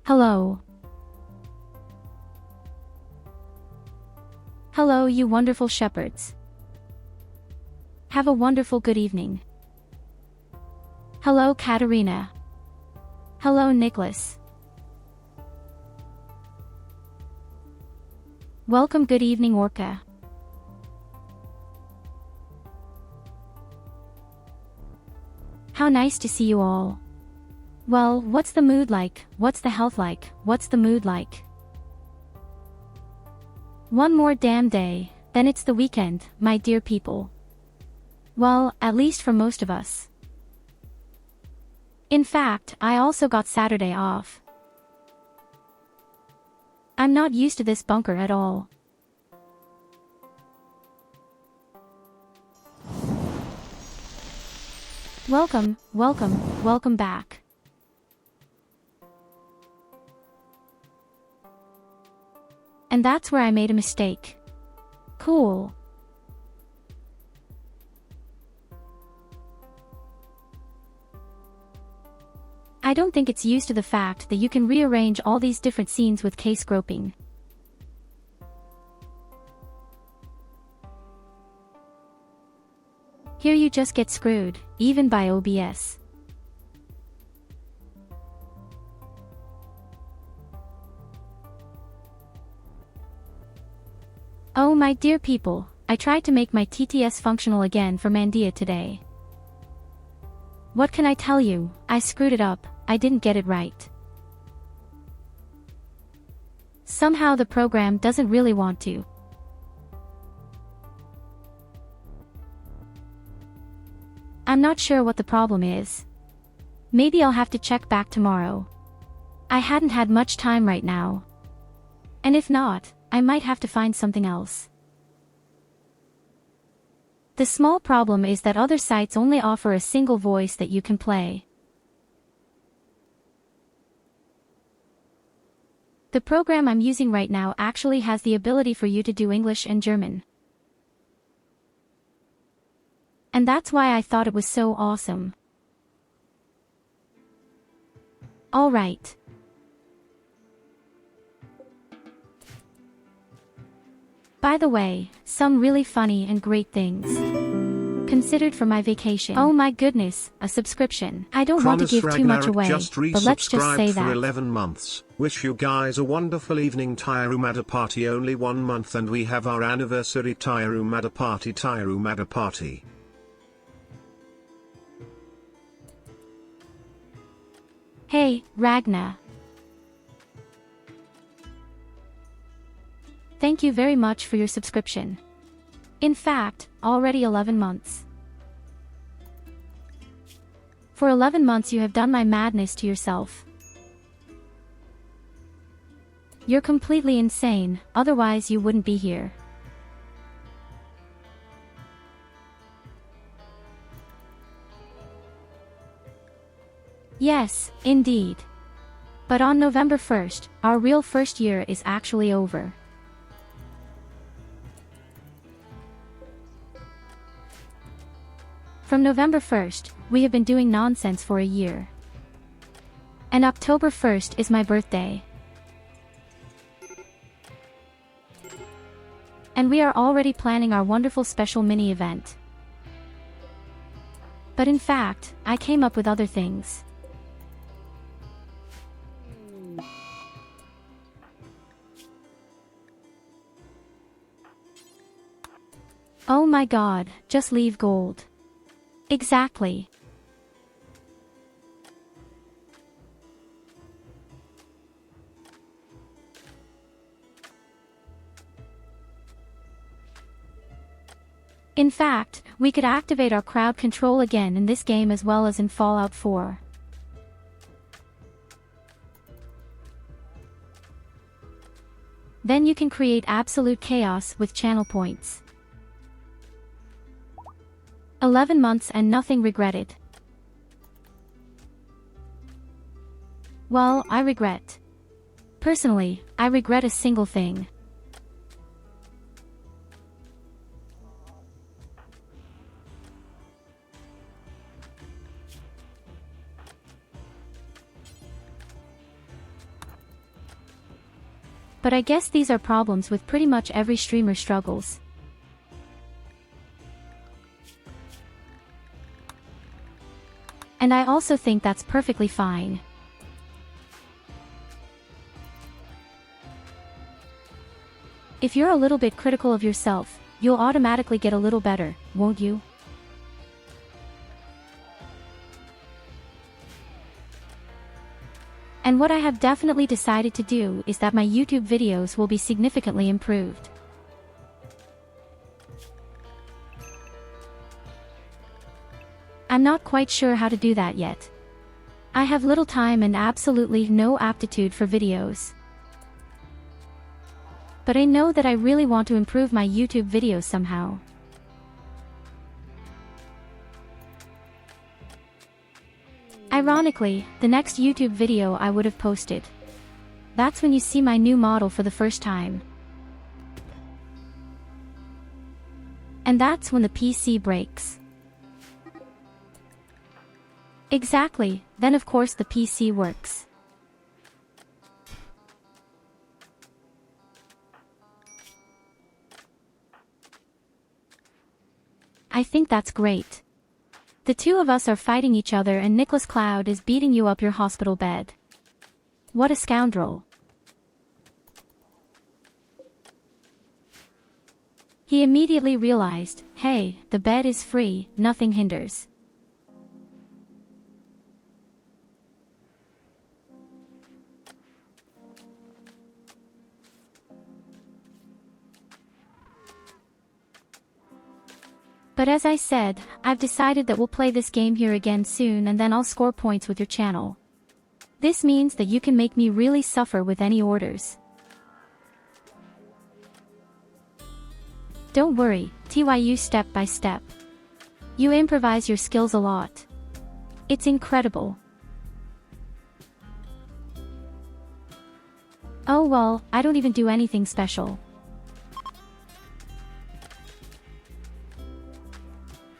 Hello. Hello, you wonderful shepherds. Have a wonderful good evening. Hello, Katerina. Hello, Nicholas. Welcome, good evening, Orca. How nice to see you all. Well, what's the mood like? What's the health like? What's the mood like? One more damn day, then it's the weekend, my dear people. Well, at least for most of us. In fact, I also got Saturday off. I'm not used to this bunker at all. Welcome, welcome, welcome back. And that's where I made a mistake. Cool. I don't think it's used to the fact that you can rearrange all these different scenes with case groping. Here you just get screwed, even by OBS. Oh my dear people, I tried to make my TTS functional again for Mandia today. What can I tell you? I screwed it up, I didn't get it right. Somehow the program doesn't really want to. I'm not sure what the problem is. Maybe I'll have to check back tomorrow. I hadn't had much time right now. And if not, I might have to find something else. The small problem is that other sites only offer a single voice that you can play. The program I'm using right now actually has the ability for you to do English and German. And that's why I thought it was so awesome. Alright. By the way, some really funny and great things considered for my vacation. Oh my goodness, a subscription. I don't want to give too much away, but let's just say that. For 11 months. Wish you guys a wonderful evening. Tyurru Madder Party, only 1 month and we have our anniversary. Tyurru Madder Party, Tyurru Madder Party. Hey, Ragna. Thank you very much for your subscription. In fact, already 11 months. For 11 months you have done my madness to yourself. You're completely insane, otherwise you wouldn't be here. Yes, indeed. But on November 1st, our real first year is actually over. From November 1st, we have been doing nonsense for a year. And October 1st is my birthday. And we are already planning our wonderful special mini event. But in fact, I came up with other things. Oh my god, just leave gold. Exactly. In fact, we could activate our crowd control again in this game as well as in Fallout 4. Then you can create absolute chaos with channel points. 11 months and nothing regretted. Well, I regret. Personally, I regret a single thing. But I guess these are problems with pretty much every streamer struggles. And I also think that's perfectly fine. If you're a little bit critical of yourself, you'll automatically get a little better, won't you? And what I have definitely decided to do is that my YouTube videos will be significantly improved. I'm not quite sure how to do that yet. I have little time and absolutely no aptitude for videos. But I know that I really want to improve my YouTube videos somehow. Ironically, the next YouTube video I would have posted. That's when you see my new model for the first time. And that's when the PC breaks. Exactly, then of course the PC works. I think that's great. The two of us are fighting each other and Nicholas Cloud is beating you up your hospital bed. What a scoundrel. He immediately realized, hey, the bed is free, nothing hinders. But as I said, I've decided that we'll play this game here again soon and then I'll score points with your channel. This means that you can make me really suffer with any orders. Don't worry, TYU step by step. You improvise your skills a lot. It's incredible. Oh well, I don't even do anything special.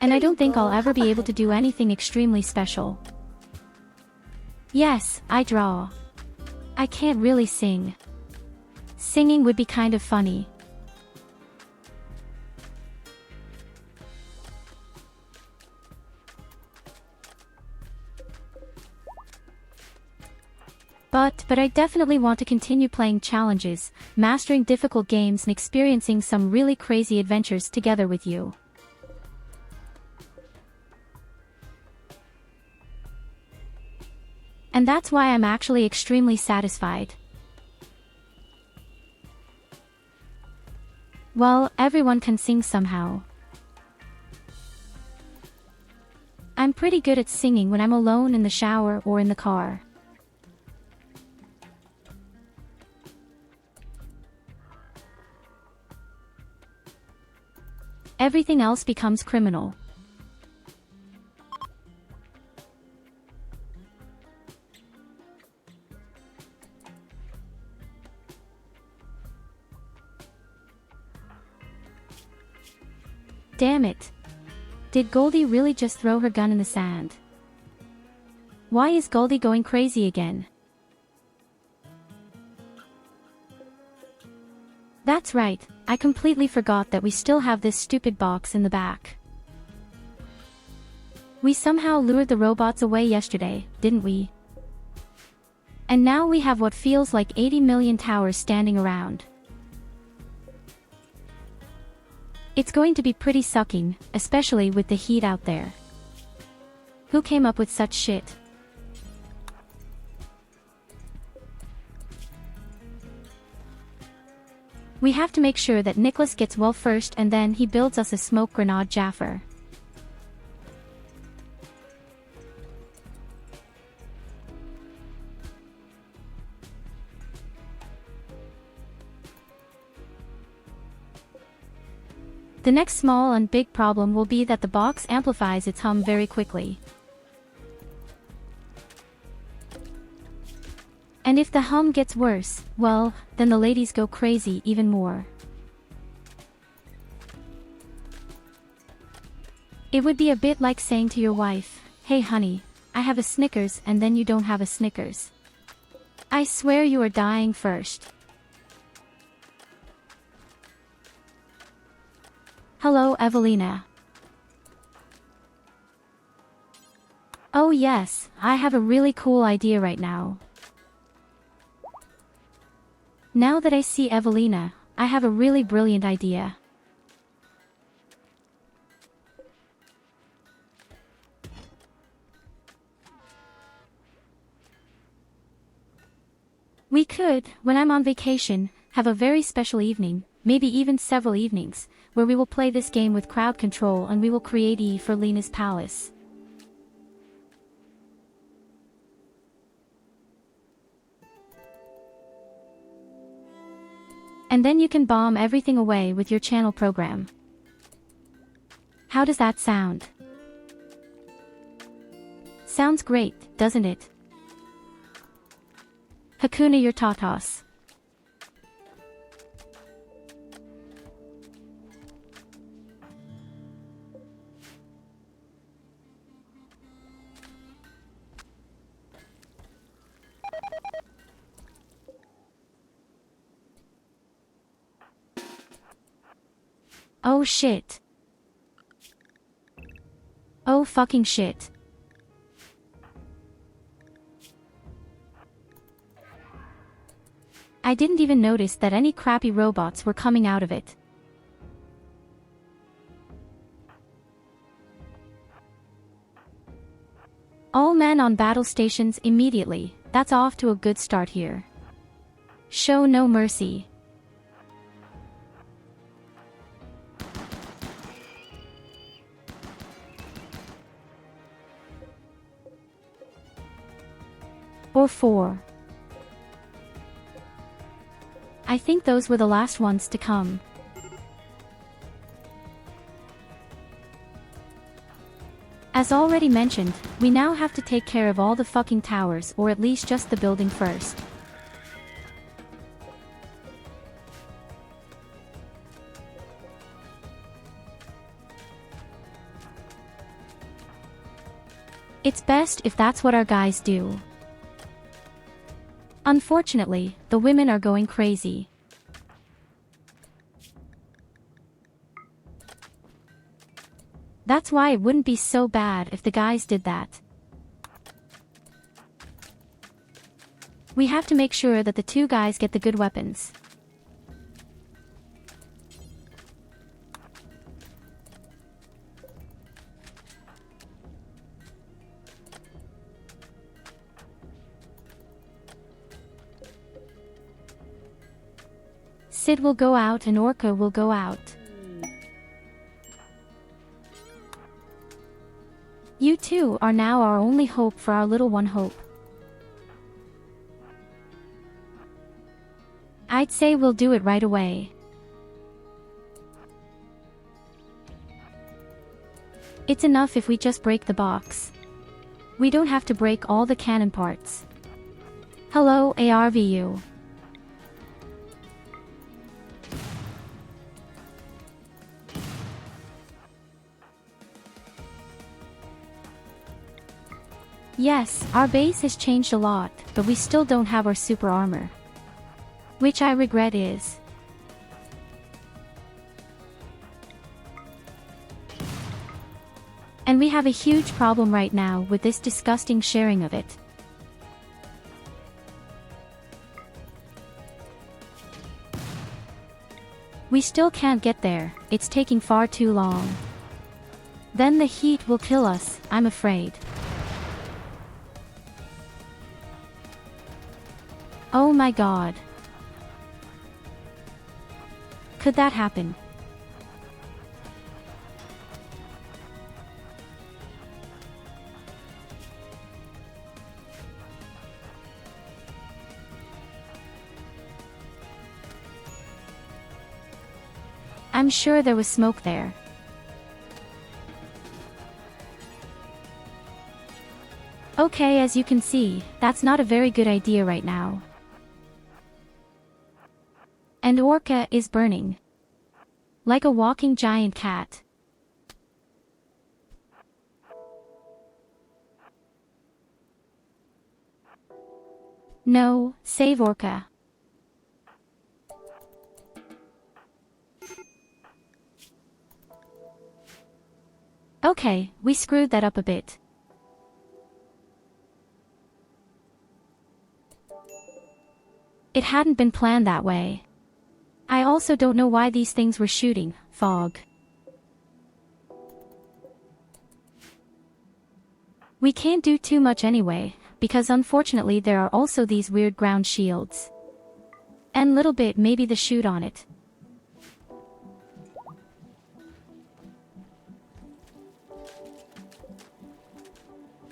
And I don't think I'll ever be able to do anything extremely special. Yes, I draw. I can't really sing. Singing would be kind of funny. But I definitely want to continue playing challenges, mastering difficult games and experiencing some really crazy adventures together with you. And that's why I'm actually extremely satisfied. Well, everyone can sing somehow. I'm pretty good at singing when I'm alone in the shower or in the car. Everything else becomes criminal. Damn it. Did Goldie really just throw her gun in the sand? Why is Goldie going crazy again? That's right, I completely forgot that we still have this stupid box in the back. We somehow lured the robots away yesterday, didn't we? And now we have what feels like 80 million towers standing around. It's going to be pretty sucking, especially with the heat out there. Who came up with such shit? We have to make sure that Nicholas gets well first and then he builds us a smoke grenade Jaffer. The next small and big problem will be that the box amplifies its hum very quickly. And if the hum gets worse, well, then the ladies go crazy even more. It would be a bit like saying to your wife, "Hey honey, I have a Snickers," and then you don't have a Snickers. I swear you are dying first. Hello, Evelina. Oh yes, I have a really cool idea right now. Now that I see Evelina, I have a really brilliant idea. We could, when I'm on vacation, have a very special evening, maybe even several evenings, where we will play this game with crowd control and we will create E for Lena's palace. And then you can bomb everything away with your channel program. How does that sound? Sounds great, doesn't it? Hakuna your tatas. Oh shit. Oh fucking shit. I didn't even notice that any crappy robots were coming out of it. All men on battle stations immediately. That's off to a good start here. Show no mercy. Or 4. I think those were the last ones to come. As already mentioned, we now have to take care of all the fucking towers, or at least just the building first. It's best if that's what our guys do. Unfortunately, the women are going crazy. That's why it wouldn't be so bad if the guys did that. We have to make sure that the 2 guys get the good weapons. Sid will go out and Orca will go out. You two are now our only hope for our little one Hope. I'd say we'll do it right away. It's enough if we just break the box. We don't have to break all the cannon parts. Hello, ARVU. Yes, our base has changed a lot, but we still don't have our super armor. Which I regret is. And we have a huge problem right now with this disgusting sharing of it. We still can't get there, it's taking far too long. Then the heat will kill us, I'm afraid. Oh my god. Could that happen? I'm sure there was smoke there. Okay, as you can see, that's not a very good idea right now. And Orca is burning. Like a walking giant cat. No, save Orca. Okay, we screwed that up a bit. It hadn't been planned that way. I also don't know why these things were shooting fog. We can't do too much anyway, because unfortunately there are also these weird ground shields. And little bit maybe the shoot on it.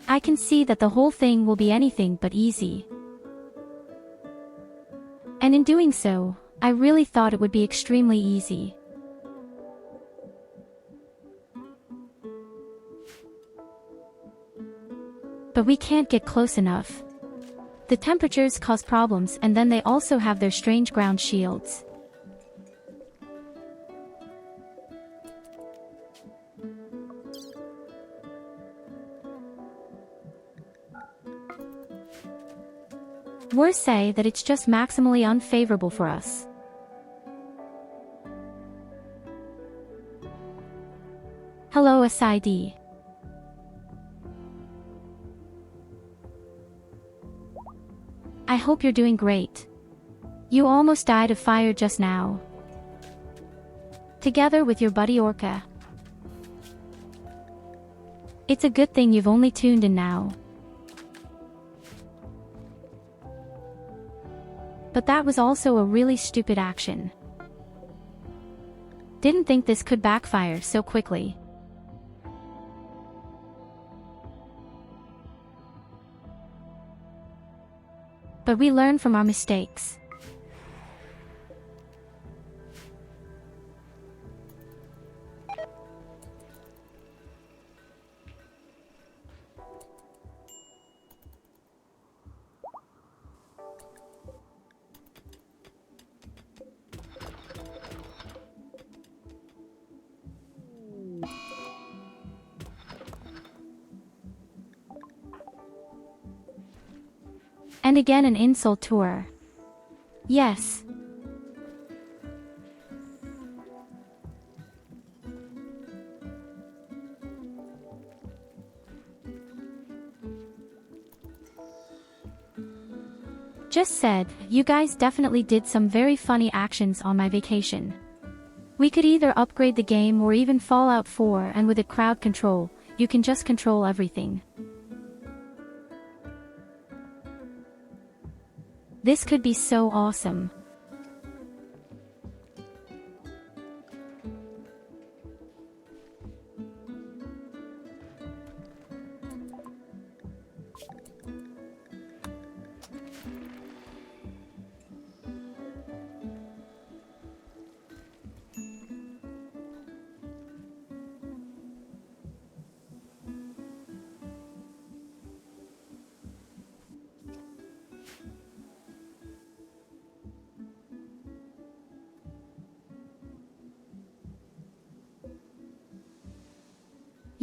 I can see that the whole thing will be anything but easy. And in doing so, I really thought it would be extremely easy. But we can't get close enough. The temperatures cause problems, and then they also have their strange ground shields. Worse say that it's just maximally unfavorable for us. Hello SID. I hope you're doing great. You almost died of fire just now. Together with your buddy Orca. It's a good thing you've only tuned in now. But that was also a really stupid action. Didn't think this could backfire so quickly. But we learn from our mistakes. And again an insult to her. Yes. Just said, you guys definitely did some very funny actions on my vacation. We could either upgrade the game or even Fallout 4, and with it crowd control, you can just control everything. This could be so awesome.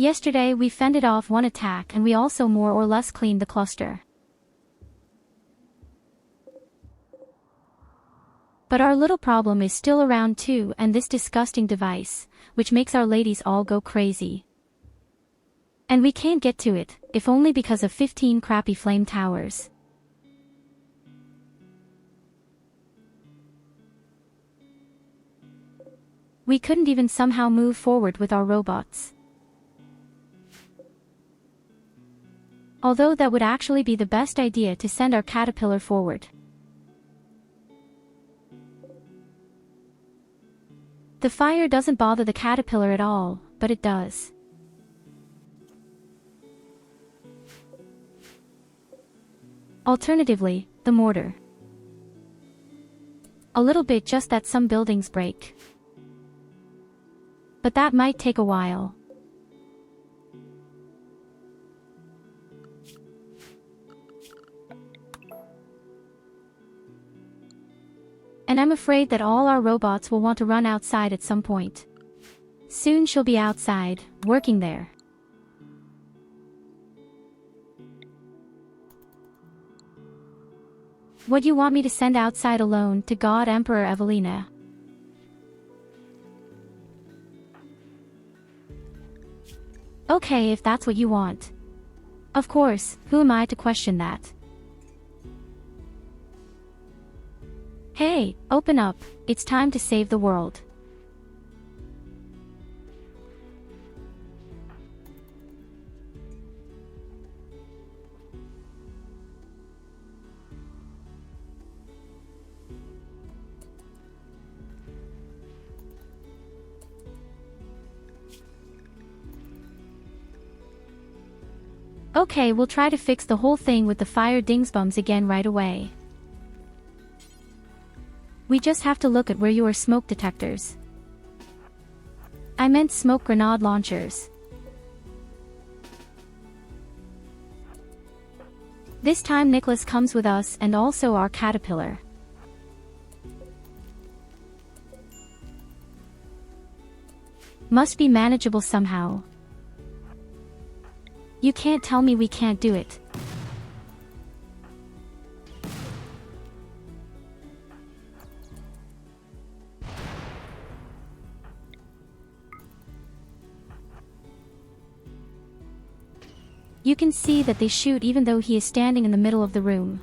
Yesterday we fended off one attack, and we also more or less cleaned the cluster. But our little problem is still around too, and this disgusting device, which makes our ladies all go crazy. And we can't get to it, if only because of 15 crappy flame towers. We couldn't even somehow move forward with our robots. Although that would actually be the best idea, to send our caterpillar forward. The fire doesn't bother the caterpillar at all, but it does. Alternatively, the mortar. A little bit, just that some buildings break. But that might take a while. And I'm afraid that all our robots will want to run outside at some point. Soon she'll be outside, working there. What you want me to send outside alone to God Emperor Evelina? Okay, if that's what you want. Of course, who am I to question that? Hey, open up, it's time to save the world. Okay, we'll try to fix the whole thing with the fire dingsbums again right away. We just have to look at where you are smoke detectors. I meant smoke grenade launchers. This time Nicholas comes with us and also our caterpillar. Must be manageable somehow. You can't tell me we can't do it. You can see that they shoot even though he is standing in the middle of the room.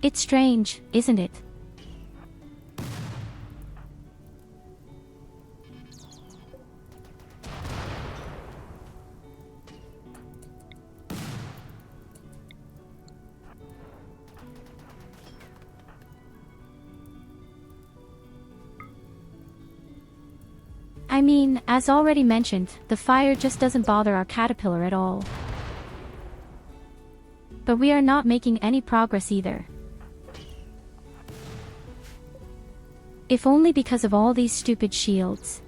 It's strange, isn't it? I mean, as already mentioned, the fire just doesn't bother our caterpillar at all. But we are not making any progress either. If only because of all these stupid shields.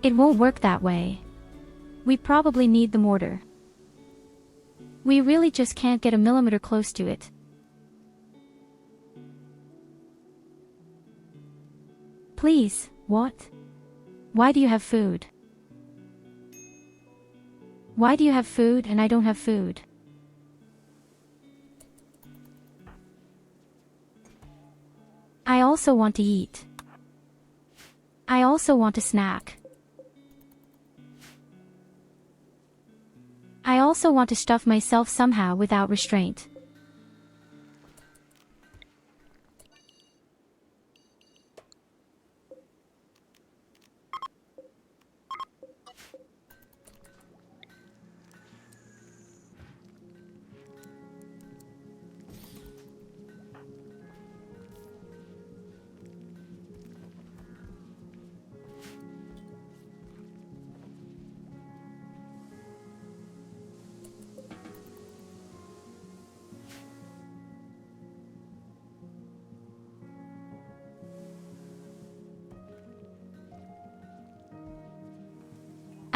It won't work that way. We probably need the mortar. We really just can't get a millimeter close to it. Please, what? Why do you have food? Why do you have food and I don't have food? I also want to eat. I also want a snack. I also want to stuff myself somehow without restraint.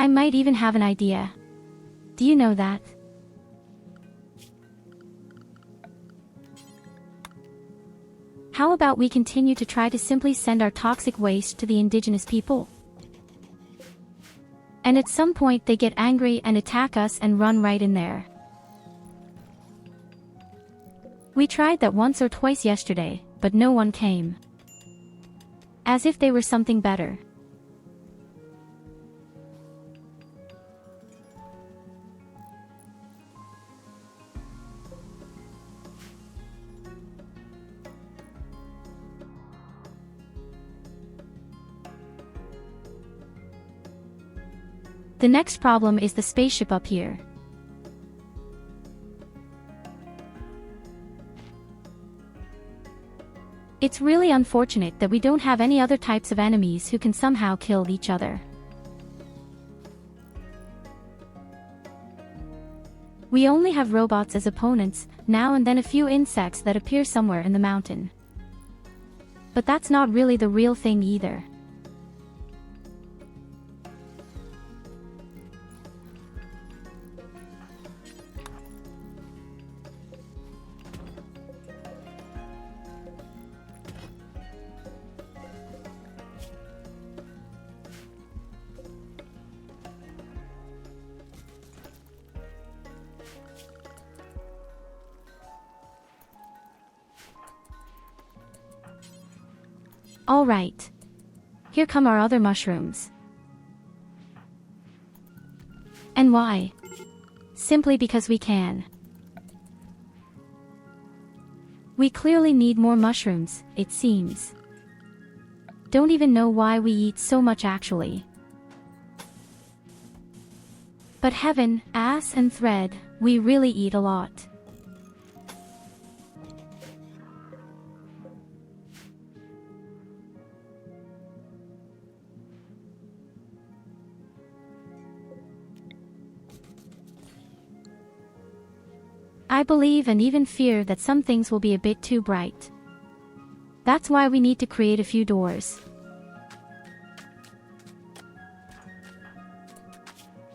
I might even have an idea. Do you know that? How about we continue to try to simply send our toxic waste to the indigenous people? And at some point they get angry and attack us and run right in there. We tried that once or twice yesterday, but no one came. As if they were something better. The next problem is the spaceship up here. It's really unfortunate that we don't have any other types of enemies who can somehow kill each other. We only have robots as opponents, now and then a few insects that appear somewhere in the mountain. But that's not really the real thing either. Alright. Here come our other mushrooms. And why? Simply because we can. We clearly need more mushrooms, it seems. Don't even know why we eat so much actually. But heaven, ass and thread, we really eat a lot. I believe and even fear that some things will be a bit too bright. That's why we need to create a few doors.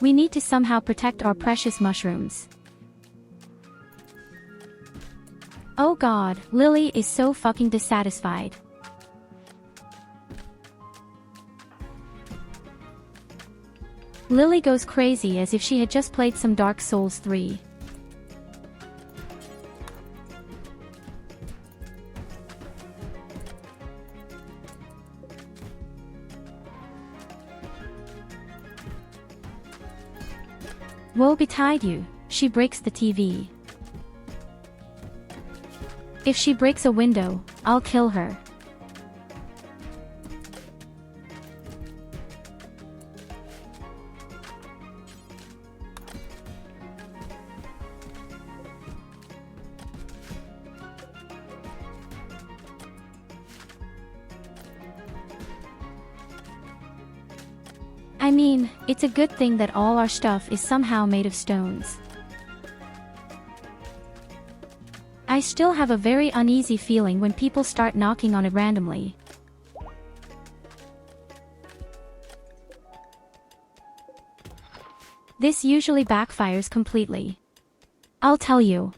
We need to somehow protect our precious mushrooms. Oh god, Lily is so fucking dissatisfied. Lily goes crazy as if she had just played some Dark Souls 3. Woe betide you, she breaks the TV. If she breaks a window, I'll kill her. I mean, it's a good thing that all our stuff is somehow made of stones. I still have a very uneasy feeling when people start knocking on it randomly. This usually backfires completely. I'll tell you.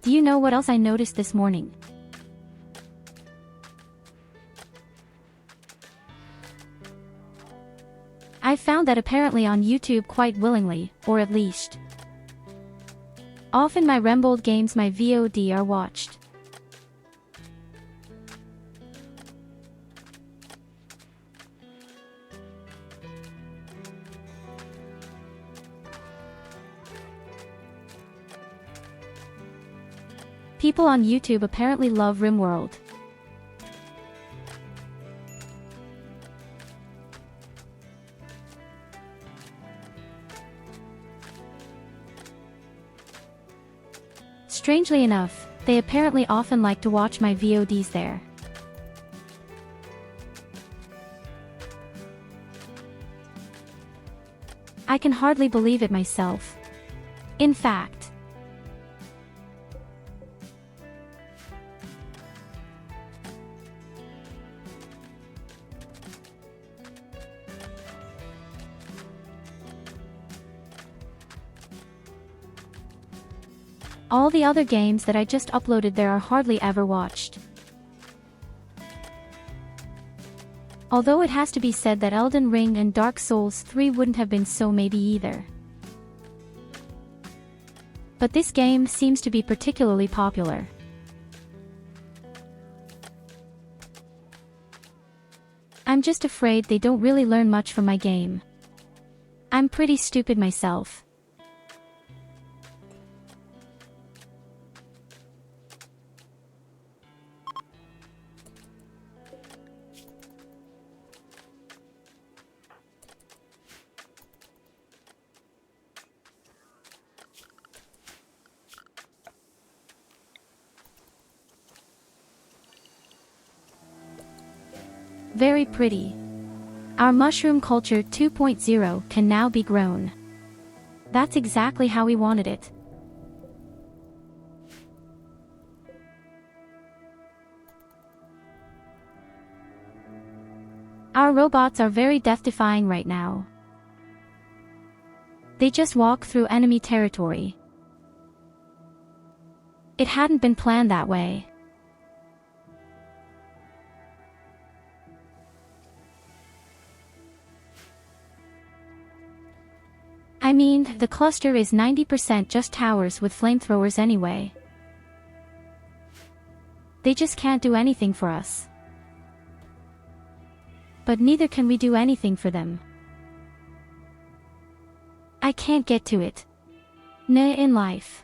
Do you know what else I noticed this morning? I found that apparently on YouTube quite willingly, or at least. Often my Rimworld games my VoD are watched. People on YouTube apparently love Rimworld. Strangely enough, they apparently often like to watch my VODs there. I can hardly believe it myself. In fact, all the other games that I just uploaded there are hardly ever watched. Although it has to be said that Elden Ring and Dark Souls 3 wouldn't have been so maybe either. But this game seems to be particularly popular. I'm just afraid they don't really learn much from my game. I'm pretty stupid myself. Very pretty. Our mushroom culture 2.0 can now be grown. That's exactly how we wanted it. Our robots are very death-defying right now. They just walk through enemy territory. It hadn't been planned that way. mean, the cluster is 90% just towers with flamethrowers anyway. They just can't do anything for us. But neither can we do anything for them. I can't get to it. In life.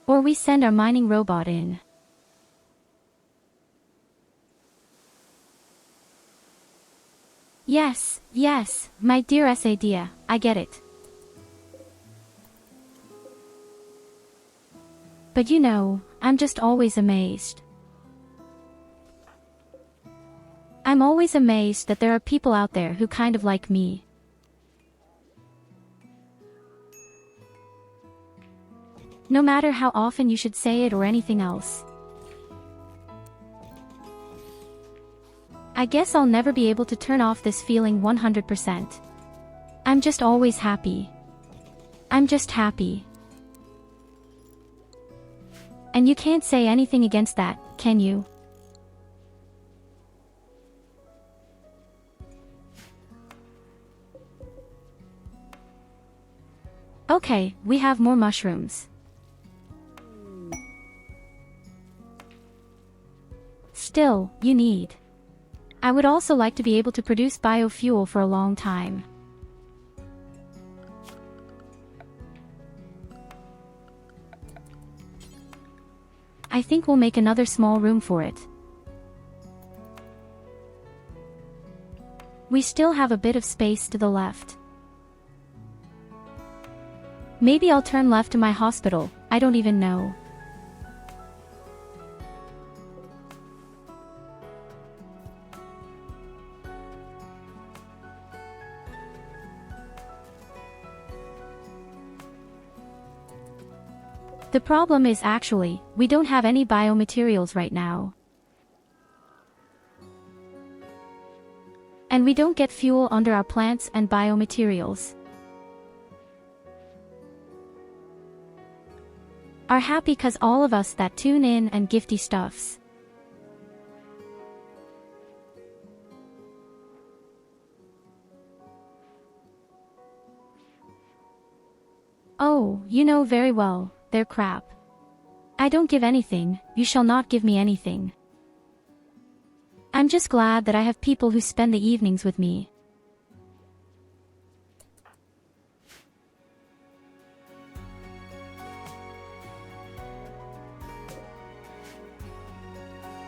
Or we send our mining robot in. Yes, my dear Sadia, I get it. But you know, I'm just always amazed. I'm always amazed that there are people out there who kind of like me. No matter how often you should say it or anything else. I guess I'll never be able to turn off this feeling 100%. I'm just always happy. I'm just happy. And you can't say anything against that, can you? Okay, we have more mushrooms. Still, you need. I would also like to be able to produce biofuel for a long time. I think we'll make another small room for it. We still have a bit of space to the left. Maybe I'll turn left to my hospital, I don't even know. The problem is actually, we don't have any biomaterials right now. And we don't get fuel under our plants and biomaterials. Are happy cause all of us that tune in and gifty stuffs. Oh, you know very well. They're crap. I don't give anything, you shall not give me anything. I'm just glad that I have people who spend the evenings with me.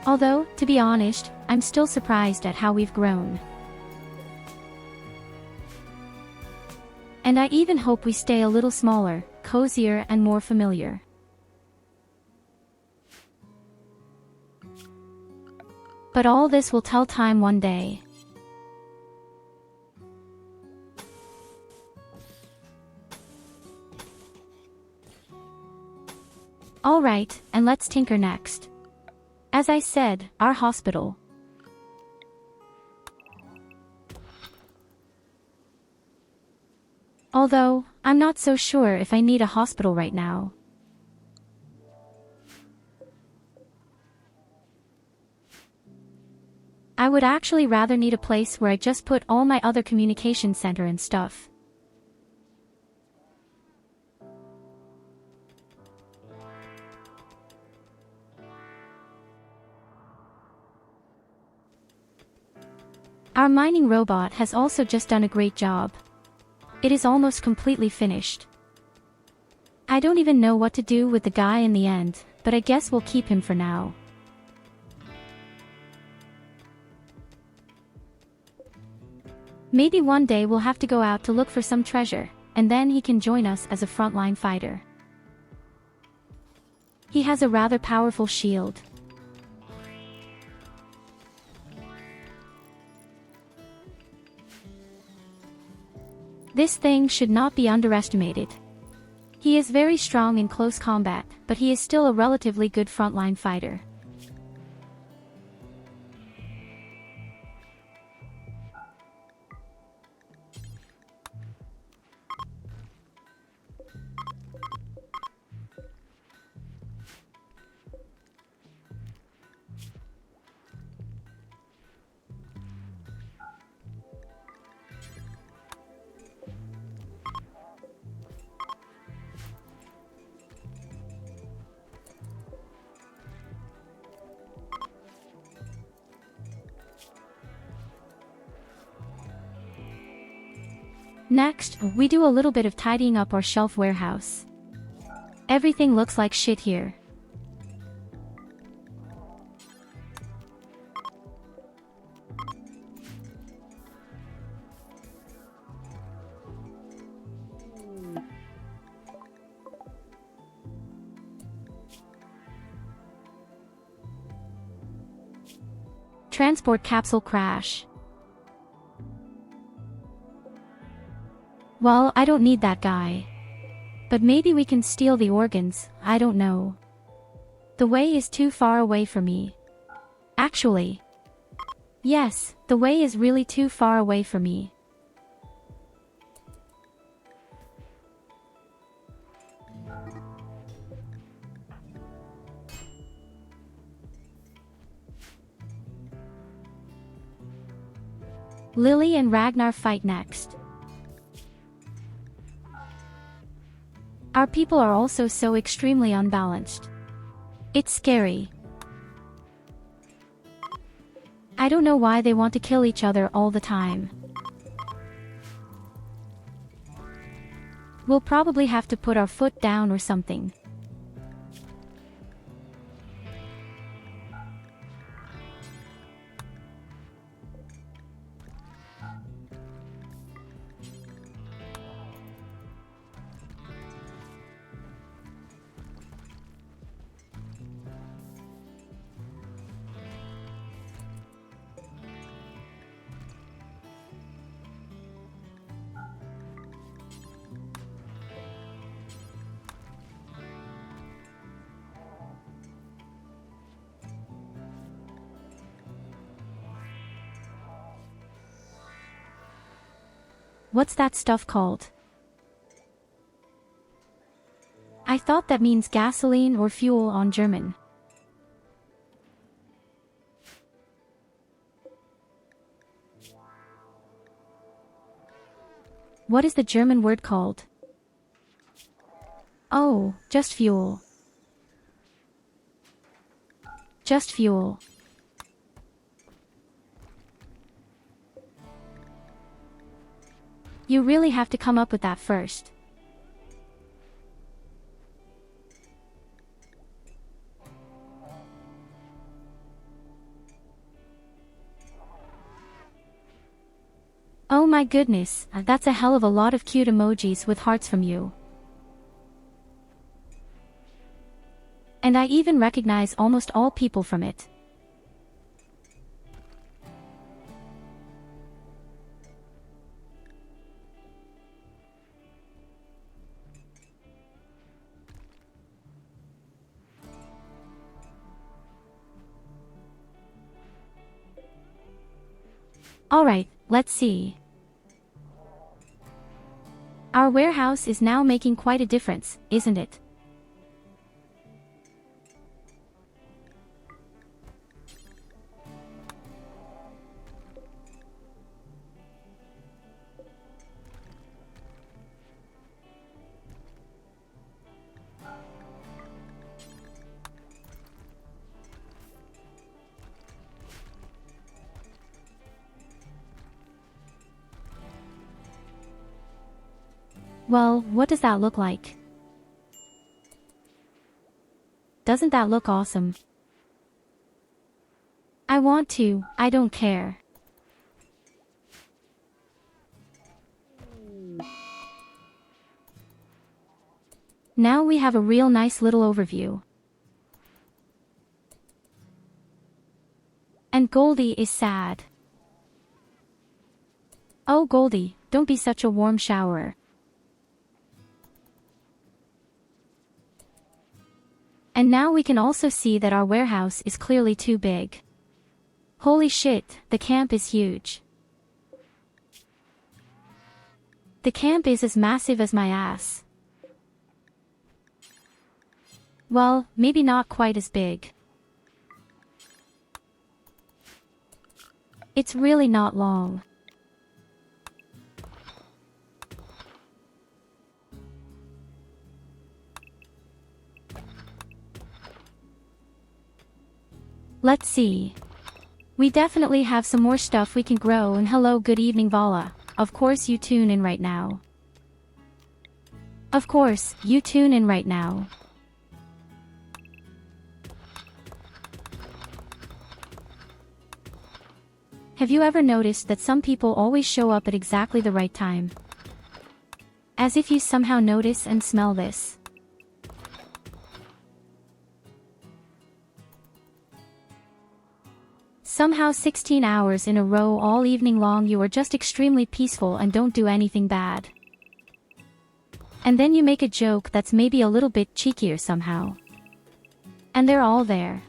Although, to be honest, I'm still surprised at how we've grown. And I even hope we stay a little smaller, cozier and more familiar. But all this will tell time one day. Alright, and let's tinker next. As I said, our hospital. Although, I'm not so sure if I need a hospital right now. I would actually rather need a place where I just put all my other communication center and stuff. Our mining robot has also just done a great job. It is almost completely finished. I don't even know what to do with the guy in the end, but I guess we'll keep him for now. Maybe one day we'll have to go out to look for some treasure, and then he can join us as a frontline fighter. He has a rather powerful shield. This thing should not be underestimated. He is very strong in close combat, but he is still a relatively good frontline fighter. Next, we do a little bit of tidying up our shelf warehouse. Everything looks like shit here. Transport capsule crash. Well, I don't need that guy. But maybe we can steal the organs, I don't know. The way is too far away for me. Actually. Yes, the way is really too far away for me. Lily and Ragnar fight next. Our people are also so extremely unbalanced. It's scary. I don't know why they want to kill each other all the time. We'll probably have to put our foot down or something. What's that stuff called? I thought that means gasoline or fuel on German. What is the German word called? Oh, just fuel. Just fuel. You really have to come up with that first. Oh my goodness, that's a hell of a lot of cute emojis with hearts from you. And I even recognize almost all people from it. Alright, let's see. Our warehouse is now making quite a difference, isn't it? Well, what does that look like? Doesn't that look awesome? I want to, I don't care. Now we have a real nice little overview. And Goldie is sad. Oh Goldie, don't be such a warm shower. And now we can also see that our warehouse is clearly too big. Holy shit, the camp is huge. The camp is as massive as my ass. Well, maybe not quite as big. It's really not long. Let's see. We definitely have some more stuff we can grow, and hello, good evening Vala. of course you tune in right now. Of course, you tune in right now. Have you ever noticed that some people always show up at exactly the right time? As if you somehow notice and smell this. Somehow 16 hours in a row all evening long you are just extremely peaceful and don't do anything bad. And then you make a joke that's maybe a little bit cheekier somehow. And they're all there.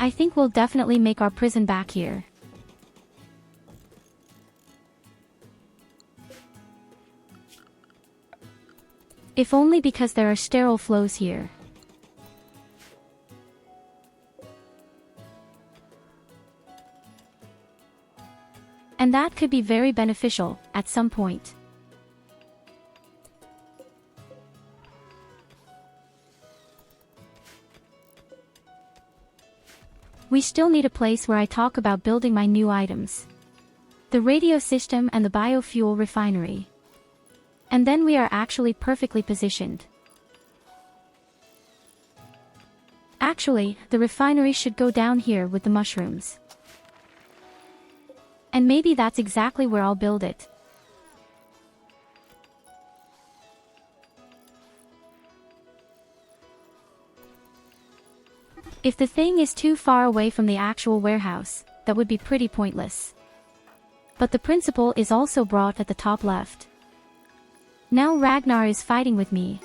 I think we'll definitely make our prison back here. If only because there are sterile flows here. And that could be very beneficial, at some point. We still need a place where I talk about building my new items. The radio system and the biofuel refinery. And then we are actually perfectly positioned. Actually, the refinery should go down here with the mushrooms. And maybe that's exactly where I'll build it. If the thing is too far away from the actual warehouse, that would be pretty pointless. But the principal is also brought at the top left. Now Ragnar is fighting with me.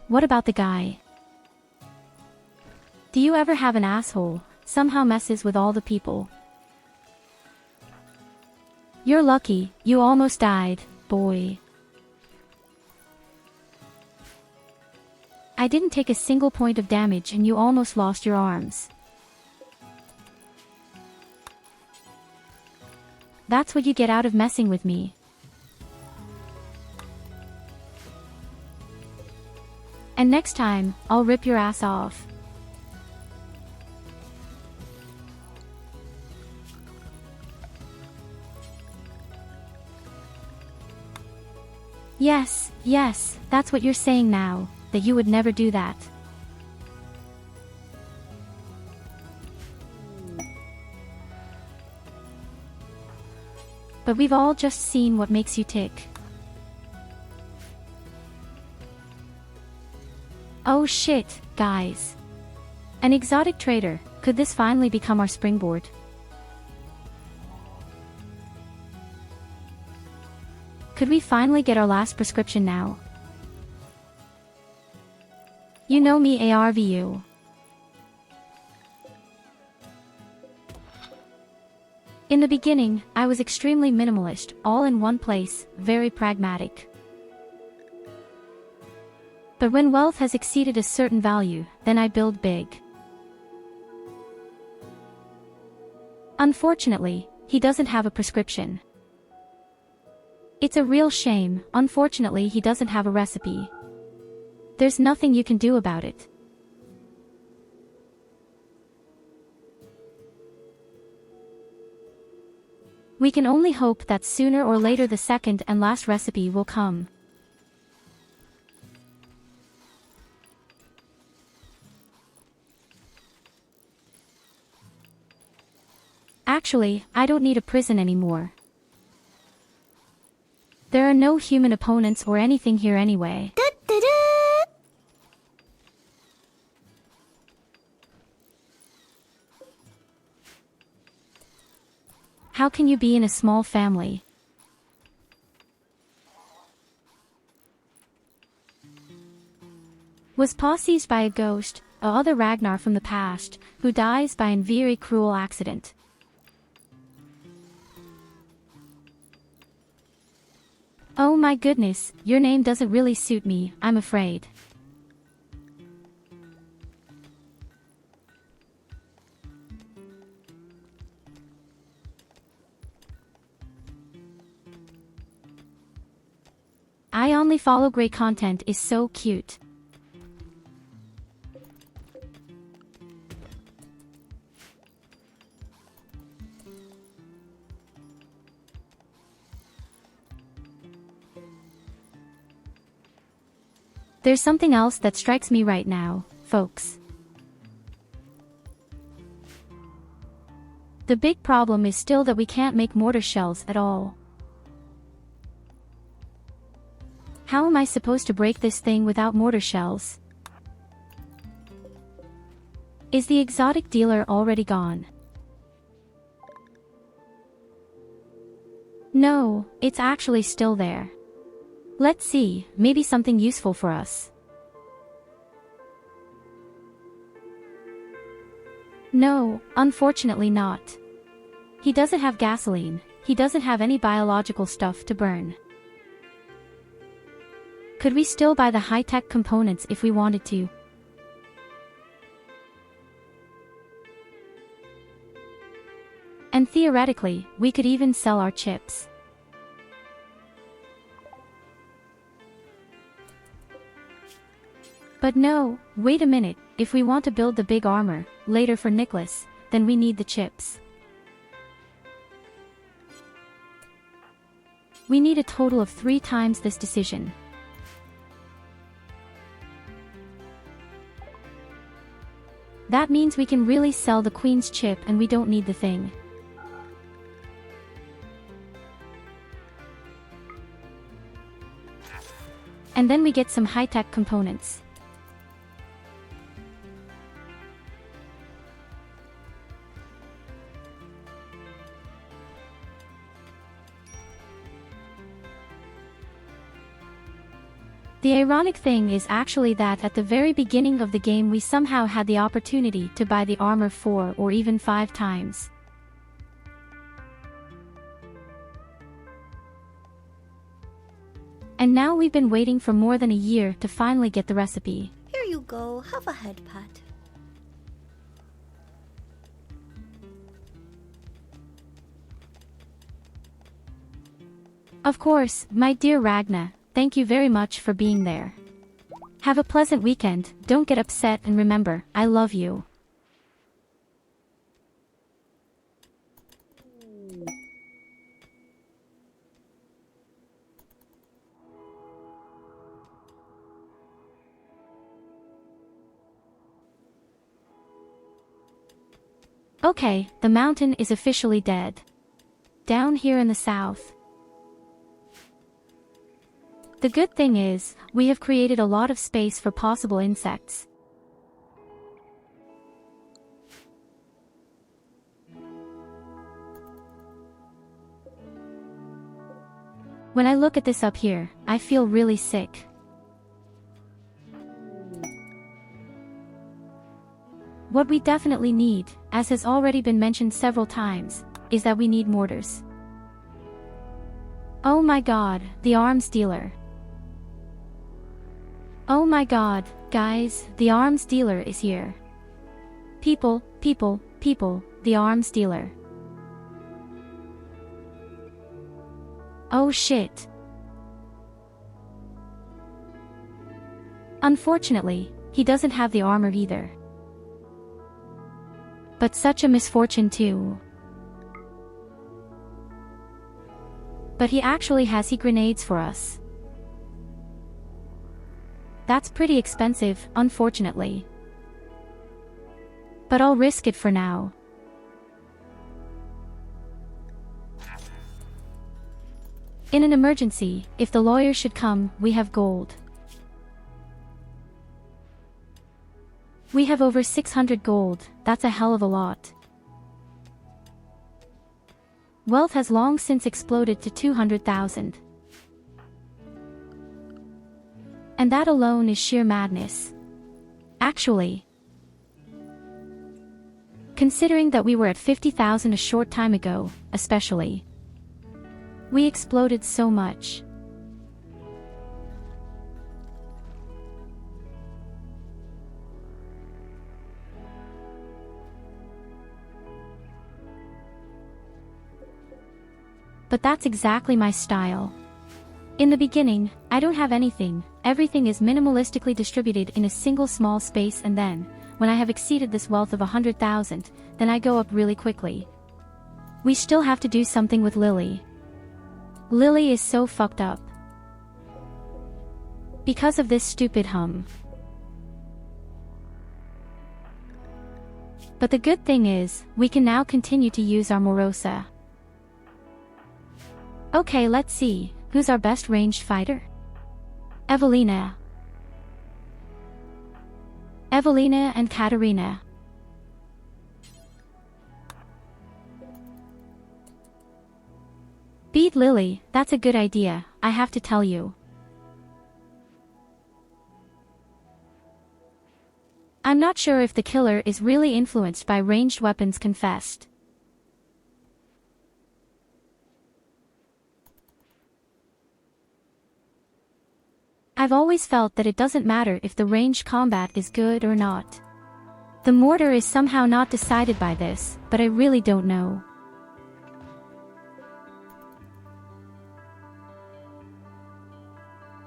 What about the guy? Do you ever have an asshole, somehow messes with all the people? You're lucky, you almost died, boy. I didn't take a single point of damage and you almost lost your arms. That's what you get out of messing with me. And next time, I'll rip your ass off. Yes, yes, that's what you're saying now. That you would never do that. But we've all just seen what makes you tick. Oh shit, guys. An exotic trader, could this finally become our springboard? Could we finally get our last prescription now? You know me, ARVU. In the beginning, I was extremely minimalist, all in one place, very pragmatic. But when wealth has exceeded a certain value, then I build big. Unfortunately, he doesn't have a prescription. It's a real shame, unfortunately he doesn't have a recipe. There's nothing you can do about it. We can only hope that sooner or later the second and last recipe will come. Actually, I don't need a prison anymore. There are no human opponents or anything here anyway. How can you be in a small family? Was possessed by a ghost, a other Ragnar from the past, who dies by a very cruel accident. Oh my goodness, your name doesn't really suit me, I'm afraid. I only follow great content is so cute. There's something else that strikes me right now, folks. The big problem is still that we can't make mortar shells at all. How am I supposed to break this thing without mortar shells? Is the exotic dealer already gone? No, it's actually still there. Let's see, maybe something useful for us. No, unfortunately not. He doesn't have gasoline, he doesn't have any biological stuff to burn. Could we still buy the high-tech components if we wanted to? And theoretically, we could even sell our chips. But no, wait a minute, if we want to build the big armor, later for Nicholas, then we need the chips. We need a total of 3 times this decision. That means we can really sell the Queen's chip and we don't need the thing. And then we get some high-tech components. The ironic thing is actually that at the very beginning of the game we somehow had the opportunity to buy the armor 4 or even 5 times. And now we've been waiting for more than a year to finally get the recipe. Here you go, have a head pat. Of course, my dear Ragna, thank you very much for being there. Have a pleasant weekend, don't get upset and remember, I love you. Okay, the mountain is officially dead. Down here in the south. The good thing is, we have created a lot of space for possible insects. When I look at this up here, I feel really sick. What we definitely need, as has already been mentioned several times, is that we need mortars. Oh my god, the arms dealer. Oh my god, guys, the arms dealer is here. People, the arms dealer. Oh shit. Unfortunately, he doesn't have the armor either. But such a misfortune too. But he actually has grenades for us. That's pretty expensive, unfortunately. But I'll risk it for now. In an emergency, if the lawyer should come, we have gold. We have over 600 gold, that's a hell of a lot. Wealth has long since exploded to 200,000. And that alone is sheer madness. Actually, considering that we were at 50,000 a short time ago, especially, we exploded so much. But that's exactly my style. In the beginning, I don't have anything, everything is minimalistically distributed in a single small space, and then, when I have exceeded this wealth of 100,000, then I go up really quickly. We still have to do something with Lily. Lily is so fucked up. Because of this stupid hum. But the good thing is, we can now continue to use our Morosa. Okay, let's see, who's our best ranged fighter? Evelina. Evelina and Katarina. Beat Lily, that's a good idea, I have to tell you. I'm not sure if the killer is really influenced by ranged weapons confessed. I've always felt that it doesn't matter if the ranged combat is good or not. The mortar is somehow not decided by this, but I really don't know.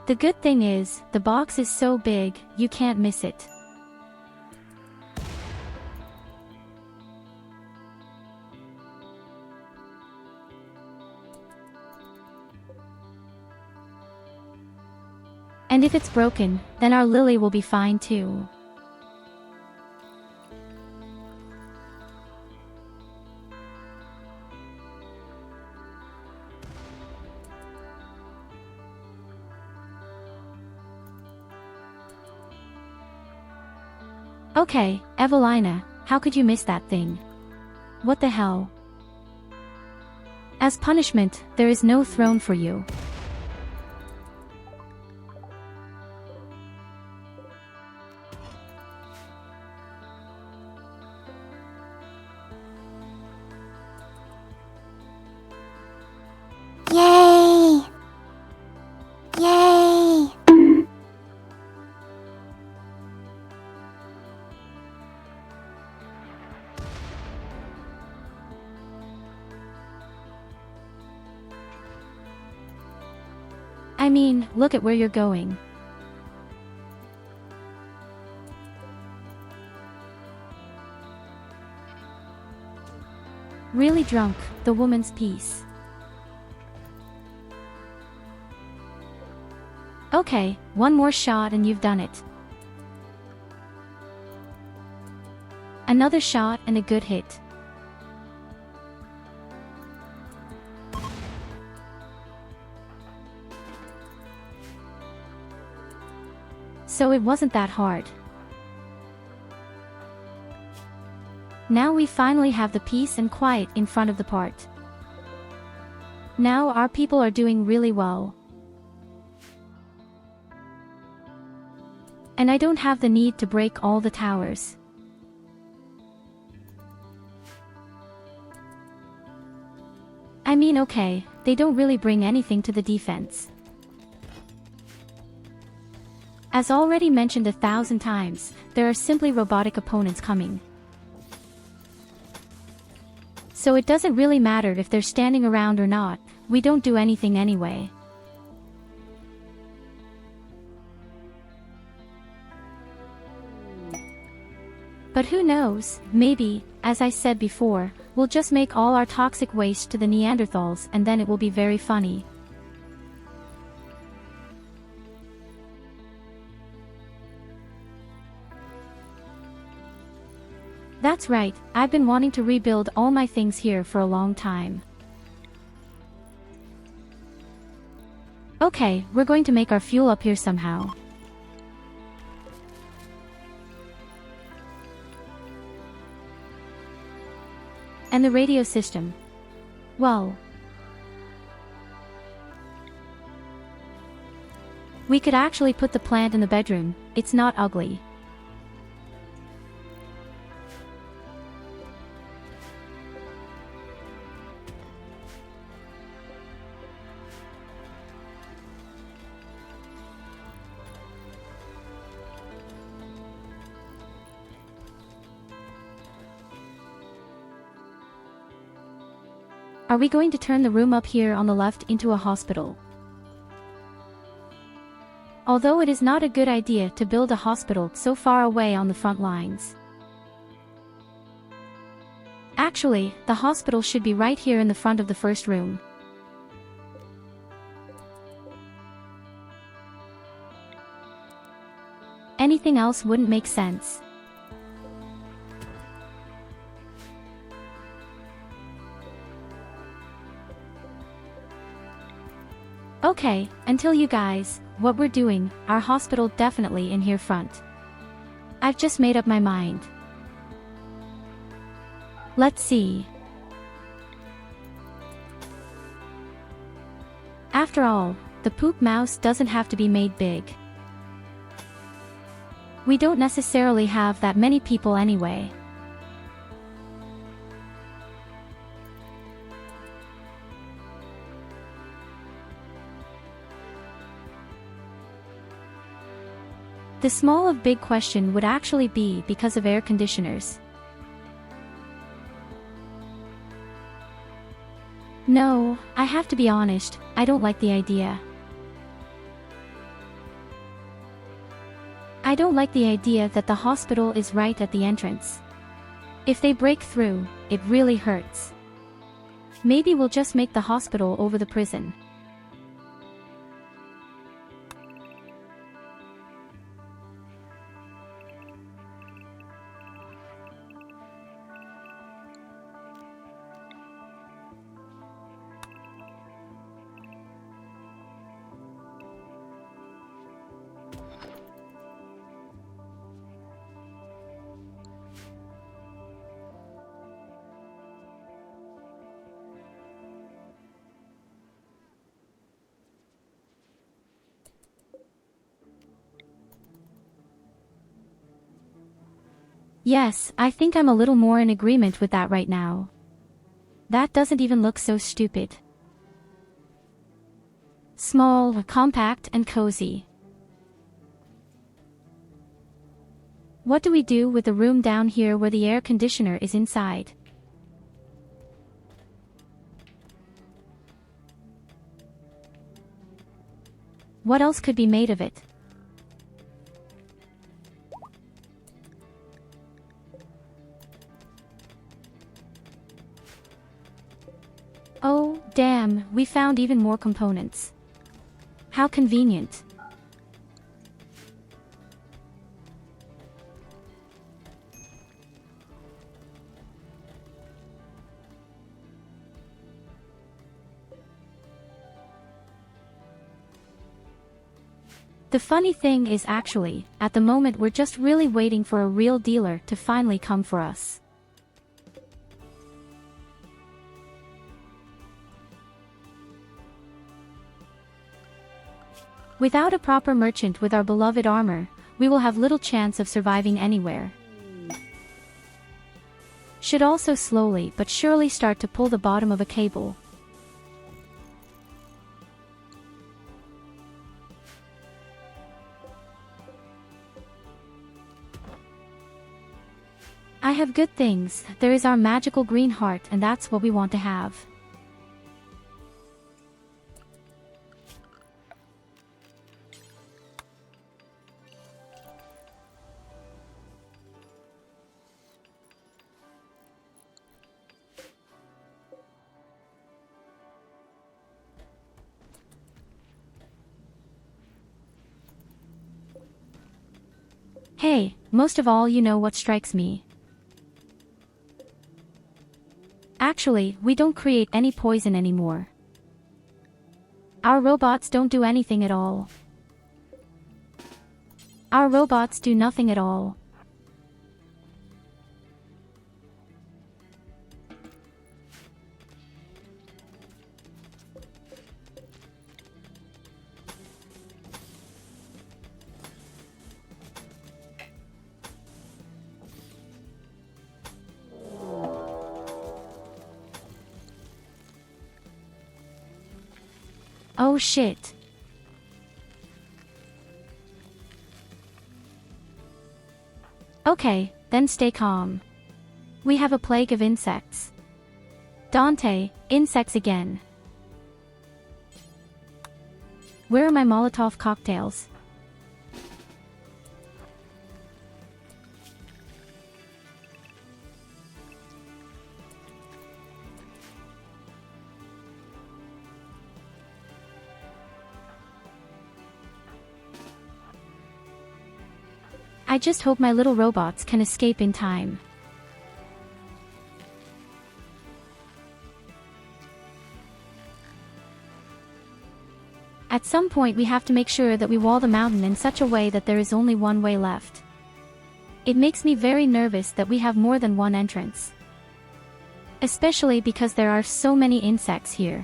The good thing is, the box is so big, you can't miss it. And if it's broken, then our Lily will be fine too. Okay, Evelina, how could you miss that thing? What the hell? As punishment, there is no throne for you. Yay! Yay! I mean, look at where you're going. Really drunk, the woman's piece. Okay, one more shot and you've done it. Another shot and a good hit. So it wasn't that hard. Now we finally have the peace and quiet in front of the part. Now our people are doing really well. And I don't have the need to break all the towers. I mean, okay, they don't really bring anything to the defense. As already mentioned 1,000 times, there are simply robotic opponents coming. So it doesn't really matter if they're standing around or not, we don't do anything anyway. But who knows, maybe, as I said before, we'll just make all our toxic waste to the Neanderthals and then it will be very funny. That's right, I've been wanting to rebuild all my things here for a long time. Okay, we're going to make our fuel up here somehow. And the radio system. Well, we could actually put the plant in the bedroom, it's not ugly. Are we going to turn the room up here on the left into a hospital? Although it is not a good idea to build a hospital so far away on the front lines. Actually, the hospital should be right here in the front of the first room. Anything else wouldn't make sense. Okay, until you guys, what we're doing, our hospital definitely in here front. I've just made up my mind. Let's see. After all, the poop mouse doesn't have to be made big. We don't necessarily have that many people anyway. The small of big question would actually be because of air conditioners. No, I have to be honest, I don't like the idea. I don't like the idea that the hospital is right at the entrance. If they break through, it really hurts. Maybe we'll just make the hospital over the prison. Yes, I think I'm a little more in agreement with that right now. That doesn't even look so stupid. Small, compact, and cozy. What do we do with the room down here where the air conditioner is inside? What else could be made of it? Oh, damn, we found even more components. How convenient. The funny thing is actually, at the moment we're just really waiting for a real dealer to finally come for us. Without a proper merchant with our beloved armor, we will have little chance of surviving anywhere. Should also slowly but surely start to pull the bottom of a cable. I have good things, there is our magical green heart, and that's what we want to have. Hey, most of all, you know what strikes me? Actually, we don't create any poison anymore. Our robots don't do anything at all. Our robots do nothing at all. Oh shit. Okay, then stay calm. We have a plague of insects. Dante, insects again. Where are my Molotov cocktails? I just hope my little robots can escape in time. At some point we have to make sure that we wall the mountain in such a way that there is only one way left. It makes me very nervous that we have more than one entrance. Especially because there are so many insects here.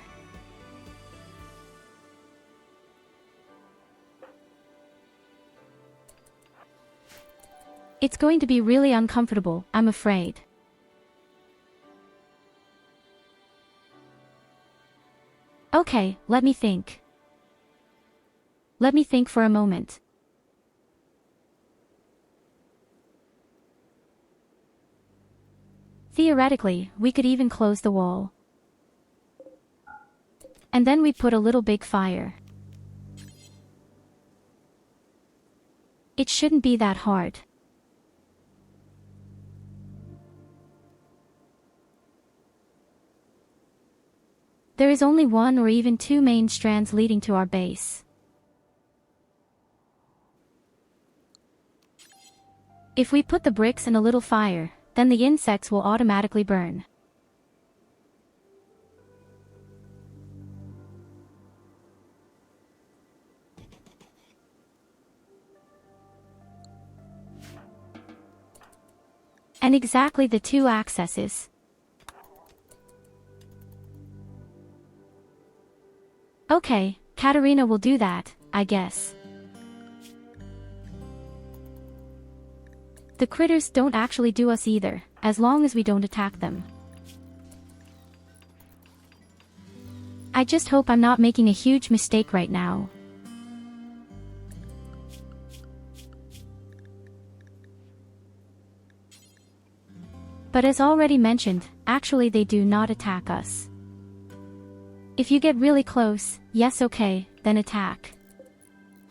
It's going to be really uncomfortable, I'm afraid. Okay, let me think. Let me think for a moment. Theoretically, we could even close the wall. And then we put a little big fire. It shouldn't be that hard. There is only one or even two main strands leading to our base. If we put the bricks in a little fire, then the insects will automatically burn. And exactly the two accesses. Okay, Katarina will do that, I guess. The critters don't actually do us either, as long as we don't attack them. I just hope I'm not making a huge mistake right now. But as already mentioned, actually they do not attack us. If you get really close, yes okay, then attack.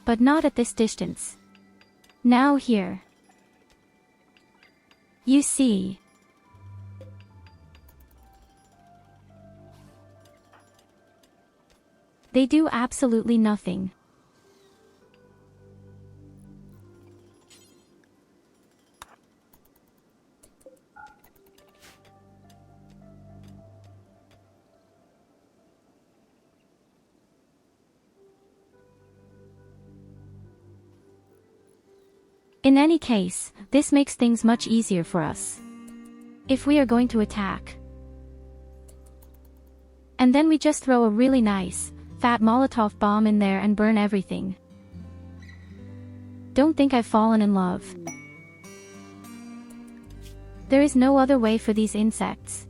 But not at this distance. Now here. You see. They do absolutely nothing. In any case, this makes things much easier for us. If we are going to attack. And then we just throw a really nice, fat Molotov bomb in there and burn everything. Don't think I've fallen in love. There is no other way for these insects.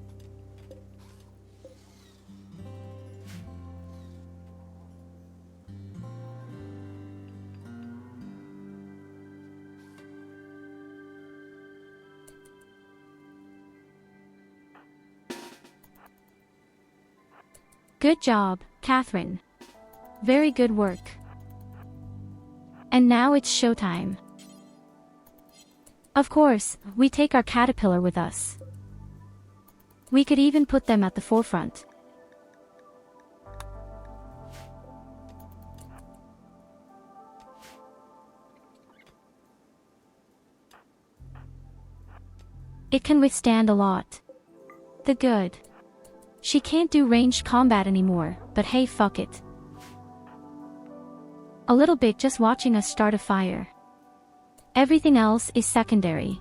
Good job, Catherine. Very good work. And now it's showtime. Of course, we take our caterpillar with us. We could even put them at the forefront. It can withstand a lot. The good. She can't do ranged combat anymore, but hey, fuck it. A little bit just watching us start a fire. Everything else is secondary.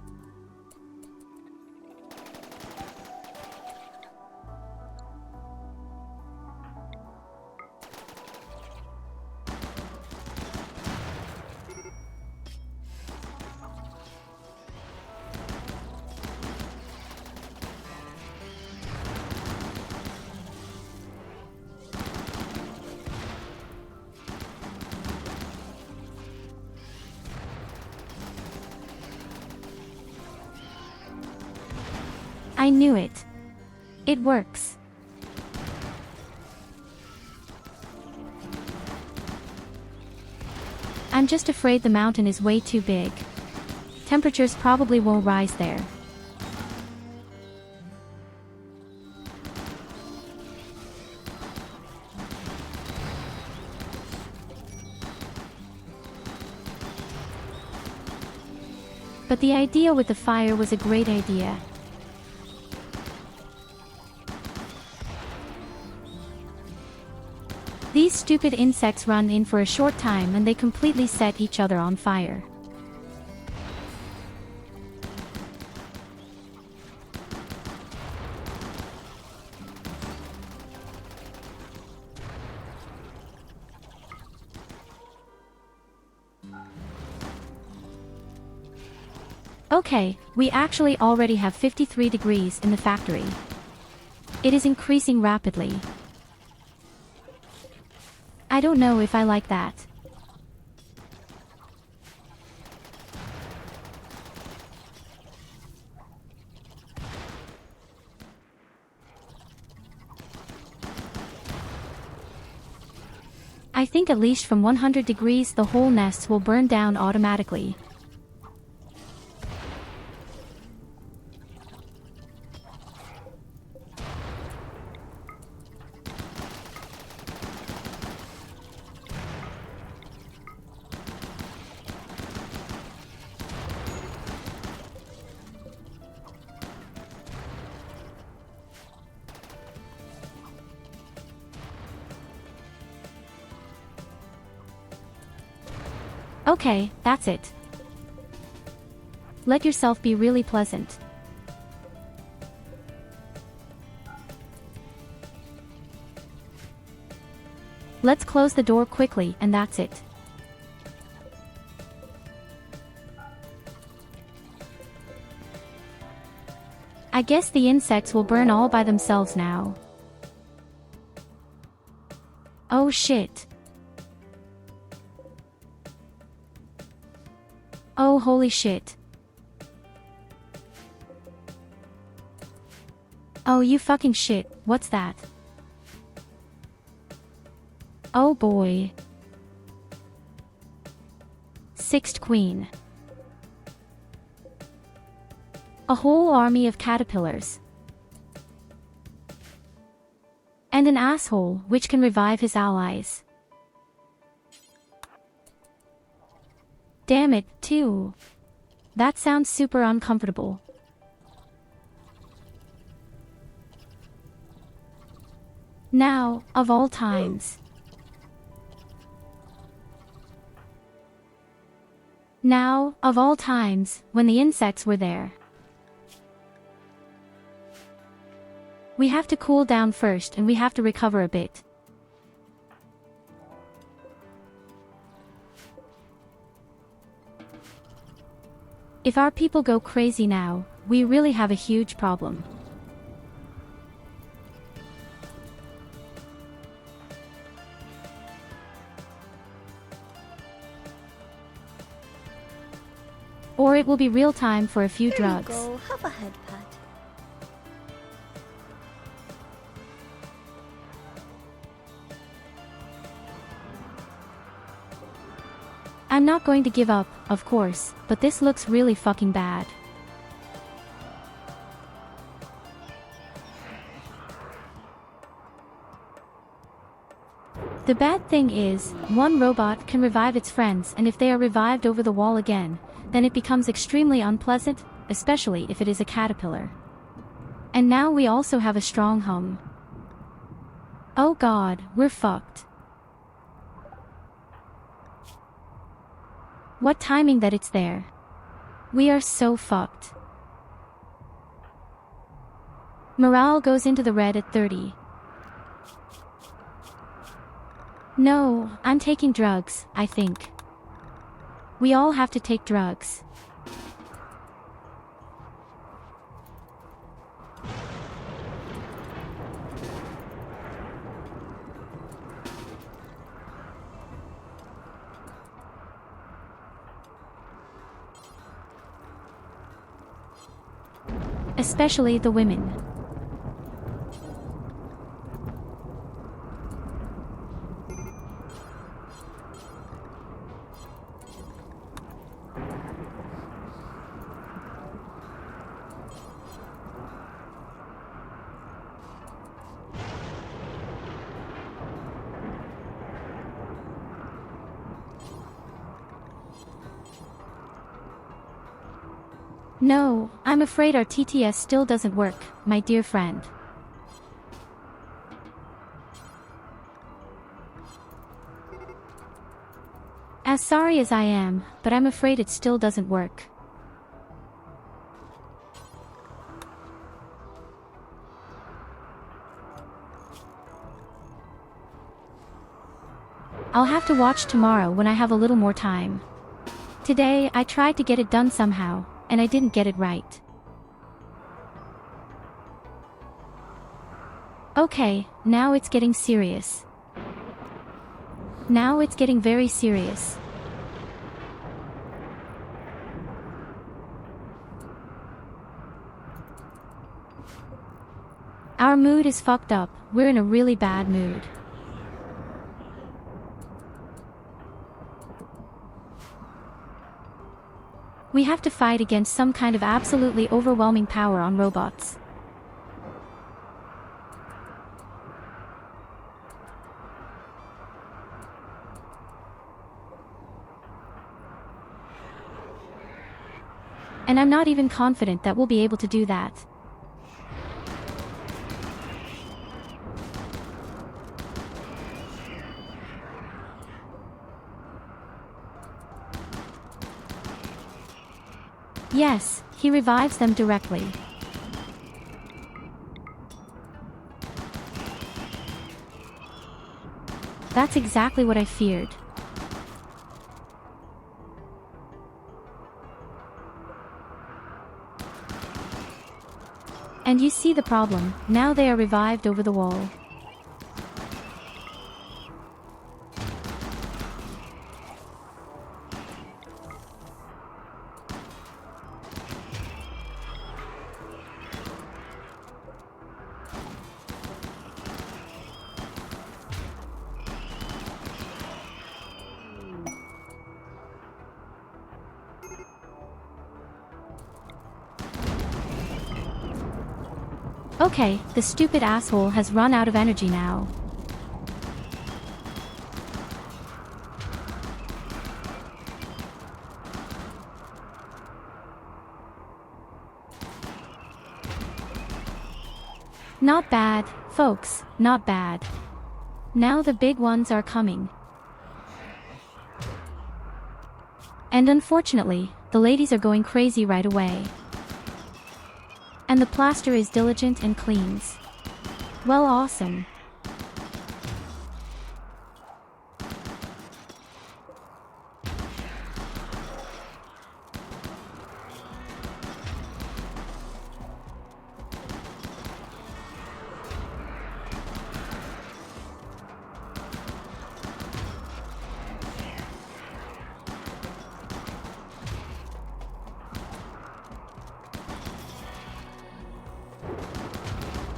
I knew it. It works. I'm just afraid the mountain is way too big. Temperatures probably won't rise there. But the idea with the fire was a great idea. These stupid insects run in for a short time and they completely set each other on fire. Okay, we actually already have 53 degrees in the factory. It is increasing rapidly. I don't know if I like that. I think at least from 100 degrees the whole nest will burn down automatically. Okay, that's it. Let yourself be really pleasant. Let's close the door quickly and that's it. I guess the insects will burn all by themselves now. Oh shit. Oh holy shit. Oh you fucking shit, what's that? Oh boy. Sixth queen. A whole army of caterpillars. And an asshole which can revive his allies. Damn it, too. That sounds super uncomfortable. Now, of all times. Now, of all times, when the insects were there. We have to cool down first and we have to recover a bit. If our people go crazy now, we really have a huge problem. Or it will be real time for a few drugs. Here you go, have a head pat. I'm not going to give up, of course, but this looks really fucking bad. The bad thing is, one robot can revive its friends, and if they are revived over the wall again, then it becomes extremely unpleasant, especially if it is a caterpillar. And now we also have a strong hum. Oh god, we're fucked. What timing that it's there. We are so fucked. Morale goes into the red at 30. No, I'm taking drugs, I think. We all have to take drugs. Especially the women. No, I'm afraid our TTS still doesn't work, my dear friend. As sorry as I am, but I'm afraid it still doesn't work. I'll have to watch tomorrow when I have a little more time. Today, I tried to get it done somehow, and I didn't get it right. Okay, now it's getting serious. Now it's getting very serious. Our mood is fucked up, we're in a really bad mood. We have to fight against some kind of absolutely overwhelming power on robots. And I'm not even confident that we'll be able to do that. Yes, he revives them directly. That's exactly what I feared. And you see the problem, now they are revived over the wall. Okay, the stupid asshole has run out of energy now. Not bad, folks, not bad. Now the big ones are coming. And unfortunately, the ladies are going crazy right away. And the plaster is diligent and cleans. Well, awesome.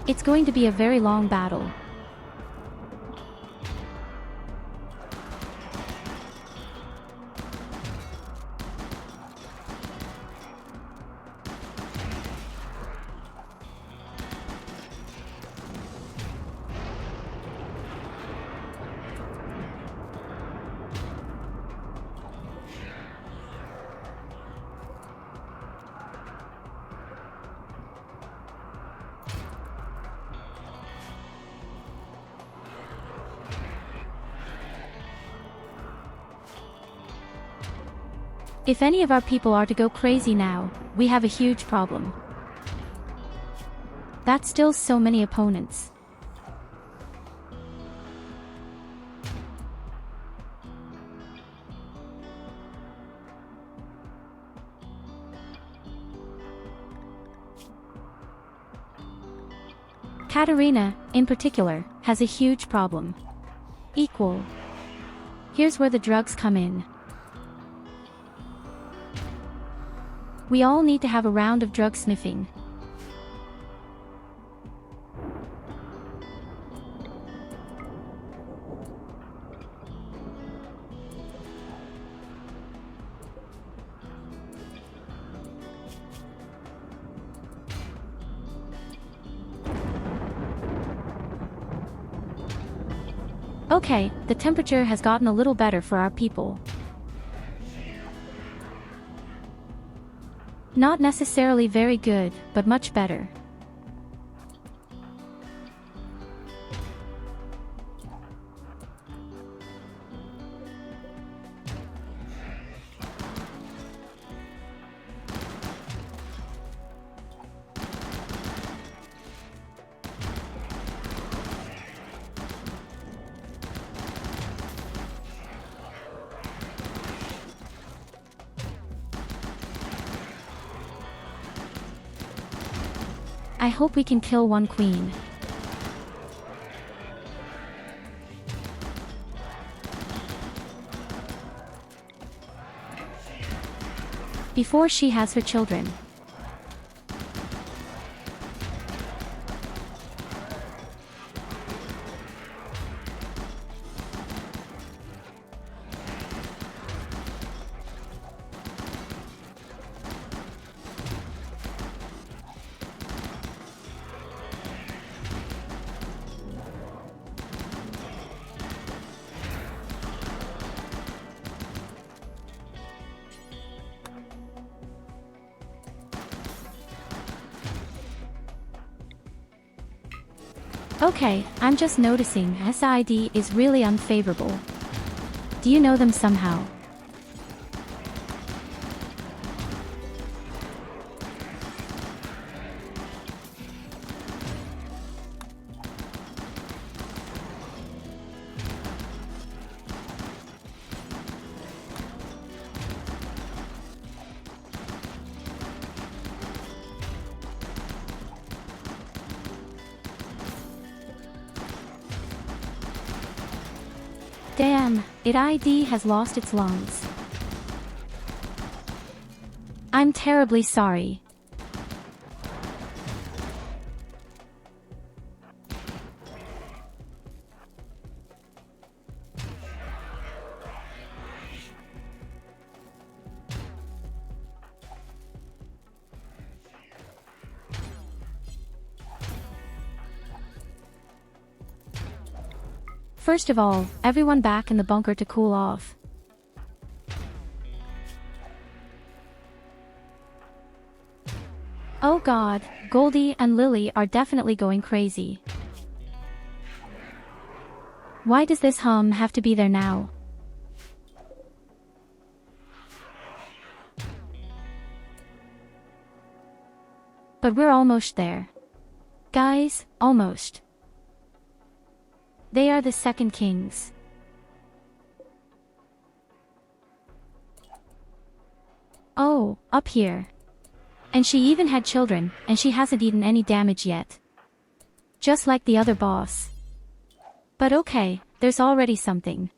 It's going to be a very long battle. If any of our people are to go crazy now, we have a huge problem. That's still so many opponents. Katarina, in particular, has a huge problem. Equal. Here's where the drugs come in. We all need to have a round of drug sniffing. Okay, the temperature has gotten a little better for our people. Not necessarily very good, but much better. I hope we can kill one queen. Before she has her children. Okay, I'm just noticing SID is really unfavorable. Do you know them somehow? Damn, ID has lost its lungs. I'm terribly sorry. First of all, everyone back in the bunker to cool off. Oh god, Goldie and Lily are definitely going crazy. Why does this hum have to be there now? But we're almost there. Guys, almost. They are the second kings. Oh, up here. And she even had children, and she hasn't eaten any damage yet. Just like the other boss. But okay, there's already something.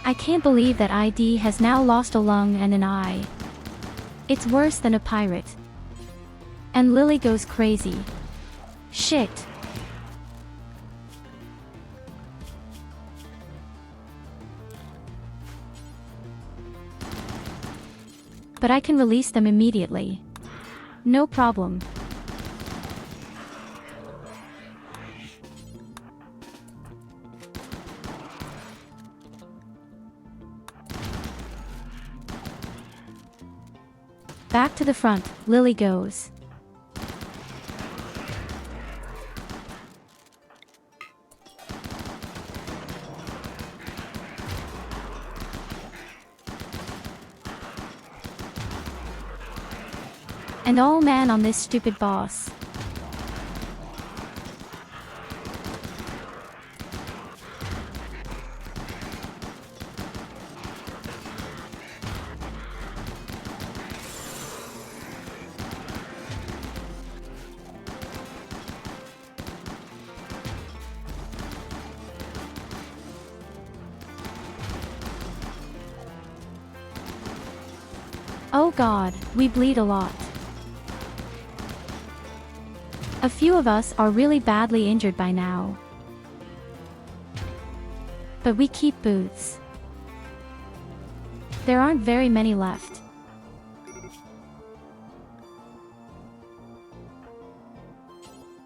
I can't believe that ID has now lost a lung and an eye. It's worse than a pirate. And Lily goes crazy. Shit. But I can release them immediately. No problem. Back to the front, Lily goes. And all man on this stupid boss. Oh god, we bleed a lot. A few of us are really badly injured by now. But we keep booths. There aren't very many left.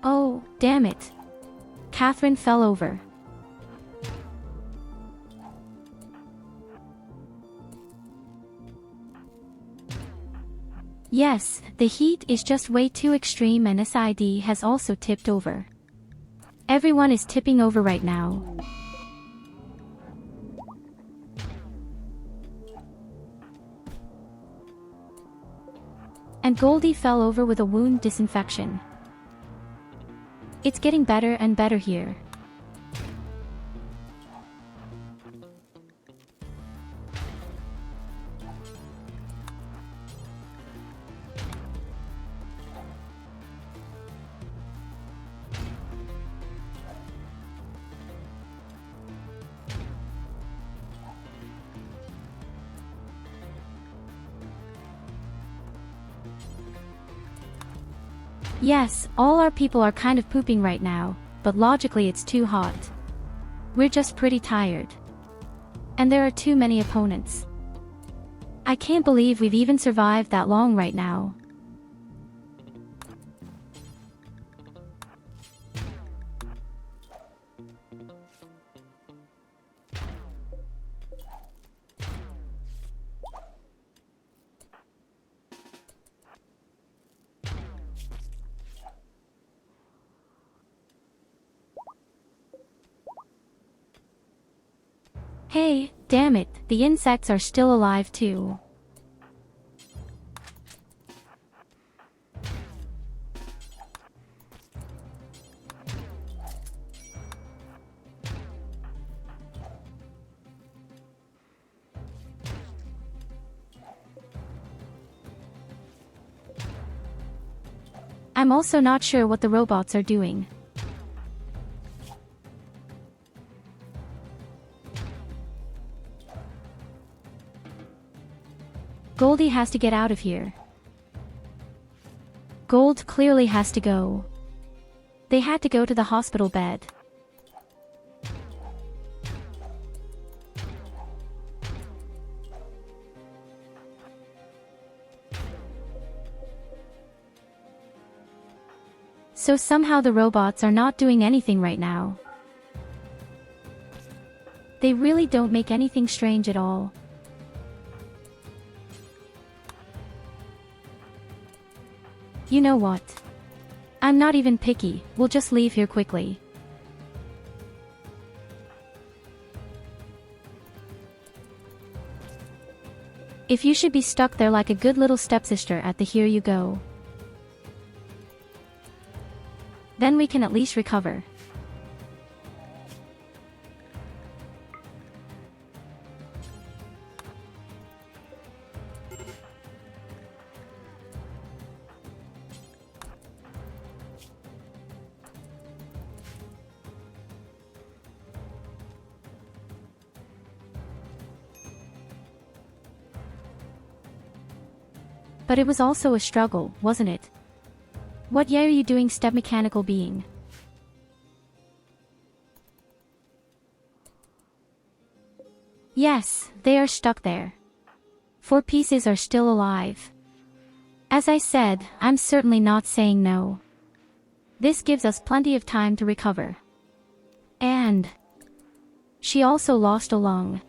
Oh, damn it. Catherine fell over. Yes, the heat is just way too extreme and SID has also tipped over. Everyone is tipping over right now. And Goldie fell over with a wound disinfection. It's getting better and better here. Yes, all our people are kind of pooping right now, but logically it's too hot. We're just pretty tired. And there are too many opponents. I can't believe we've even survived that long right now. Hey, damn it, the insects are still alive too. I'm also not sure what the robots are doing. Goldie has to get out of here. Gold clearly has to go. They had to go to the hospital bed. So somehow the robots are not doing anything right now. They really don't make anything strange at all. You know what? I'm not even picky, we'll just leave here quickly. If you should be stuck there like a good little stepsister at the here you go. Then we can at least recover. But it was also a struggle, wasn't it? What are you doing, step mechanical being? Yes, they are stuck there. 4 pieces are still alive. As I said, I'm certainly not saying no. This gives us plenty of time to recover. And she also lost a lung.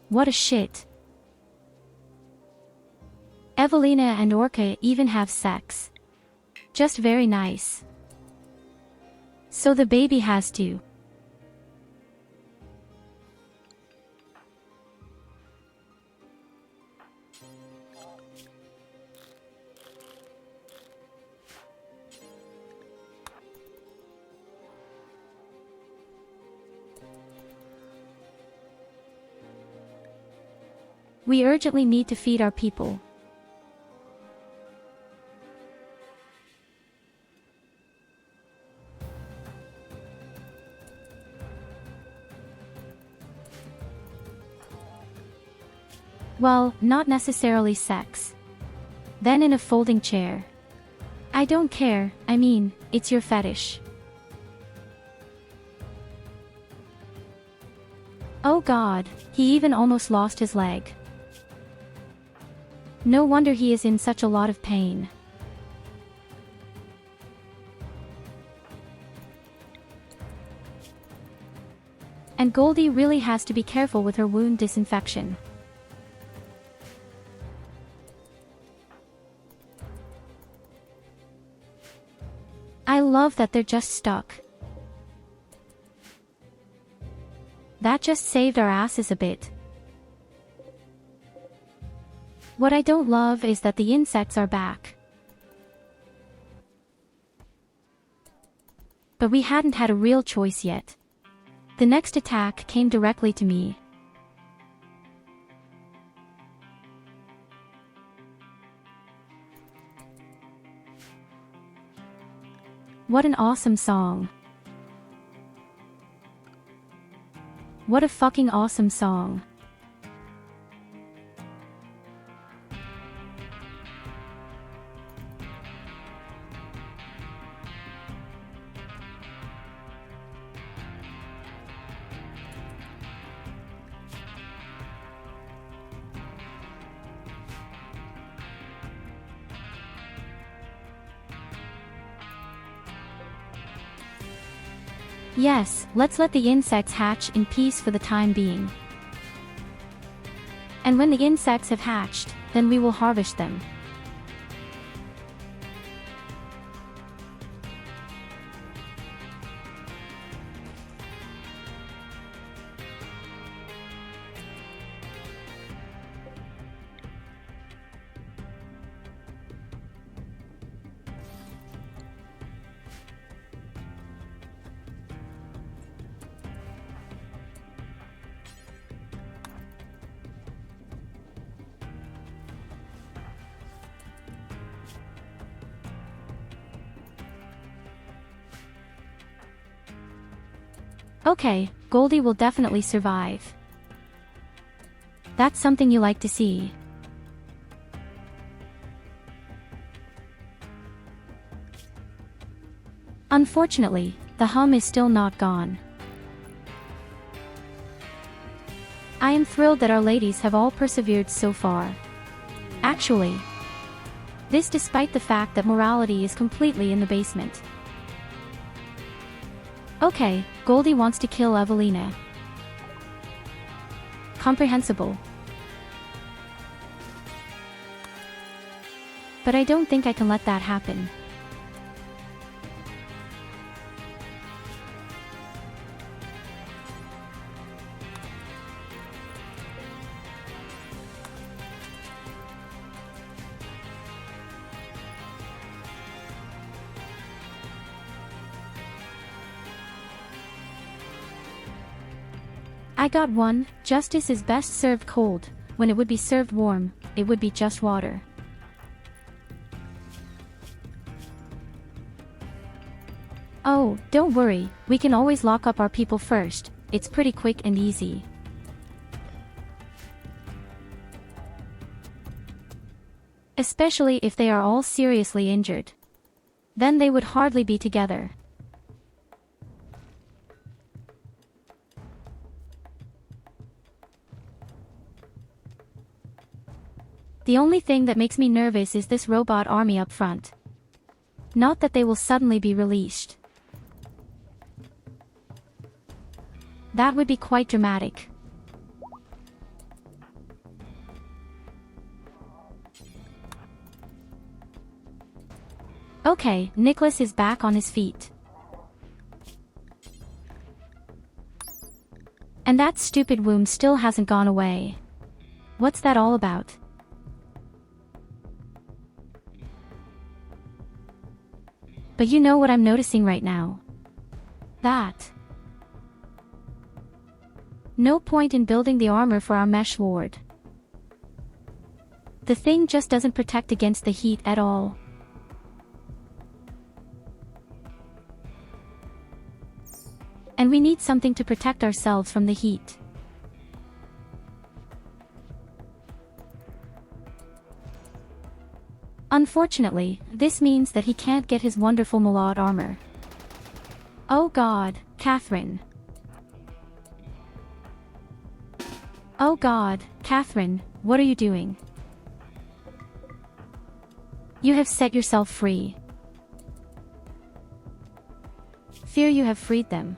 What a shit. Evelina and Orca even have sex. Just very nice. So the baby has to. We urgently need to feed our people. Well, not necessarily sex. then in a folding chair. I don't care, I mean, it's your fetish. Oh god, he even almost lost his leg. No wonder he is in such a lot of pain. And Goldie really has to be careful with her wound disinfection. I love that they're just stuck. That just saved our asses a bit. What I don't love is that the insects are back. But we hadn't had a real choice yet. The next attack came directly to me. What an awesome song. What a fucking awesome song. Yes, let's let the insects hatch in peace for the time being. And when the insects have hatched, then we will harvest them. Okay, Goldie will definitely survive. That's something you like to see. Unfortunately, the hum is still not gone. I am thrilled that our ladies have all persevered so far. Actually, this despite the fact that morality is completely in the basement. Okay, Goldie wants to kill Evelina. Comprehensible. But I don't think I can let that happen. I got one. Justice is best served cold. When it would be served warm, it would be just water. Oh, don't worry, we can always lock up our people first. It's pretty quick and easy. Especially if they are all seriously injured. Then they would hardly be together. The only thing that makes me nervous is this robot army up front. Not that they will suddenly be released. That would be quite dramatic. Okay, Nicholas is back on his feet. And that stupid wound still hasn't gone away. What's that all about? But you know what I'm noticing right now? That. No point in building the armor for our mesh ward. The thing just doesn't protect against the heat at all. And we need something to protect ourselves from the heat. Unfortunately, this means that he can't get his wonderful Malad armor. Oh God, Catherine. Oh God, Catherine, what are you doing? You have set yourself free. Fear you have freed them.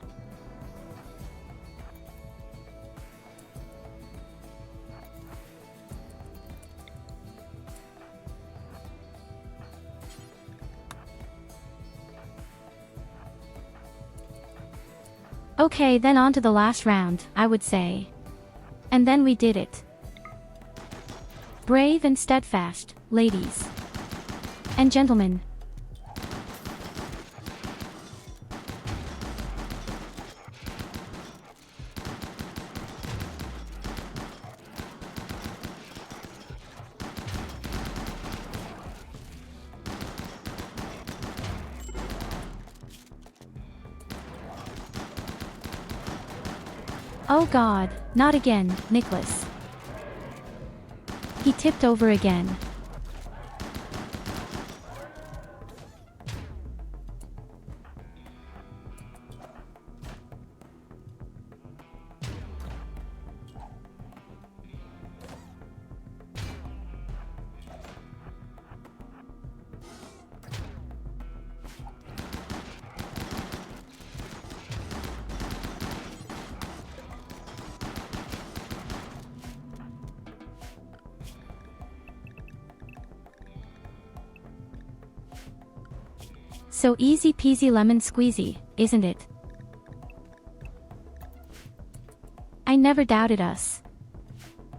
Okay, then on to the last round, I would say. And then we did it. Brave and steadfast, ladies and gentlemen. Oh God, not again, Nicholas. He tipped over again. So easy peasy lemon squeezy, isn't it? I never doubted us.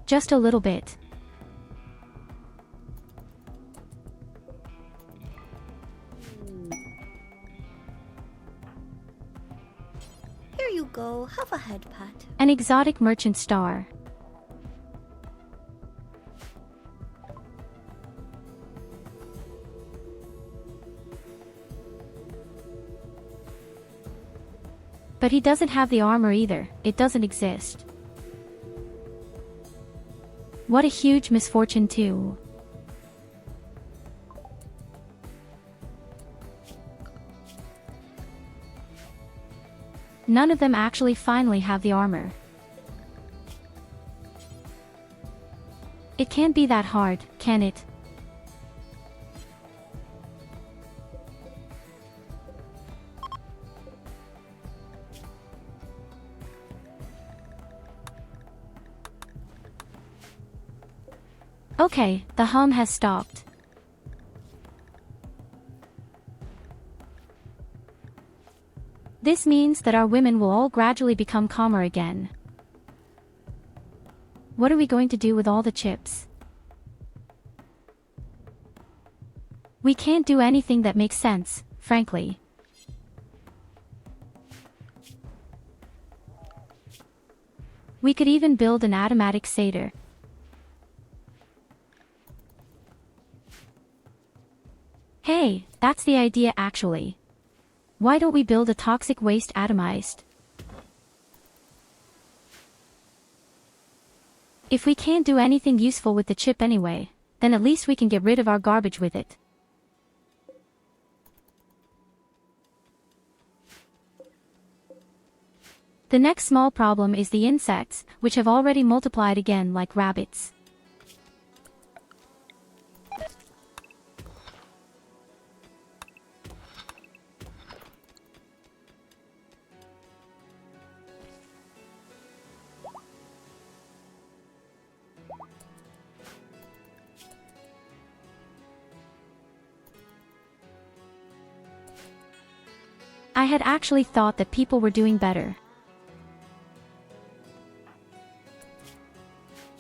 Just a little bit. Here you go, have a head pat. An exotic merchant star. But he doesn't have the armor either, it doesn't exist. What a huge misfortune too. None of them actually finally have the armor. It can't be that hard, can it? Okay, the hum has stopped. This means that our women will all gradually become calmer again. What are we going to do with all the chips? We can't do anything that makes sense, frankly. We could even build an automatic satyr. Hey, that's the idea actually. Why don't we build a toxic waste atomized? If we can't do anything useful with the chip anyway, then at least we can get rid of our garbage with it. The next small problem is the insects, which have already multiplied again like rabbits. I had actually thought that people were doing better.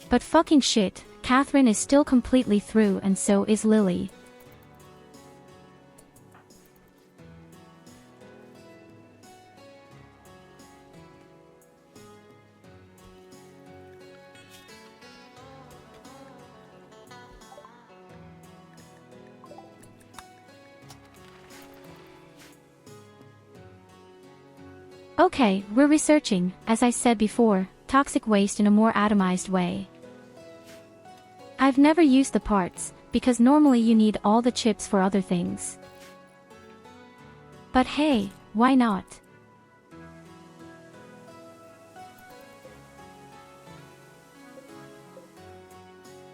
But fucking shit, Catherine is still completely through and so is Lily. Okay, we're researching, as I said before, toxic waste in a more atomized way. I've never used the parts, because normally you need all the chips for other things. But hey, why not?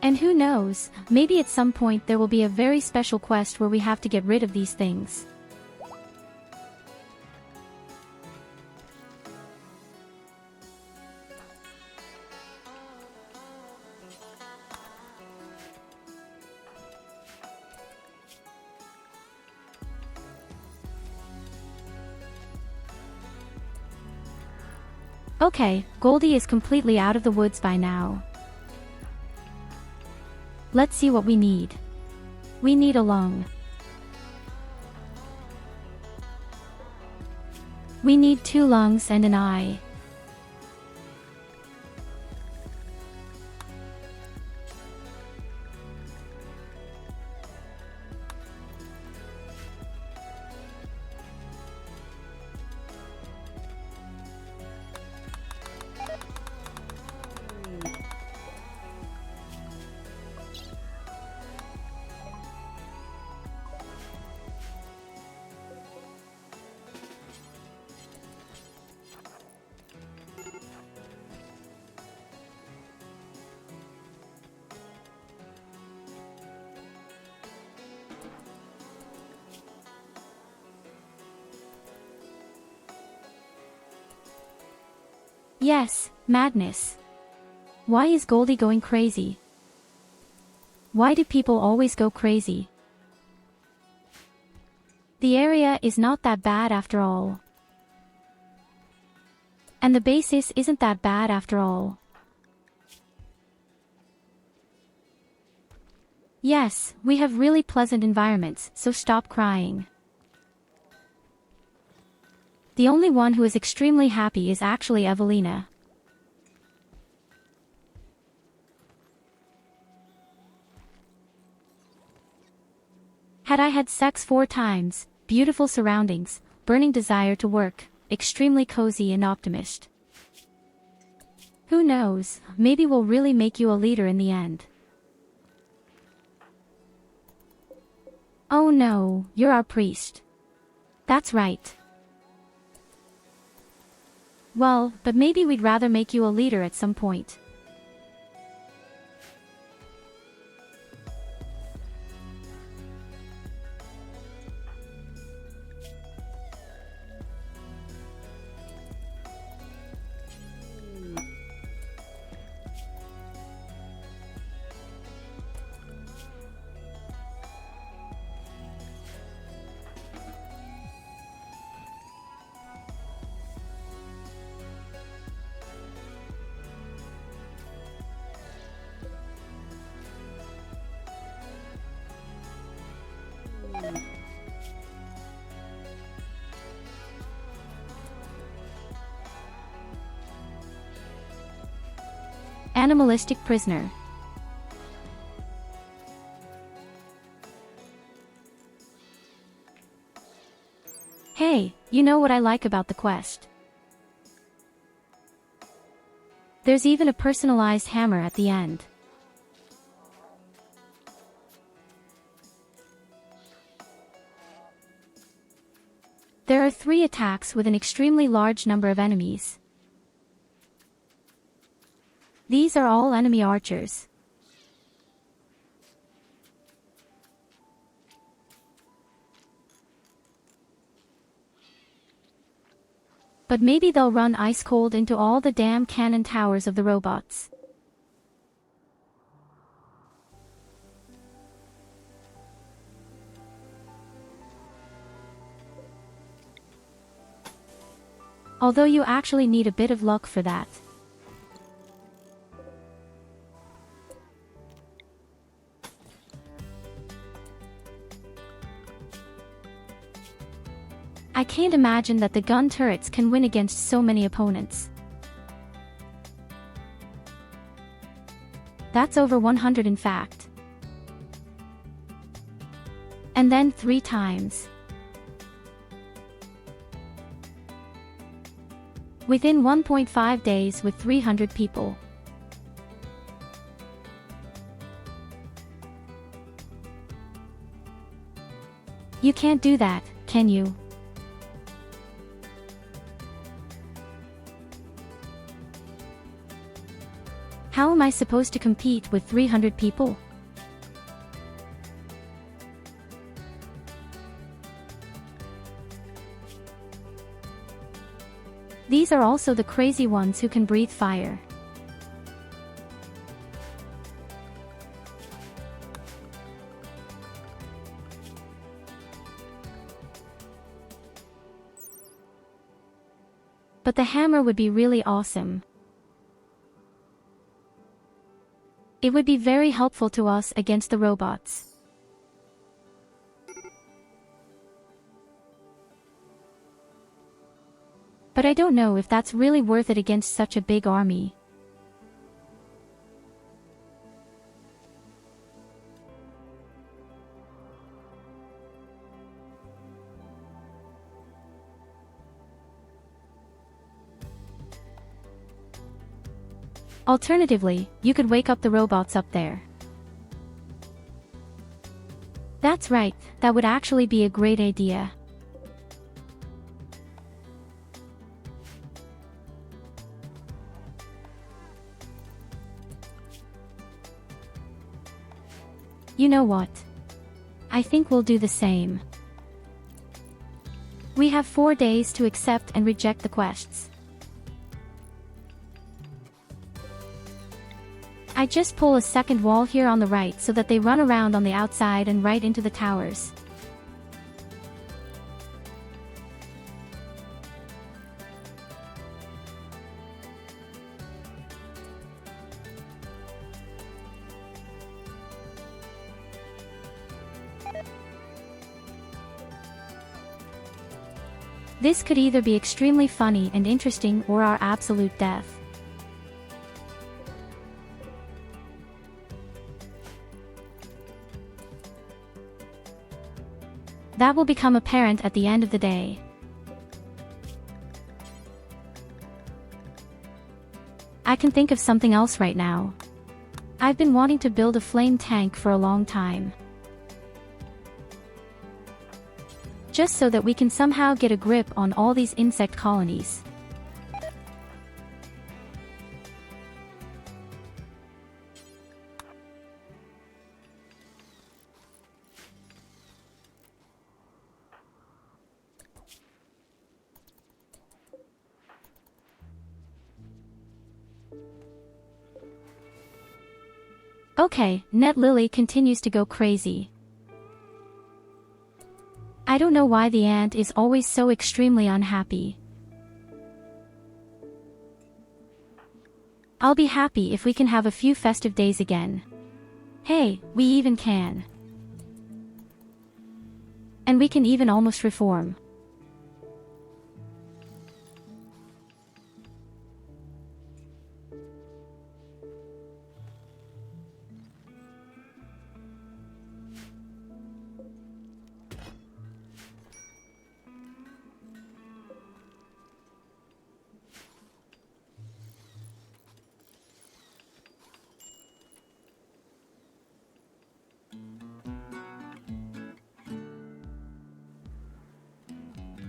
And who knows, maybe at some point there will be a very special quest where we have to get rid of these things. Okay, Goldie is completely out of the woods by now. Let's see what we need. We need a lung. We need 2 lungs and an eye. Yes, madness. Why is Goldie going crazy? Why do people always go crazy? The area is not that bad after all. And the basis isn't that bad after all. Yes, we have really pleasant environments, so stop crying. The only one who is extremely happy is actually Evelina. Had I had sex 4 times, beautiful surroundings, burning desire to work, extremely cozy and optimist. Who knows, maybe we'll really make you a leader in the end. Oh no, you're our priest. That's right. Well, but maybe we'd rather make you a leader at some point. Animalistic prisoner. Hey, you know what I like about the quest? There's even a personalized hammer at the end. There are 3 attacks with an extremely large number of enemies. These are all enemy archers. But maybe they'll run ice cold into all the damn cannon towers of the robots. Although you actually need a bit of luck for that. I can't imagine that the gun turrets can win against so many opponents. That's over 100 in fact. And then 3 times. Within 1.5 days with 300 people. You can't do that, can you? How am I supposed to compete with 300 people? These are also the crazy ones who can breathe fire. But the hammer would be really awesome. It would be very helpful to us against the robots. But I don't know if that's really worth it against such a big army. Alternatively, you could wake up the robots up there. That's right, that would actually be a great idea. You know what? I think we'll do the same. We have 4 days to accept and reject the quests. I just pull a second wall here on the right so that they run around on the outside and right into the towers. This could either be extremely funny and interesting or our absolute death. That will become apparent at the end of the day. I can think of something else right now. I've been wanting to build a flame tank for a long time. Just so that we can somehow get a grip on all these insect colonies. Okay, Net Lily continues to go crazy. I don't know why the ant is always so extremely unhappy. I'll be happy if we can have a few festive days again. Hey, we even can. And we can even almost reform.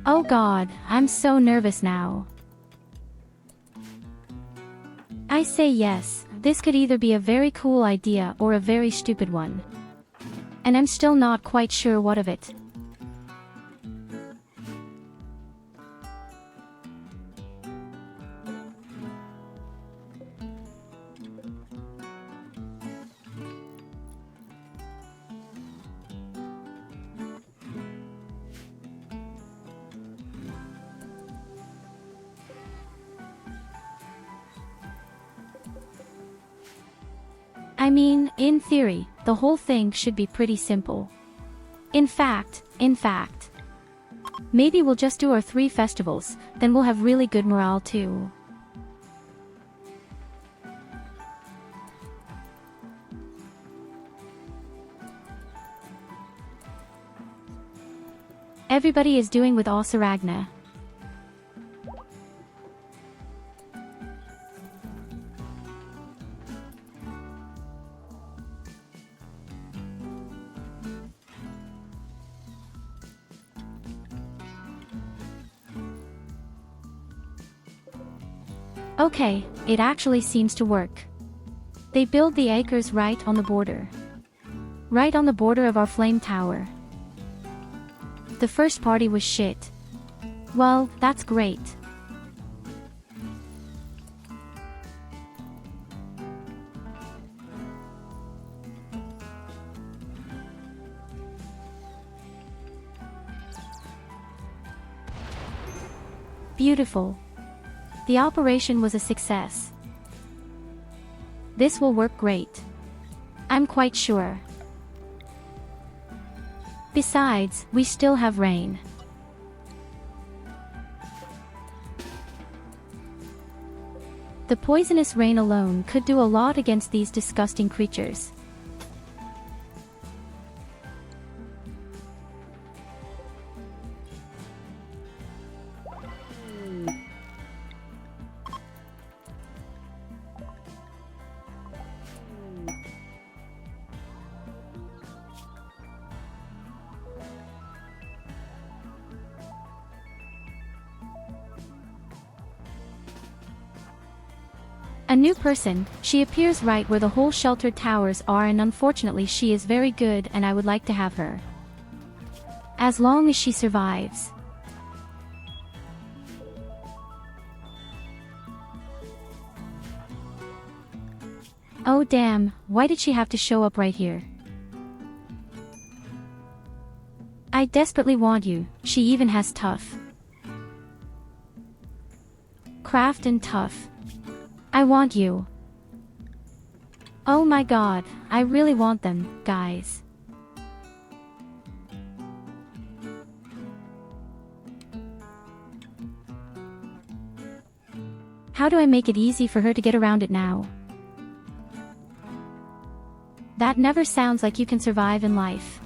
Oh God, I'm so nervous now. I say yes, this could either be a very cool idea or a very stupid one. And I'm still not quite sure what of it. I mean, in theory, the whole thing should be pretty simple. In fact, maybe we'll just do our 3 festivals, then we'll have really good morale too. Everybody is doing with Osiragna. Okay, it actually seems to work. They build the acres right on the border. Right on the border of our flame tower. The first party was shit. Well, that's great. Beautiful. The operation was a success. This will work great. I'm quite sure. Besides, we still have rain. The poisonous rain alone could do a lot against these disgusting creatures. A new person, she appears right where the whole sheltered towers are, and unfortunately she is very good and I would like to have her. As long as she survives. Oh damn, why did she have to show up right here? I desperately want you, she even has tough. Craft and tough. I want you. Oh my god, I really want them, guys. How do I make it easy for her to get around it now? That never sounds like you can survive in life.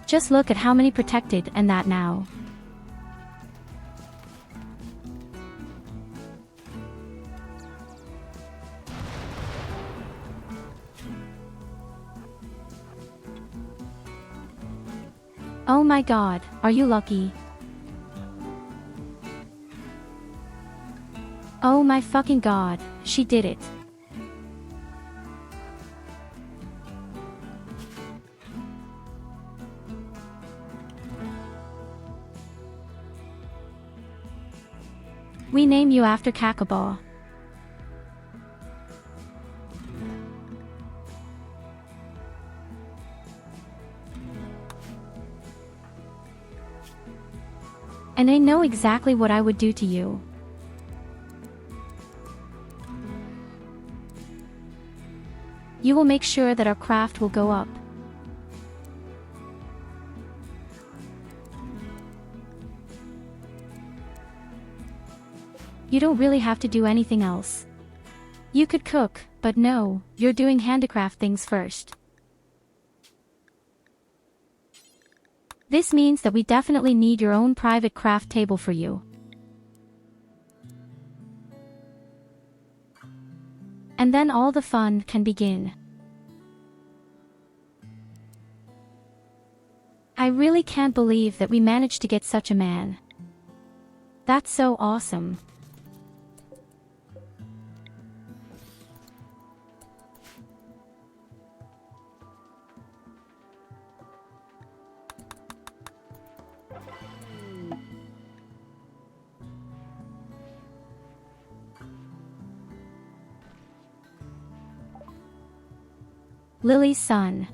Just look at how many protected and that now. Oh my god, are you lucky? Oh my fucking god, she did it. We name you after Kakaba. And I know exactly what I would do to you. You will make sure that our craft will go up. You don't really have to do anything else. You could cook, but no, you're doing handicraft things first. This means that we definitely need your own private craft table for you. And then all the fun can begin. I really can't believe that we managed to get such a man. That's so awesome. Lily's son.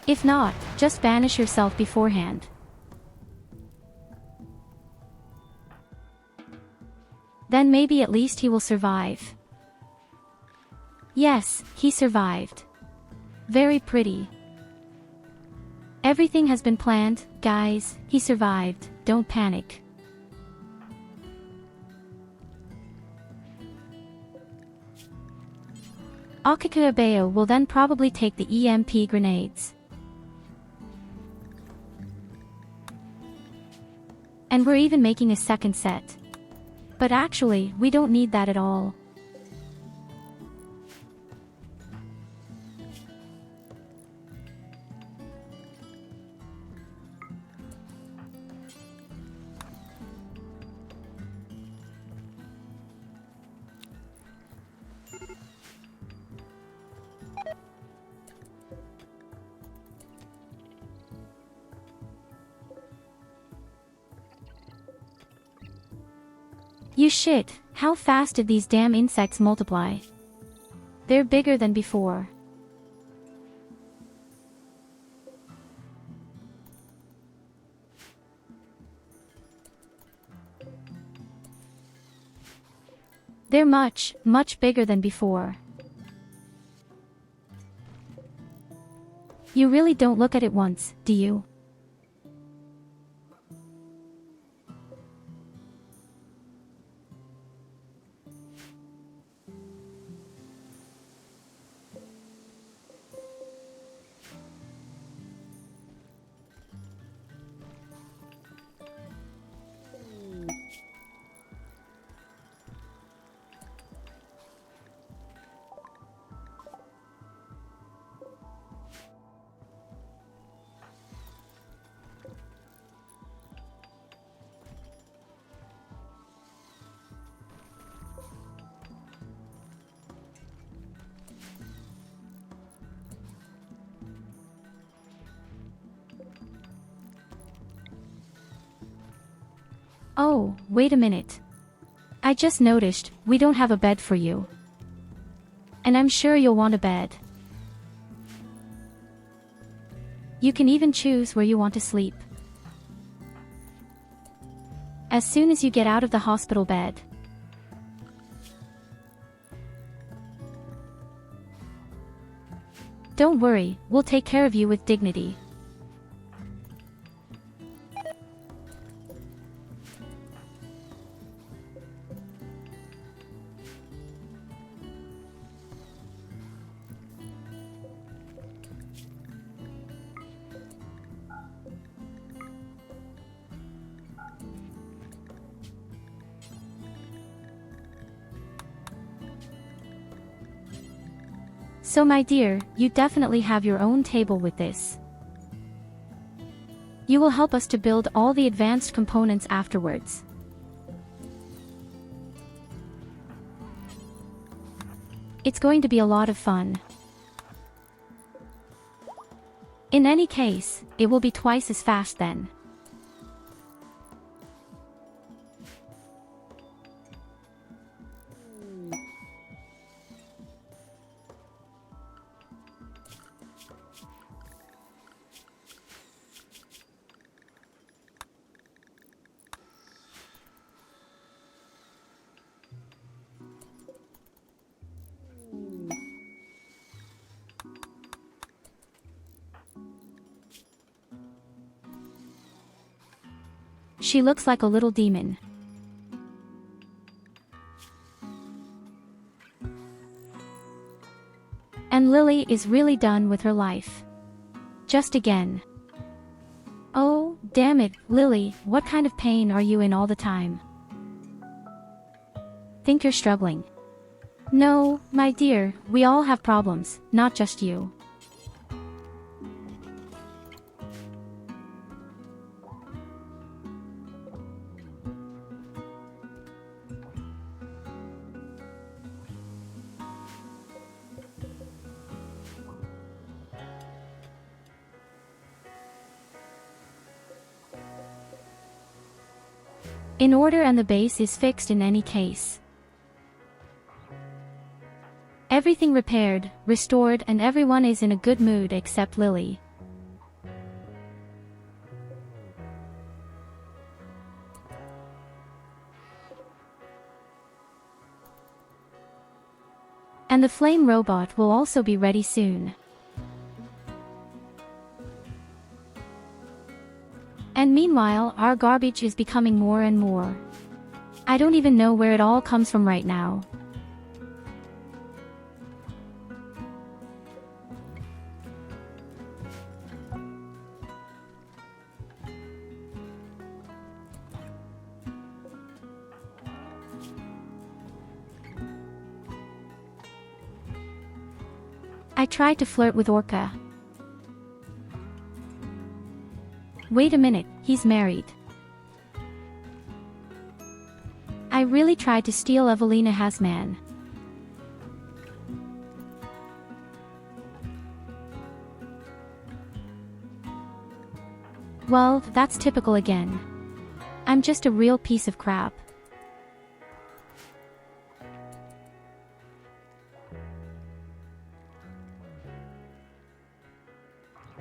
If not, just banish yourself beforehand. Then maybe at least he will survive. Yes, he survived. Very pretty. Everything has been planned, guys, he survived, don't panic. Akikabeyo will then probably take the EMP grenades. And we're even making a second set. But actually, we don't need that at all. You shit, how fast did these damn insects multiply? They're bigger than before. They're much, much bigger than before. You really don't look at it once, do you? Oh, wait a minute. I just noticed, we don't have a bed for you. And I'm sure you'll want a bed. You can even choose where you want to sleep. As soon as you get out of the hospital bed. Don't worry, we'll take care of you with dignity. So my dear, you definitely have your own table with this. You will help us to build all the advanced components afterwards. It's going to be a lot of fun. In any case, it will be twice as fast then. She looks like a little demon. And Lily is really done with her life. Just again. Oh, damn it, Lily, what kind of pain are you in all the time? Think you're struggling? No, my dear, we all have problems, not just you. In order, and the base is fixed in any case. Everything repaired, restored, and everyone is in a good mood except Lily. And the flame robot will also be ready soon. And meanwhile, our garbage is becoming more and more. I don't even know where it all comes from right now. I tried to flirt with Orca. Wait a minute, he's married. I really tried to steal Evelina Hasman. Well, that's typical again. I'm just a real piece of crap.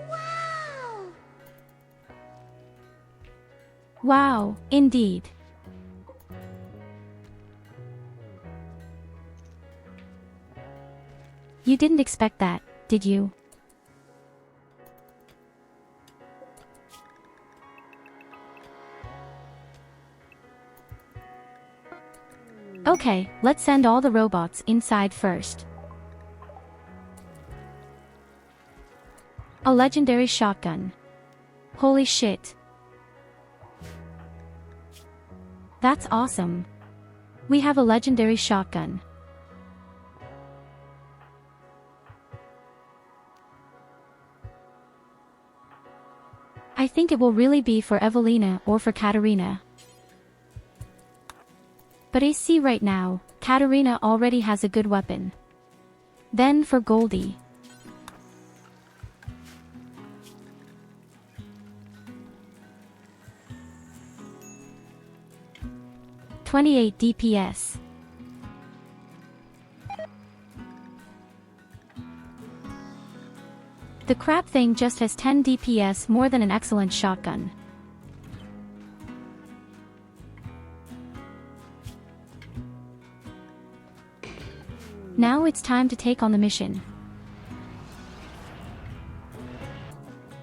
Wow! Wow, indeed. You didn't expect that, did you? Okay, let's send all the robots inside first. A legendary shotgun. Holy shit. That's awesome. We have a legendary shotgun. I think it will really be for Evelina or for Katarina. But I see right now, Katarina already has a good weapon. Then for Goldie. (28 DPS). The crap thing just has 10 DPS more than an excellent shotgun. Now it's time to take on the mission.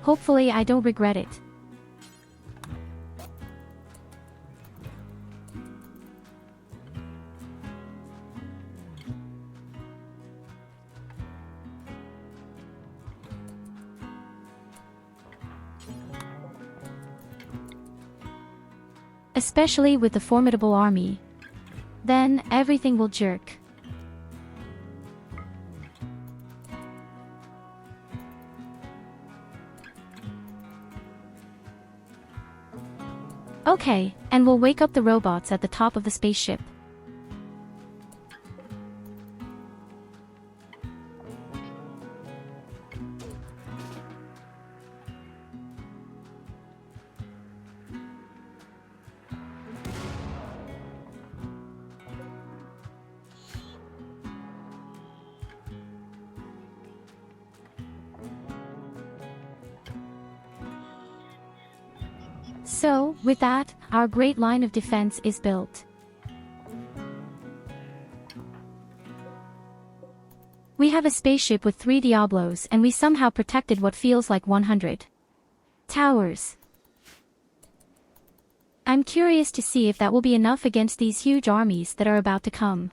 Hopefully I don't regret it. Especially with the formidable army. Then, everything will jerk. Okay, and we'll wake up the robots at the top of the spaceship. So, with that, our great line of defense is built. We have a spaceship with 3 Diablos and we somehow protected what feels like 100 towers. I'm curious to see if that will be enough against these huge armies that are about to come.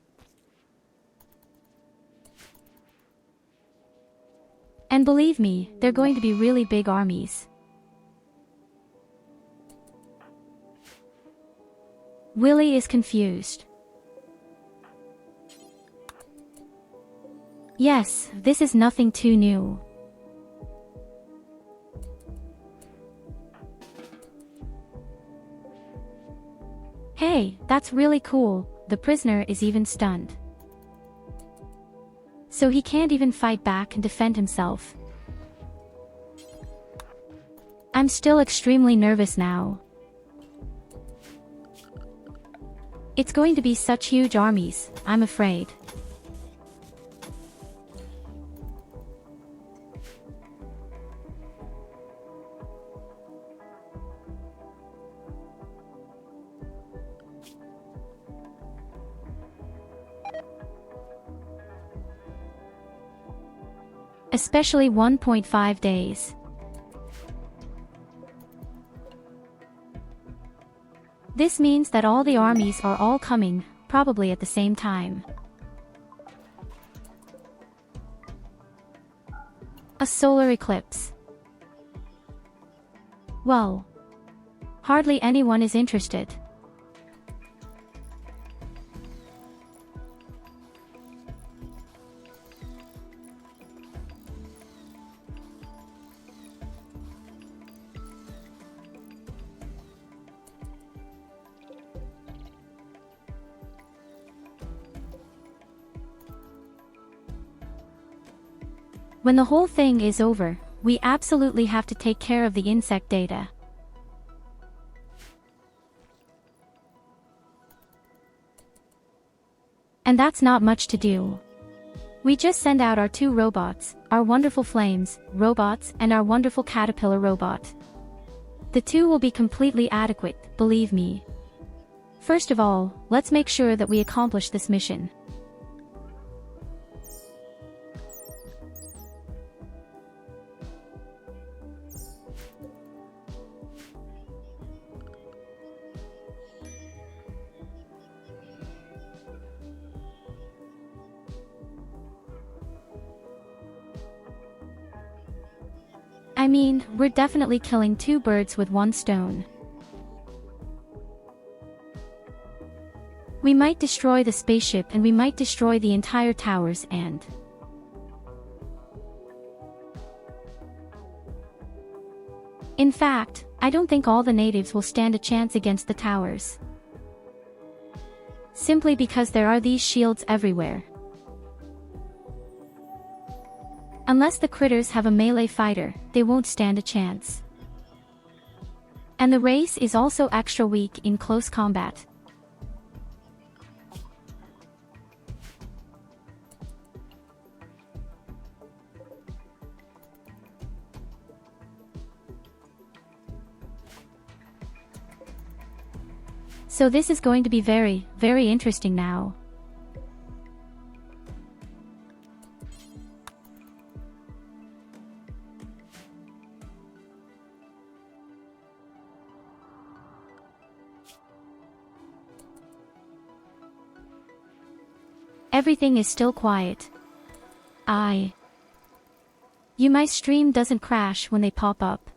And believe me, they're going to be really big armies. Willie is confused. Yes, this is nothing too new. Hey, that's really cool. The prisoner is even stunned. So he can't even fight back and defend himself. I'm still extremely nervous now. It's going to be such huge armies, I'm afraid. Especially 1.5 days. This means that all the armies are all coming, probably at the same time. A solar eclipse. Well, hardly anyone is interested. When the whole thing is over, we absolutely have to take care of the insect data. And that's not much to do. We just send out our 2 robots, our wonderful flames robots and our wonderful caterpillar robot. The 2 will be completely adequate, believe me. First of all, let's make sure that we accomplish this mission. I mean, we're definitely killing 2 birds with 1 stone. We might destroy the spaceship and we might destroy the entire towers and... In fact, I don't think all the natives will stand a chance against the towers. Simply because there are these shields everywhere. Unless the critters have a melee fighter, they won't stand a chance. And the race is also extra weak in close combat. So this is going to be very, very interesting now. Everything is still quiet. My stream doesn't crash when they pop up.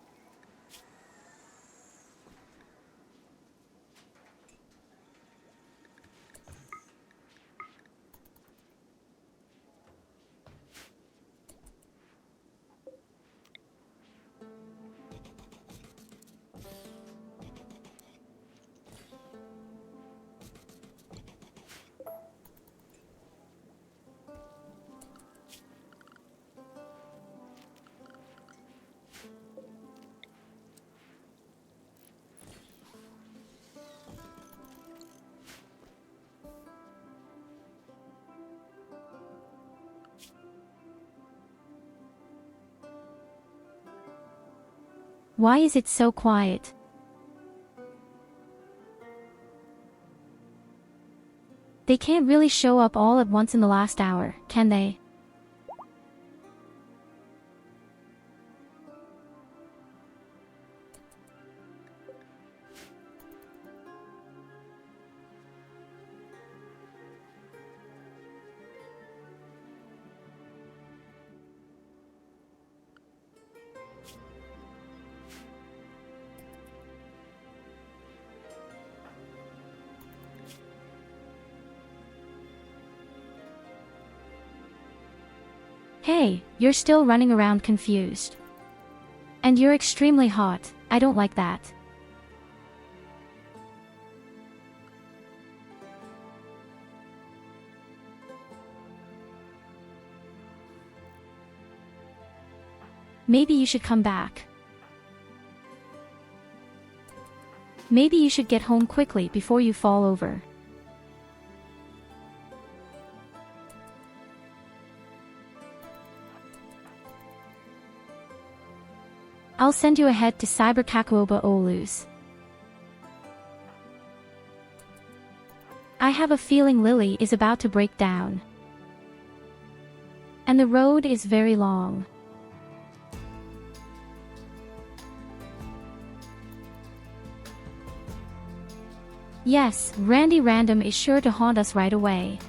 Why is it so quiet? They can't really show up all at once in the last hour, can they? Hey, you're still running around confused. And you're extremely hot, I don't like that. Maybe you should come back. Maybe you should get home quickly before you fall over. I'll send you ahead to Cyber Kakuoba Olus. I have a feeling Lily is about to break down. And the road is very long. Yes, Randy Random is sure to haunt us right away.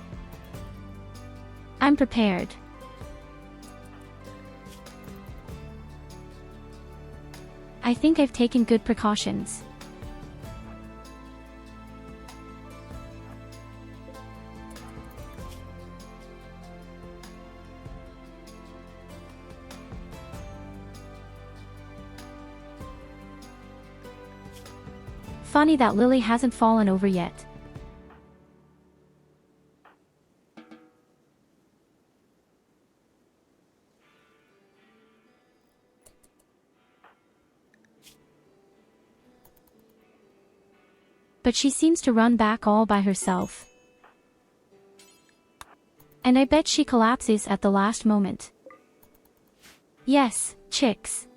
I'm prepared. I think I've taken good precautions. Funny that Lily hasn't fallen over yet. But she seems to run back all by herself. And I bet she collapses at the last moment. Yes, chicks.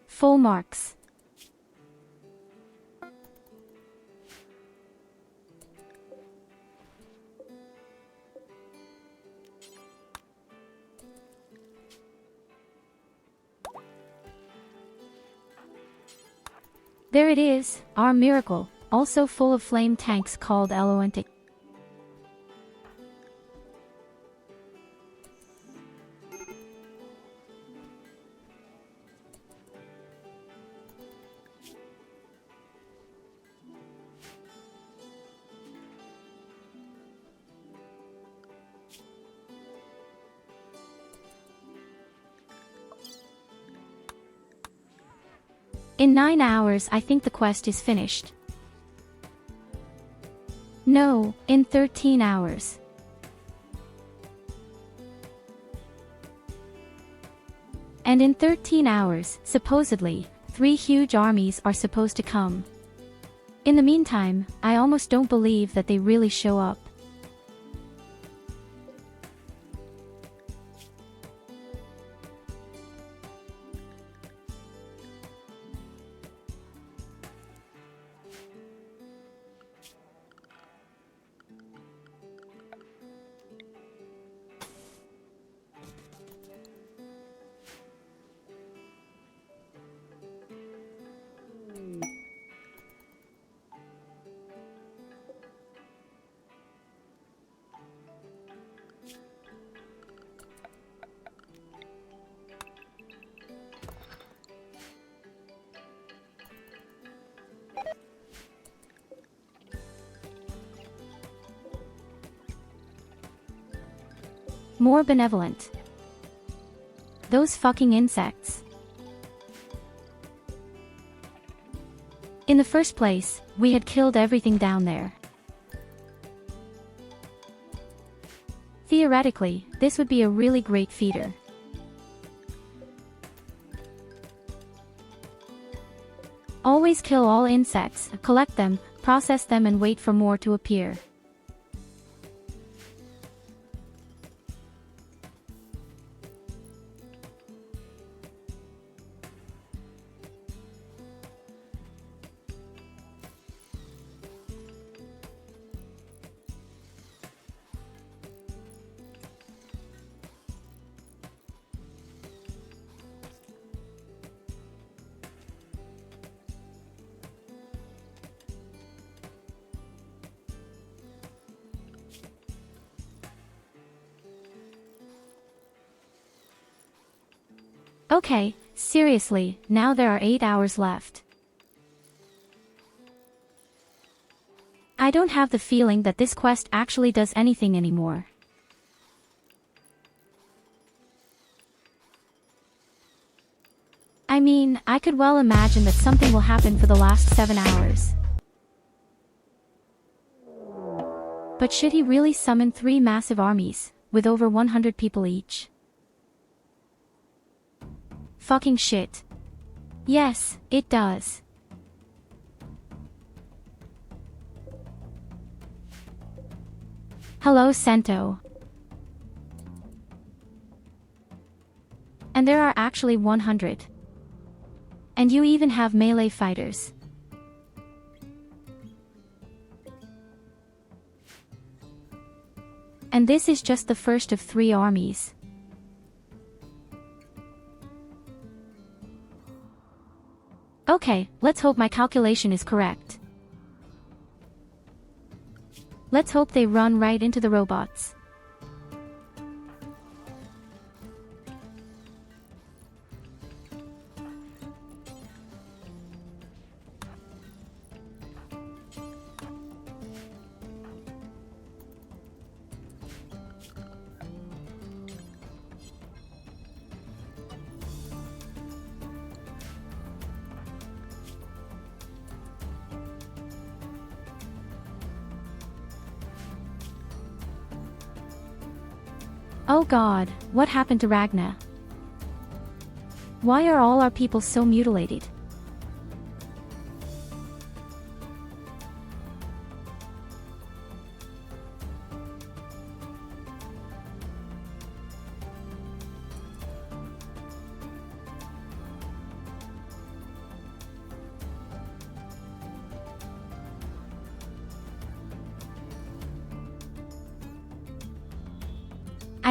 Full marks. There it is, our miracle, also full of flame tanks called Eloentic. In 9 hours I think the quest is finished. No, in 13 hours. And in 13 hours, supposedly, 3 huge armies are supposed to come. In the meantime, I almost don't believe that they really show up. More benevolent. Those fucking insects. In the first place, we had killed everything down there. Theoretically, this would be a really great feeder. Always kill all insects, collect them, process them and wait for more to appear. Okay, seriously, now there are 8 hours left. I don't have the feeling that this quest actually does anything anymore. I mean, I could well imagine that something will happen for the last 7 hours. But should he really summon 3 massive armies, with over 100 people each? Fucking shit. Yes, it does. Hello, Sento. And there are actually 100. And you even have melee fighters. And this is just the first of 3 armies. Okay, let's hope my calculation is correct. Let's hope they run right into the robots. Oh god, what happened to Ragna? Why are all our people so mutilated?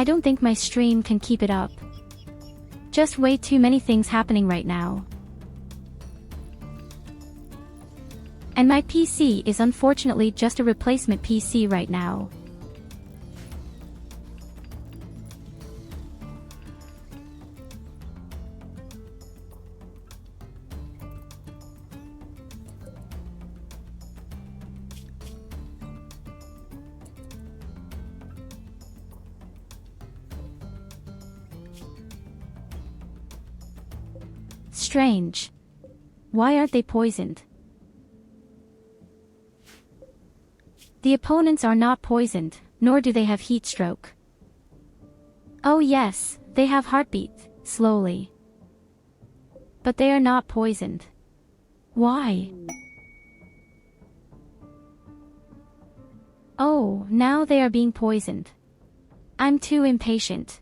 I don't think my stream can keep it up. Just way too many things happening right now. And my PC is unfortunately just a replacement PC right now. Strange. Why aren't they poisoned? The opponents are not poisoned, nor do they have heat stroke. Oh yes, they have heartbeat, slowly. But they are not poisoned. Why? Oh, now they are being poisoned. I'm too impatient.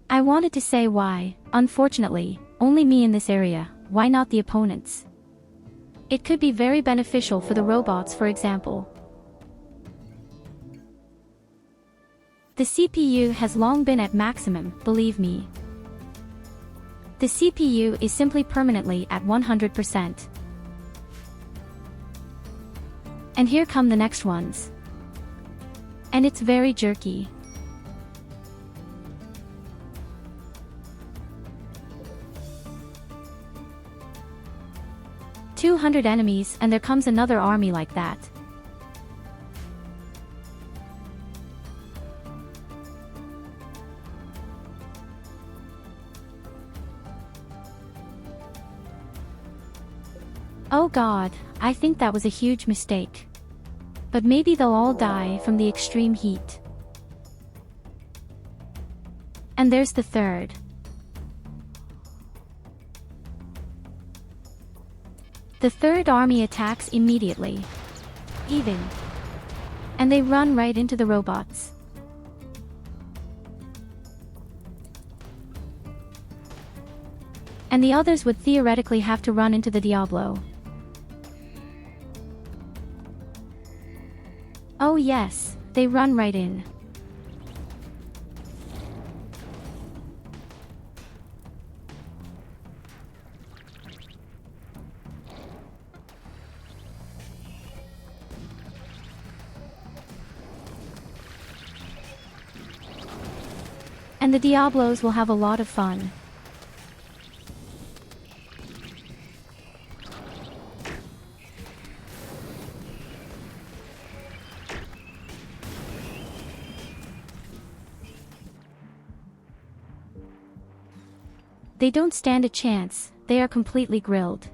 I wanted to say why, unfortunately, only me in this area, why not the opponents? It could be very beneficial for the robots, for example. The CPU has long been at maximum, believe me. The CPU is simply permanently at 100%. And here come the next ones. And it's very jerky. "200 enemies and there comes another army like that." Oh god, I think that was a huge mistake. But maybe they'll all die from the extreme heat. And there's the third. The third army attacks immediately. Even. And they run right into the robots. And the others would theoretically have to run into the Diablo. Oh yes, they run right in. And the Diablos will have a lot of fun. They don't stand a chance, they are completely grilled.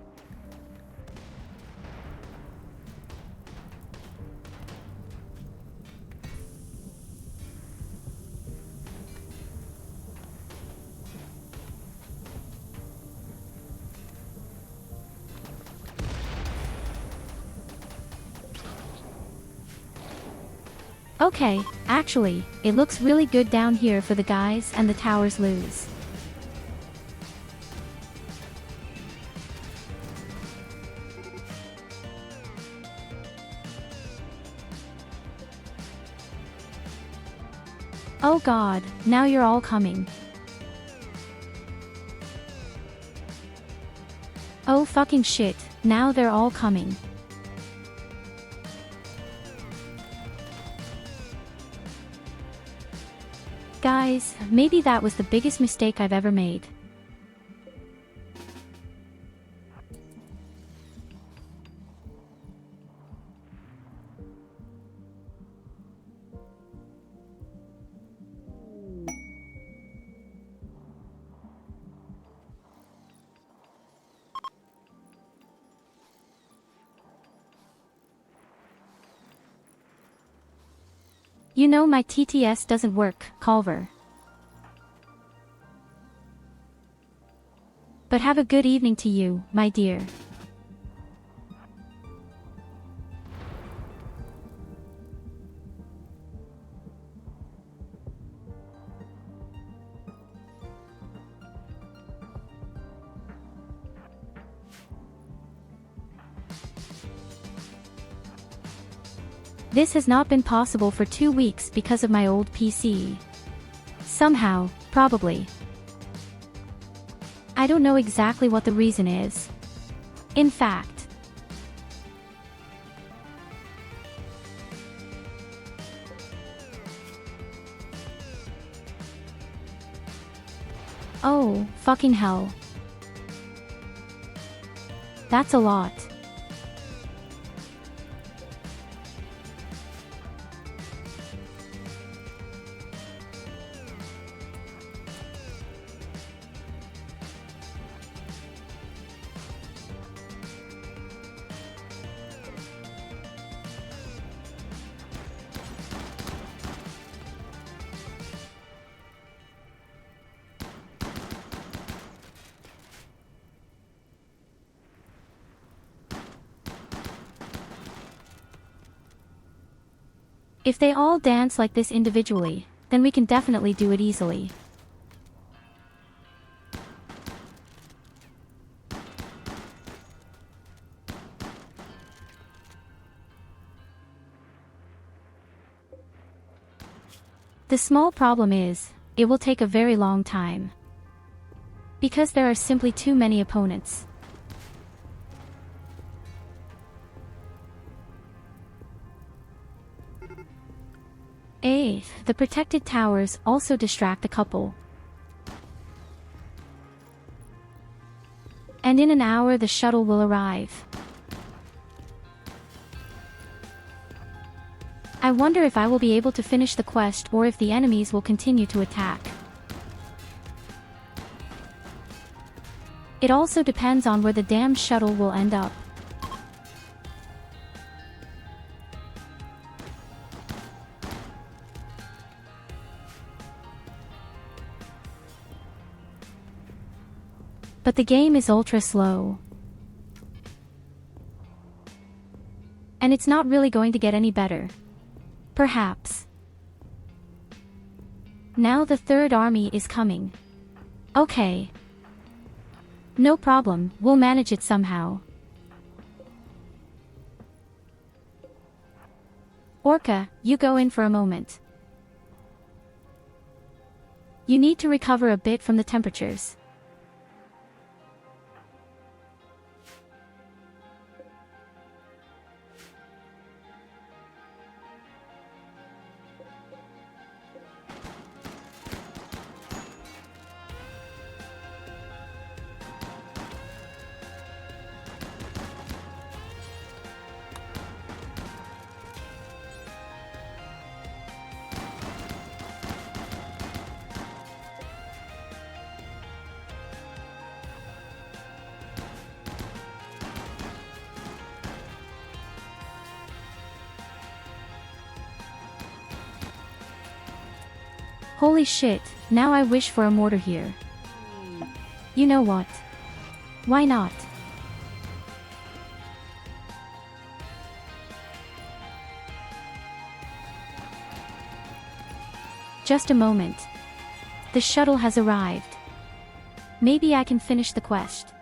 Okay, actually, it looks really good down here for the guys and the towers lose. Oh god, now you're all coming. Oh fucking shit, now they're all coming. Guys, maybe that was the biggest mistake I've ever made. You know my TTS doesn't work, Culver. But have a good evening to you, my dear. This has not been possible for 2 weeks because of my old PC. Somehow, probably. I don't know exactly what the reason is. In fact, oh, fucking hell. That's a lot. If they all dance like this individually, then we can definitely do it easily. The small problem is, it will take a very long time. Because there are simply too many opponents. The protected towers also distract the couple. And in an hour the shuttle will arrive. I wonder if I will be able to finish the quest or if the enemies will continue to attack. It also depends on where the damn shuttle will end up. But the game is ultra slow. And it's not really going to get any better. Perhaps. Now the third army is coming. Okay. No problem, we'll manage it somehow. Orca, you go in for a moment. You need to recover a bit from the temperatures. Holy shit, now I wish for a mortar here. You know what? Why not? Just a moment. The shuttle has arrived. Maybe I can finish the quest.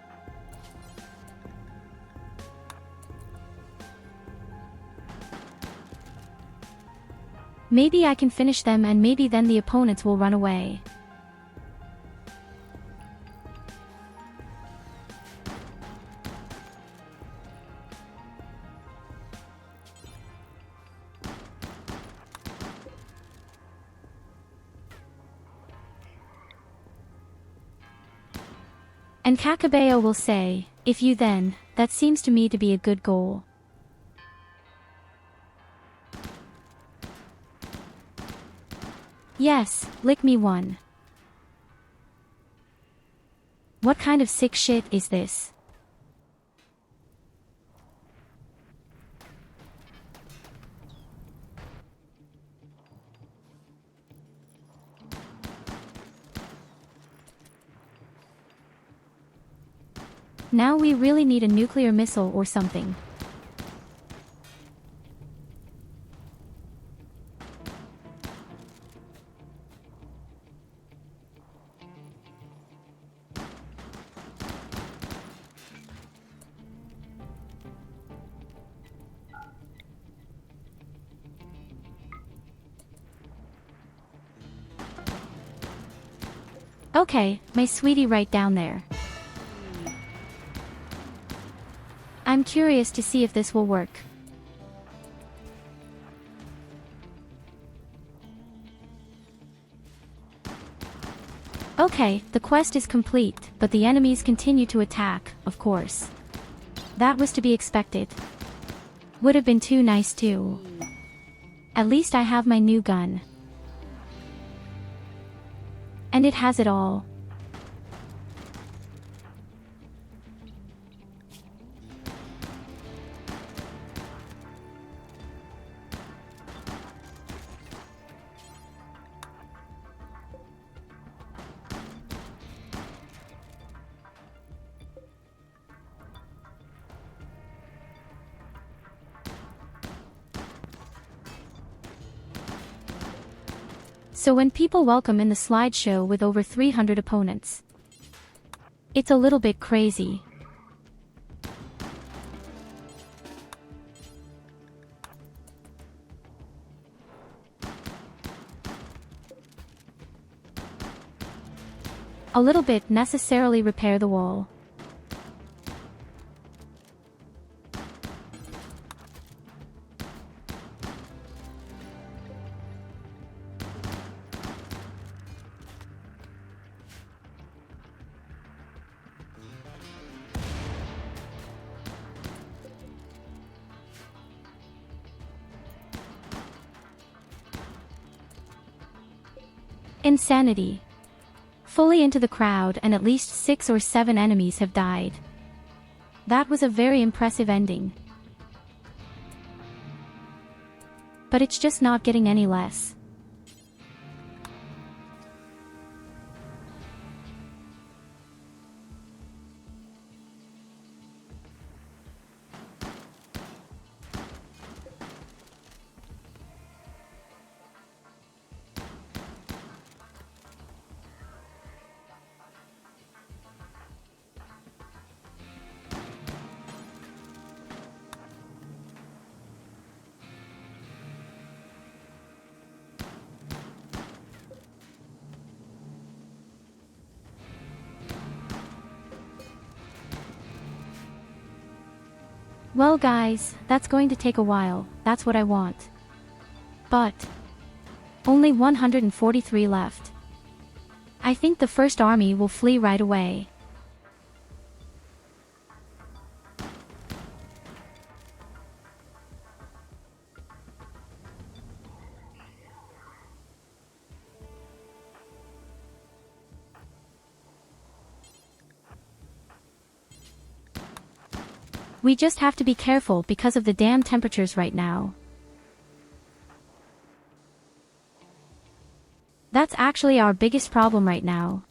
Maybe I can finish them and maybe then the opponents will run away. And Kakabeo will say, if you then, that seems to me to be a good goal. Yes, lick me one. What kind of sick shit is this? Now we really need a nuclear missile or something. Okay, my sweetie right down there. I'm curious to see if this will work. Okay, the quest is complete, but the enemies continue to attack, of course. That was to be expected. Would have been too nice too. At least I have my new gun. And it has it all. So when people welcome in the slideshow with over 300 opponents, it's a little bit crazy. A little bit necessarily repair the wall. Insanity. Fully into the crowd and at least 6 or 7 enemies have died. That was a very impressive ending. But it's just not getting any less. Well guys, that's going to take a while, that's what I want. But only 143 left. I think the first army will flee right away. We just have to be careful because of the damn temperatures right now. That's actually our biggest problem right now.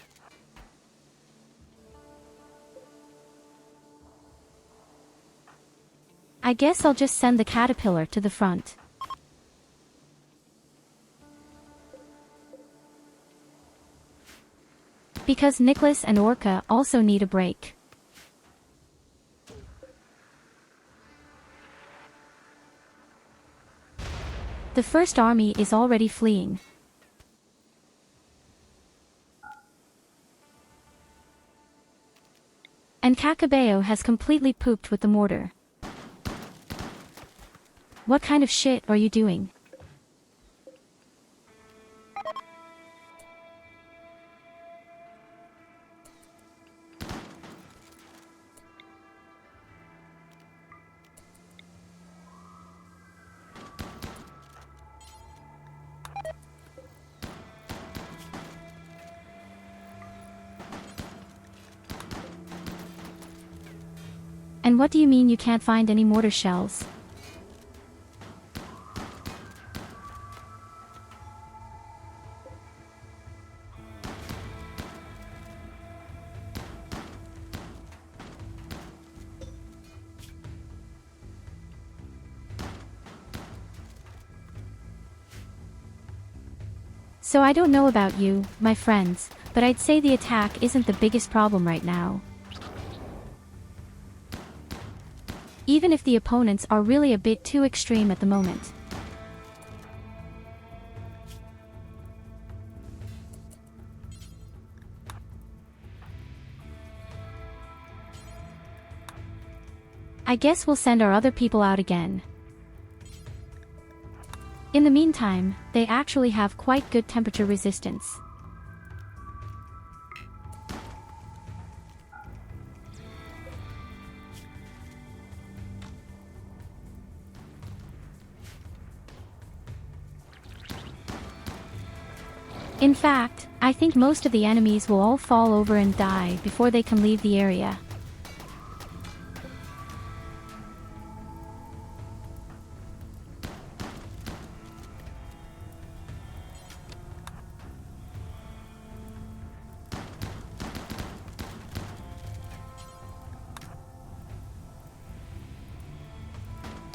I guess I'll just send the caterpillar to the front. Because Nicholas and Orca also need a break. The first army is already fleeing. And Kakabeo has completely pooped with the mortar. What kind of shit are you doing? And what do you mean you can't find any mortar shells? So I don't know about you, my friends, but I'd say the attack isn't the biggest problem right now. Even if the opponents are really a bit too extreme at the moment. I guess we'll send our other people out again. In the meantime, they actually have quite good temperature resistance. In fact, I think most of the enemies will all fall over and die before they can leave the area.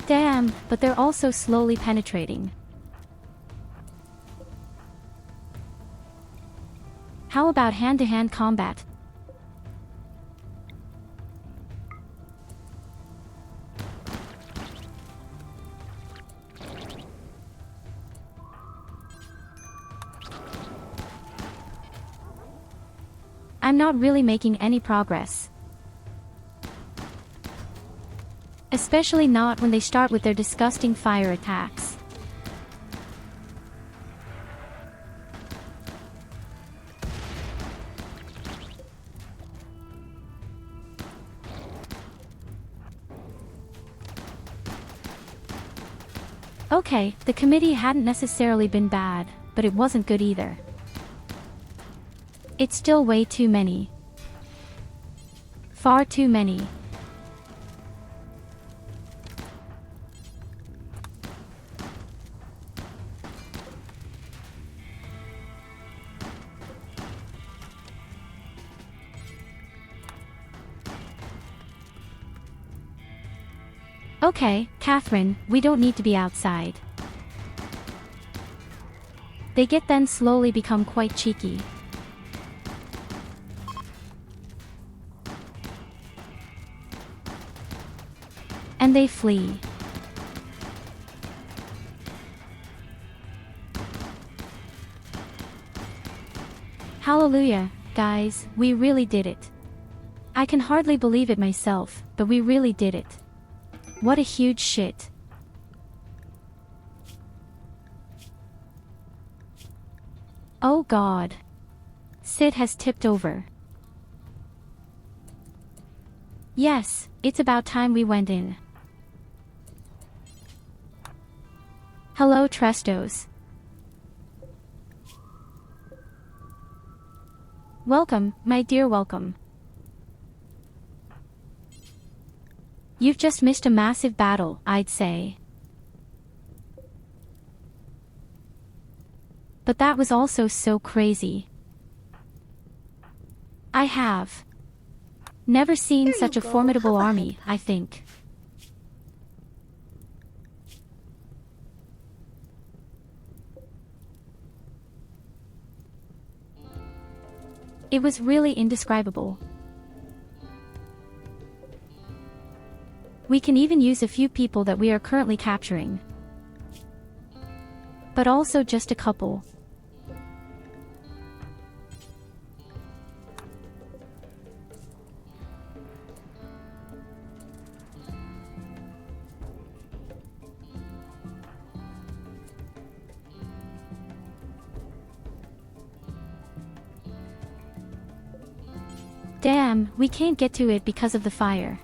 Damn, but they're also slowly penetrating. How about hand-to-hand combat? I'm not really making any progress. Especially not when they start with their disgusting fire attacks. Okay, the committee hadn't necessarily been bad, but it wasn't good either. It's still way too many. Far too many. Okay, Catherine, we don't need to be outside. They get then slowly become quite cheeky. And they flee. Hallelujah, guys, we really did it. I can hardly believe it myself, but we really did it. What a huge shit. Oh god. Sid has tipped over. Yes, it's about time we went in. Hello, Trestos. Welcome, my dear, welcome. You've just missed a massive battle, I'd say. But that was also so crazy. I have never seen such a formidable army, I think. It was really indescribable. We can even use a few people that we are currently capturing. But also just a couple. Damn, we can't get to it because of the fire.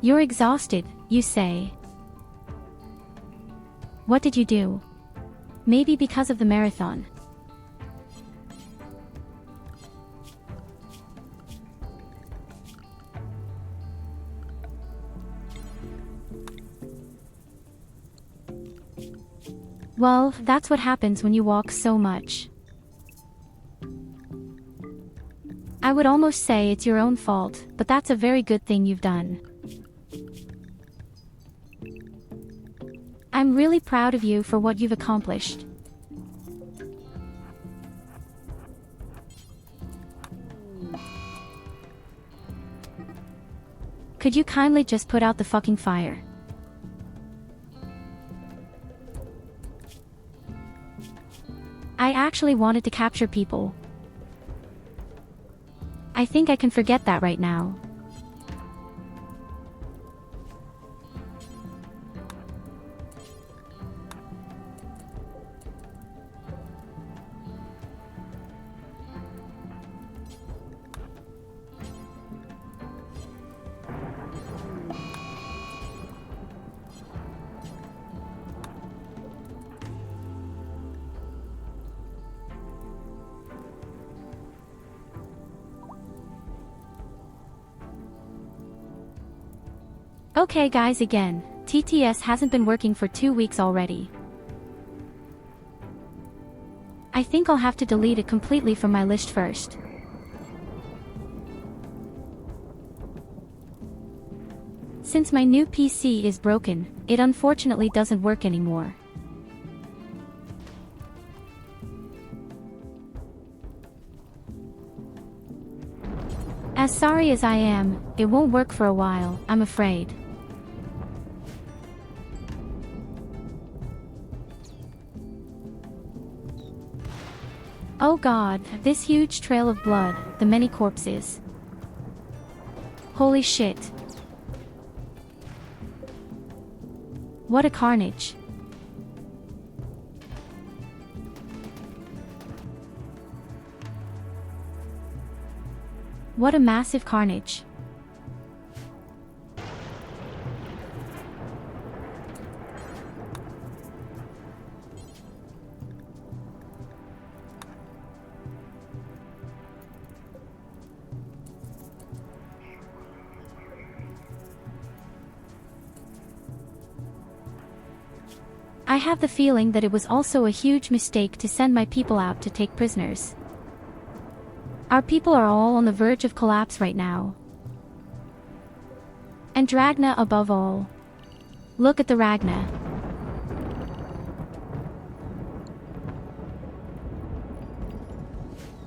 You're exhausted, you say. What did you do? Maybe because of the marathon. Well, that's what happens when you walk so much. I would almost say it's your own fault, but that's a very good thing you've done. I'm really proud of you for what you've accomplished. Could you kindly just put out the fucking fire? I actually wanted to capture people. I think I can forget that right now. Okay guys, again, TTS hasn't been working for 2 weeks already. I think I'll have to delete it completely from my list first. Since my new PC is broken, it unfortunately doesn't work anymore. As sorry as I am, it won't work for a while, I'm afraid. Oh god, this huge trail of blood, the many corpses. Holy shit. What a carnage. What a massive carnage. I have the feeling that it was also a huge mistake to send my people out to take prisoners. Our people are all on the verge of collapse right now. And Ragna above all. Look at the Ragna.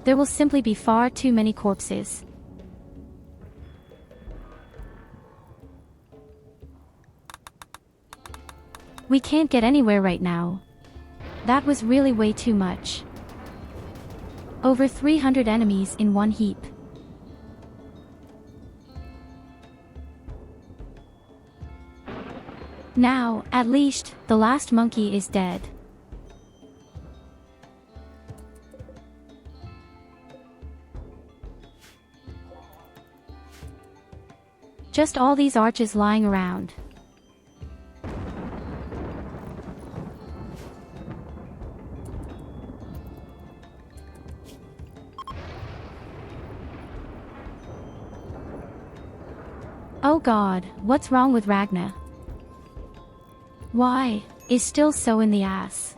There will simply be far too many corpses. We can't get anywhere right now. That was really way too much. Over 300 enemies in one heap. Now, at least, the last monkey is dead. Just all these arches lying around. Oh god, what's wrong with Ragna? Why is still so in the ass?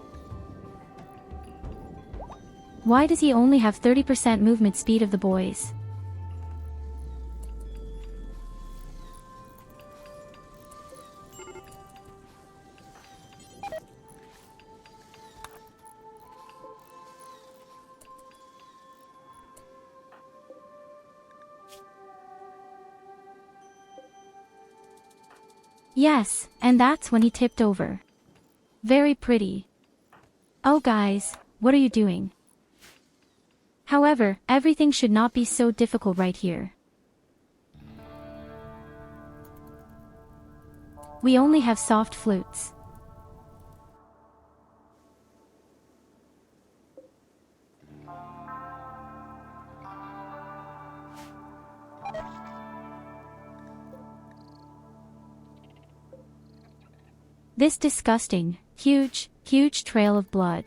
Why does he only have 30% movement speed of the boys? Yes, and that's when he tipped over. Very pretty. Oh guys, what are you doing? However, everything should not be so difficult right here. We only have soft flutes. This disgusting, huge trail of blood.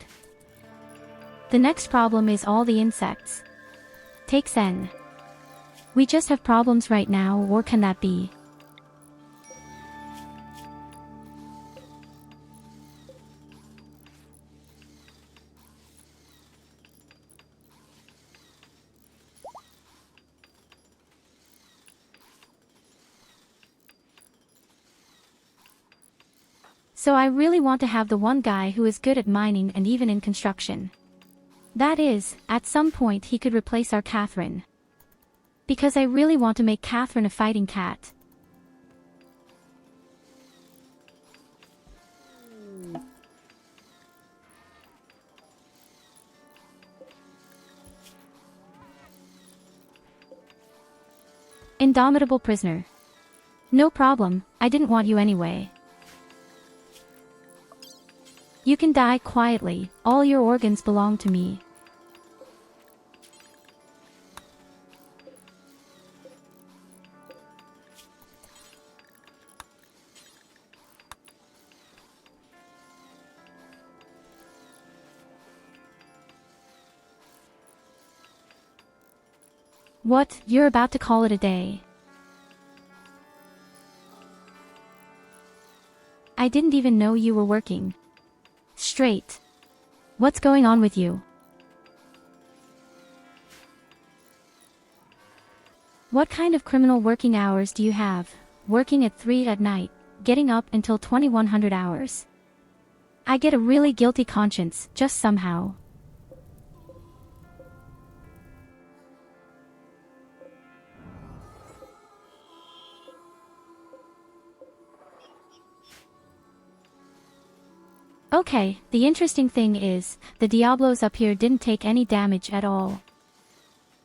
The next problem is all the insects. Takes N. We just have problems right now, or can that be? So I really want to have the one guy who is good at mining and even in construction. That is, at some point he could replace our Catherine. Because I really want to make Catherine a fighting cat. indomitable prisoner. No problem, I didn't want you anyway. You can die quietly, all your organs belong to me. What, you're about to call it a day? I didn't even know you were working. Straight. What's going on with you? What kind of criminal working hours do you have? Working at 3 at night, getting up until 2100 hours. I get a really guilty conscience, just somehow. Okay, the interesting thing is, the Diablos up here didn't take any damage at all.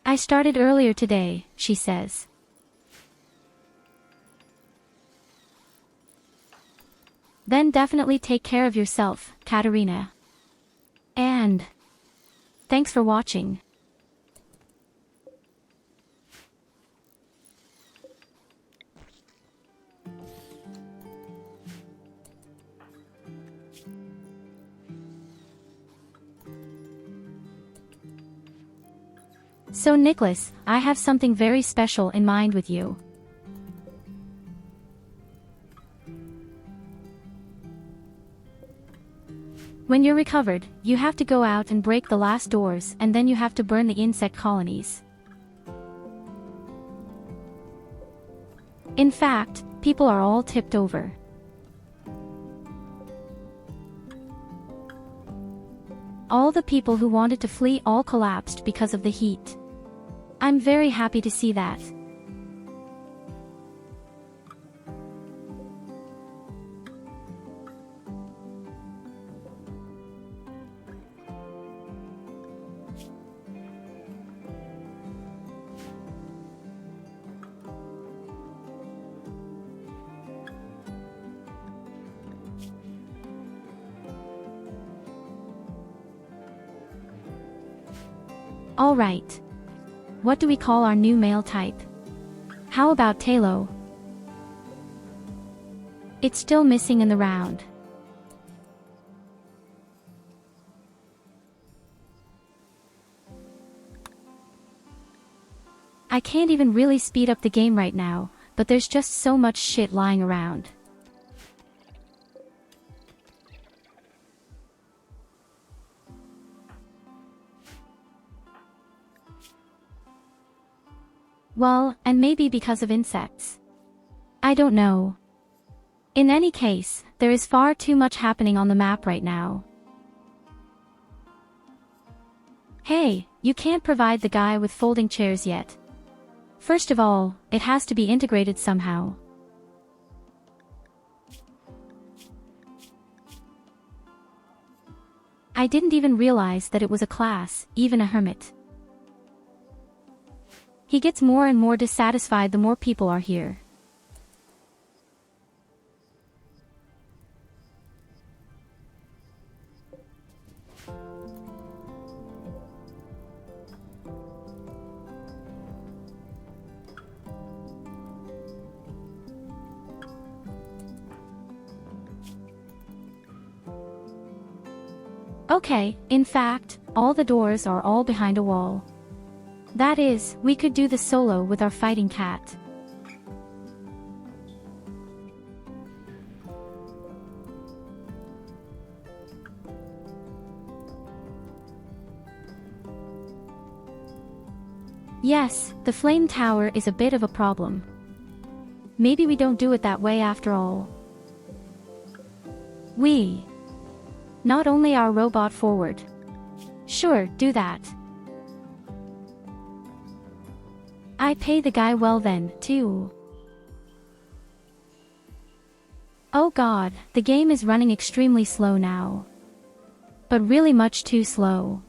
I started earlier today, she says. Then definitely take care of yourself, Katarina. And thanks for watching. So Nicholas, I have something very special in mind with you. When you're recovered, you have to go out and break the last doors, and then you have to burn the insect colonies. In fact, people are all tipped over. All the people who wanted to flee all collapsed because of the heat. I'm very happy to see that. Alright. What do we call our new male type? How about Talo? It's still missing in the round. I can't even really speed up the game right now, but there's just so much shit lying around. Well, and maybe because of insects. I don't know. In any case, there is far too much happening on the map right now. Hey, you can't provide the guy with folding chairs yet. First of all, it has to be integrated somehow. I didn't even realize that it was a class, even a hermit. He gets more and more dissatisfied the more people are here. Okay, in fact, all the doors are all behind a wall. That is, we could do the solo with our fighting cat. Yes, the flame tower is a bit of a problem. Maybe we don't do it that way after all. Not only our robot forward. Sure, do that. I pay the guy well then, too. Oh god, the game is running extremely slow now. But really much too slow.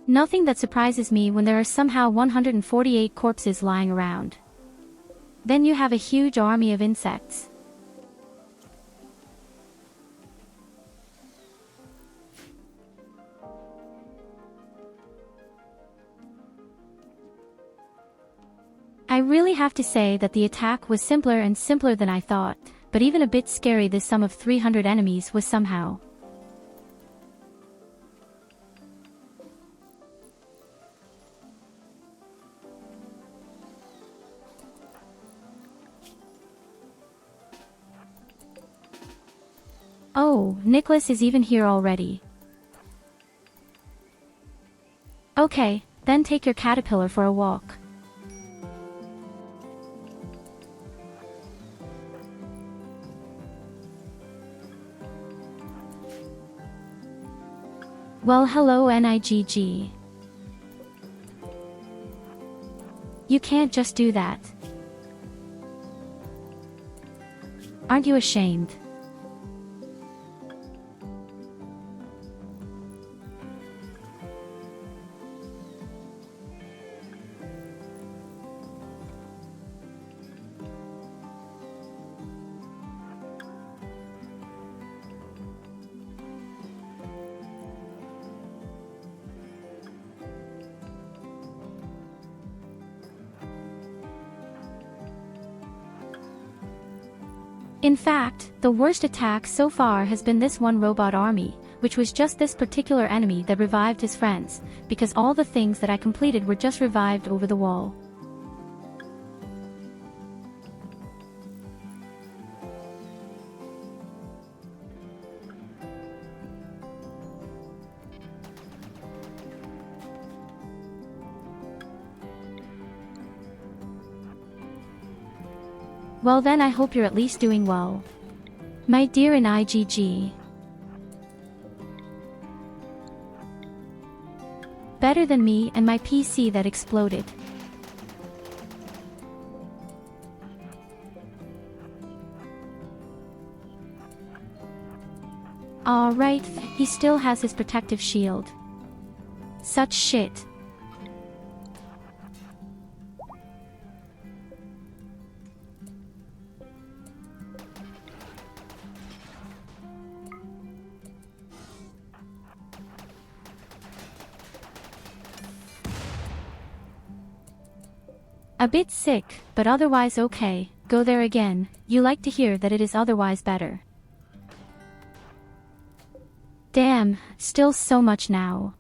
Nothing that surprises me when there are somehow 148 corpses lying around. Then you have a huge army of insects. I really have to say that the attack was simpler and simpler than I thought, but even a bit scary. This sum of 300 enemies was somehow. Oh, Nicholas is even here already. Okay, then take your caterpillar for a walk. Well, hello NIGG. You can't just do that. Aren't you ashamed? In fact, the worst attack so far has been this one robot army, which was just this particular enemy that revived his friends, because all the things that I completed were just revived over the wall. Well then, I hope you're at least doing well. My dear NIGG. Better than me and my PC that exploded. Alright, he still has his protective shield. Such shit. A bit sick, but otherwise okay. Go there again. You like to hear that it is otherwise better. Damn, still so much now.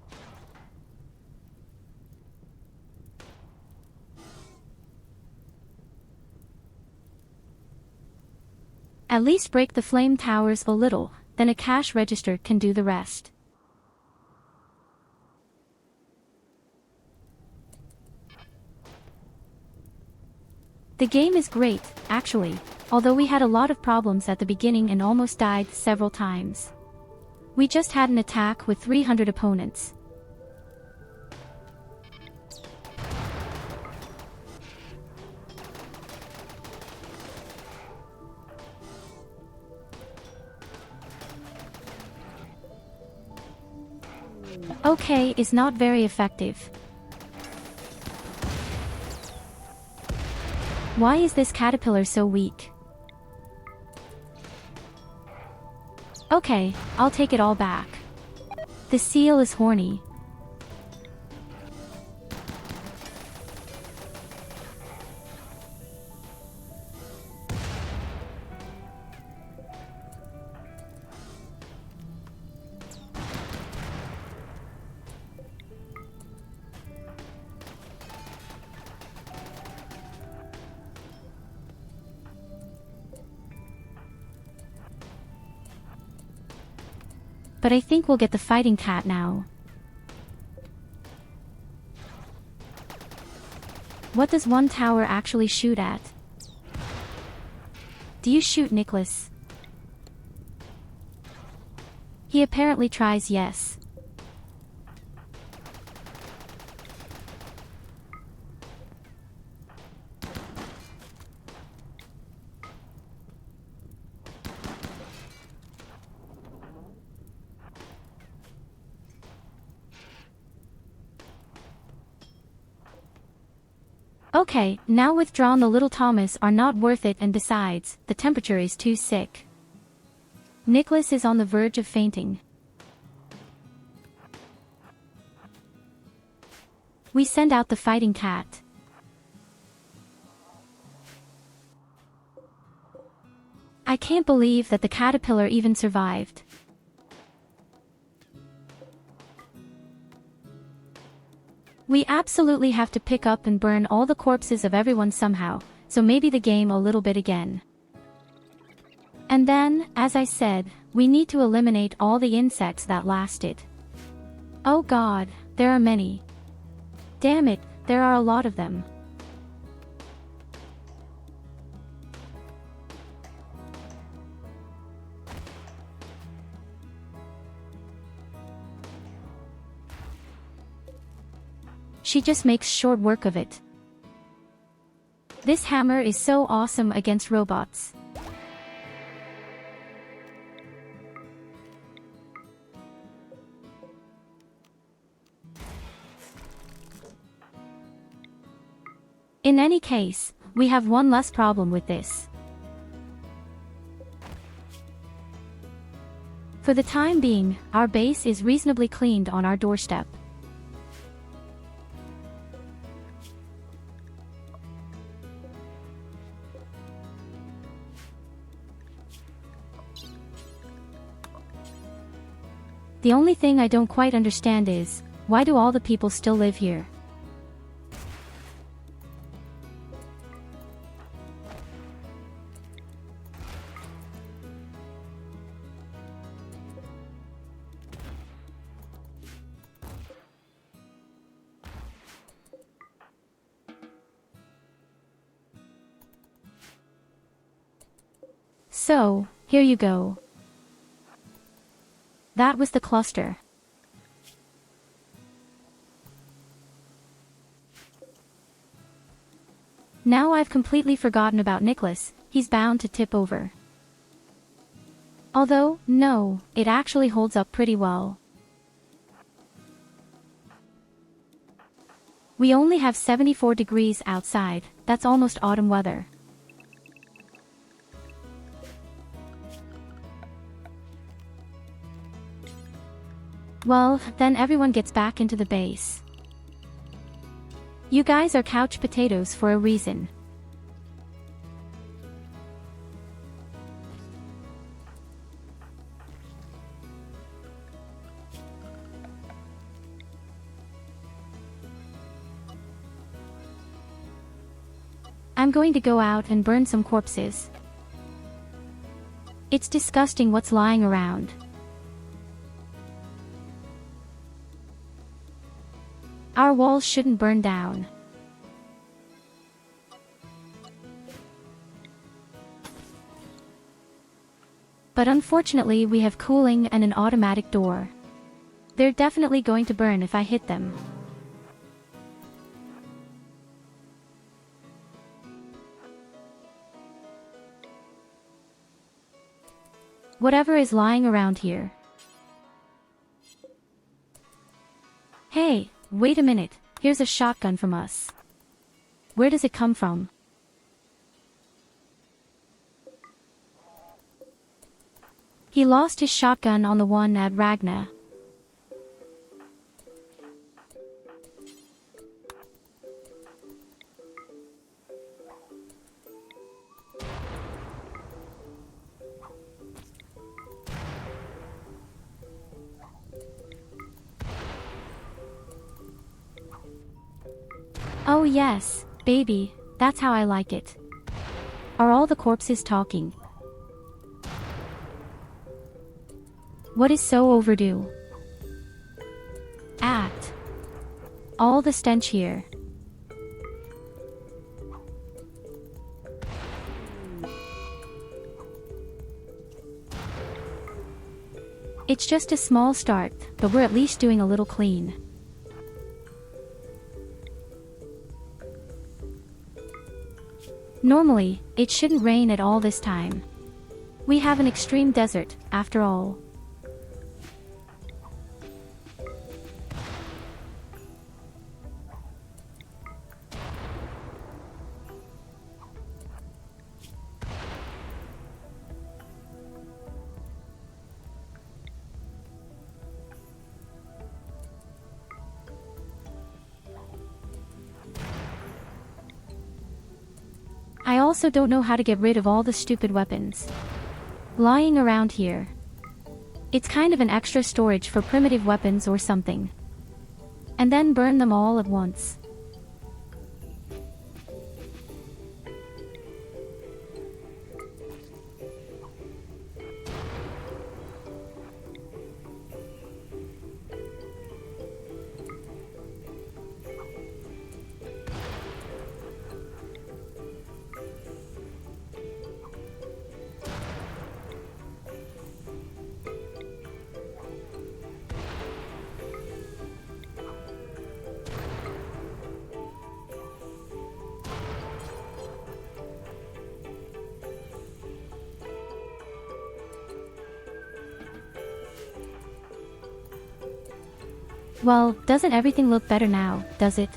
At least break the flame towers a little, then a cash register can do the rest. The game is great, actually, although we had a lot of problems at the beginning and almost died several times. We just had an attack with 300 opponents. Okay, is not very effective. Why is this caterpillar so weak? Okay, I'll take it all back. The seal is horny. But I think we'll get the fighting cat now. What does one tower actually shoot at? Do you shoot Nicholas? He apparently tries, yes. Okay, now withdrawn the little Thomas are not worth it, and besides, the temperature is too sick. Nicholas is on the verge of fainting. We send out the fighting cat. I can't believe that the caterpillar even survived. We absolutely have to pick up and burn all the corpses of everyone somehow, so maybe the game a little bit again. And then, as I said, we need to eliminate all the insects that lasted. Oh god, there are many. Damn it, there are a lot of them. She just makes short work of it. This hammer is so awesome against robots. In any case, we have one less problem with this. For the time being, our base is reasonably cleaned on our doorstep. The only thing I don't quite understand is, why do all the people still live here? So, here you go. That was the cluster. Now I've completely forgotten about Nicholas, he's bound to tip over. Although, no, it actually holds up pretty well. We only have 74 degrees outside, that's almost autumn weather. Well, then everyone gets back into the base. You guys are couch potatoes for a reason. I'm going to go out and burn some corpses. It's disgusting what's lying around. Our walls shouldn't burn down. But unfortunately we have cooling and an automatic door. They're definitely going to burn if I hit them. Whatever is lying around here. Hey! Wait a minute, here's a shotgun from us. Where does it come from? He lost his shotgun on the one at Ragna. Oh yes, baby, that's how I like it. Are all the corpses talking? What is so overdue? Act. All the stench here. It's just a small start, but we're at least doing a little clean. Normally, it shouldn't rain at all this time. We have an extreme desert, after all. also don't know how to get rid of all the stupid weapons lying around here. It's kind of an extra storage for primitive weapons or something. And then burn them all at once. Well, doesn't everything look better now, does it?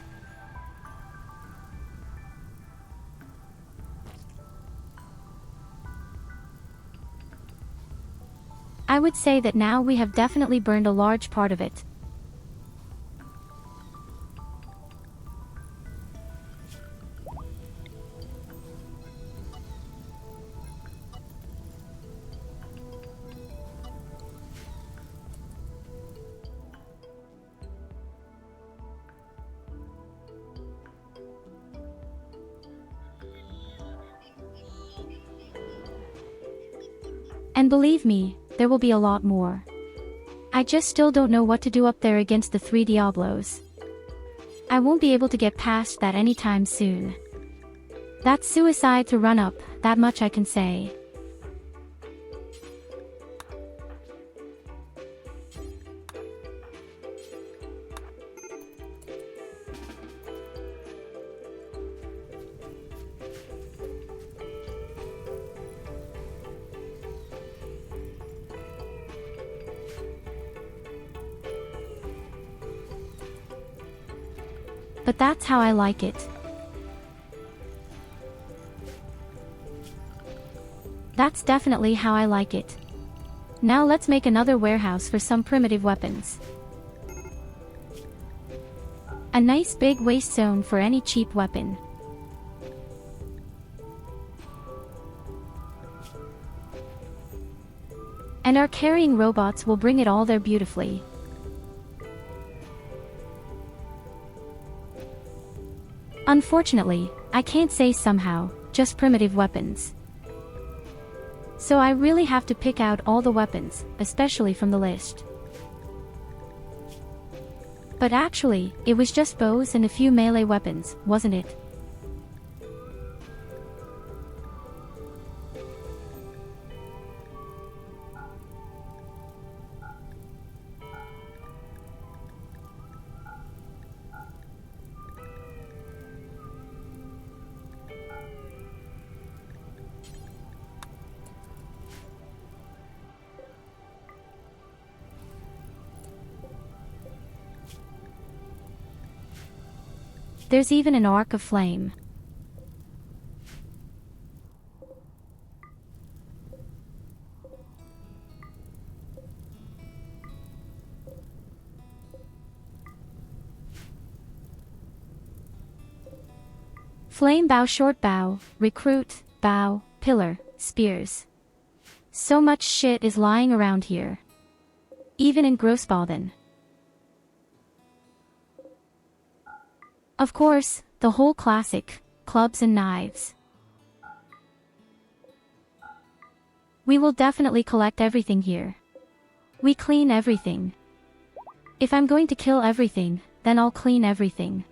I would say that now we have definitely burned a large part of it. And believe me, there will be a lot more. I just still don't know what to do up there against the 3 Diablos. I won't be able to get past that anytime soon. That's suicide to run up, that much I can say. But that's how I like it. That's definitely how I like it. Now let's make another warehouse for some primitive weapons. A nice big waste zone for any cheap weapon. And our carrying robots will bring it all there beautifully. Unfortunately, I can't say somehow, just primitive weapons. So I really have to pick out all the weapons, especially from the list. But actually, it was just bows and a few melee weapons, wasn't it? There's even an arc of flame. Flame bow, short bow, recruit, bow, pillar, spears. So much shit is lying around here. Even in Grossbaden. Of course, the whole classic, clubs and knives. We will definitely collect everything here. We clean everything. If I'm going to kill everything, then I'll clean everything.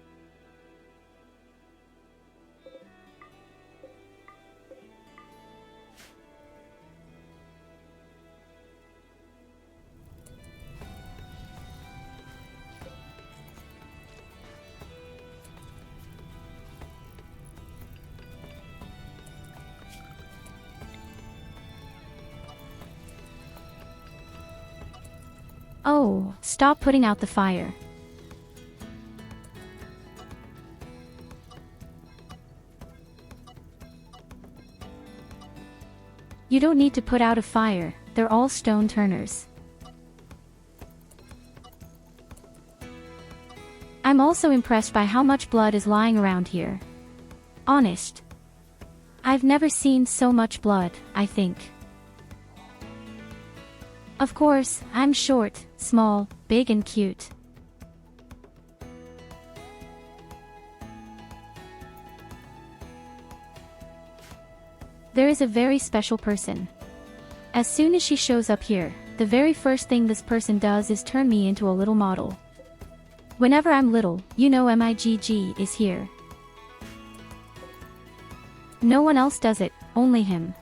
Oh, stop putting out the fire. You don't need to put out a fire, they're all stone turners. I'm also impressed by how much blood is lying around here. Honest. I've never seen so much blood, I think. Of course, I'm short, small, big and cute. There is a very special person. As soon as she shows up here, the very first thing this person does is turn me into a little model. Whenever I'm little, you know MIGG is here. No one else does it, only him.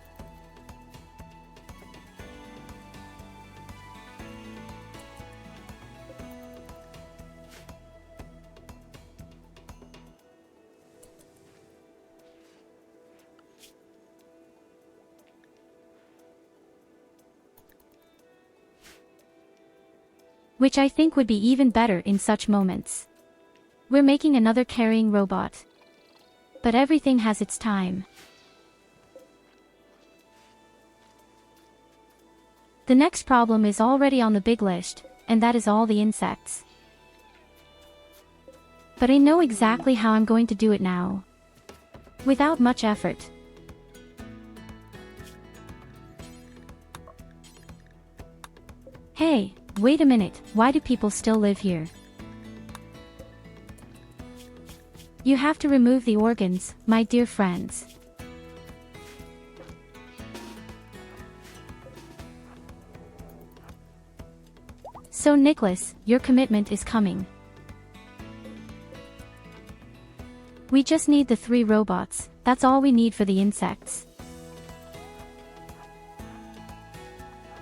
Which I think would be even better in such moments. We're making another carrying robot. But everything has its time. The next problem is already on the big list, and that is all the insects. But I know exactly how I'm going to do it now. Without much effort. Hey, wait a minute, why do people still live here? You have to remove the organs, my dear friends. So Nicholas, your commitment is coming. We just need the 3 robots, that's all we need for the insects.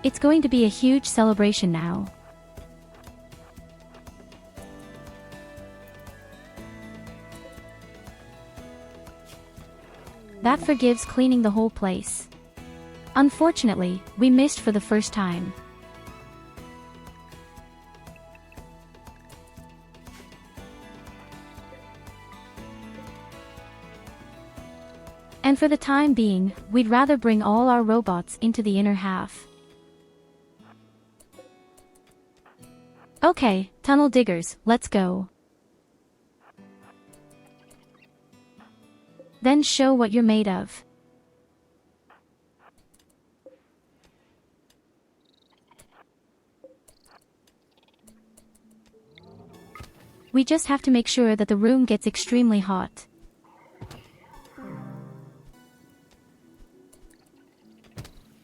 It's going to be a huge celebration now. That forgives cleaning the whole place. Unfortunately, we missed for the first time. And for the time being, we'd rather bring all our robots into the inner half. Okay, tunnel diggers, let's go. Then show what you're made of. We just have to make sure that the room gets extremely hot.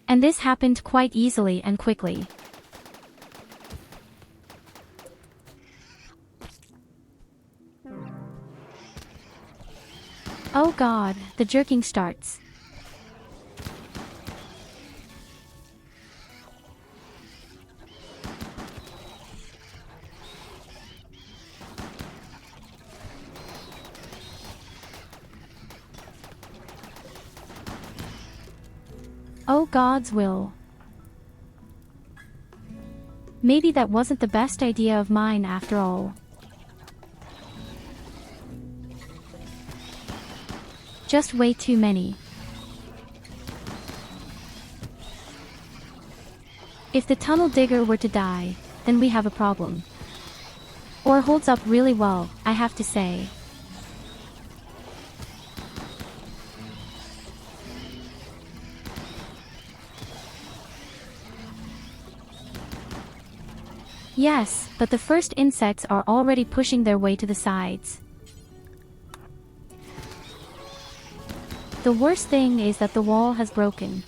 And this happened quite easily and quickly. Oh god, the jerking starts. Oh God's will. Maybe that wasn't the best idea of mine after all. Just way too many. If the tunnel digger were to die, then we have a problem. Or holds up really well, I have to say. Yes, but the first insects are already pushing their way to the sides. The worst thing is that the wall has broken.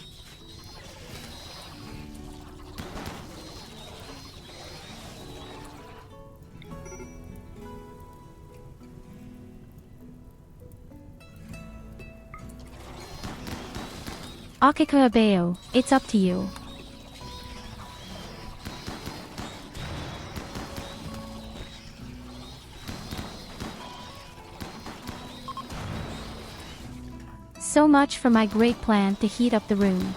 Akiko Abeo, it's up to you. So much for my great plan to heat up the room.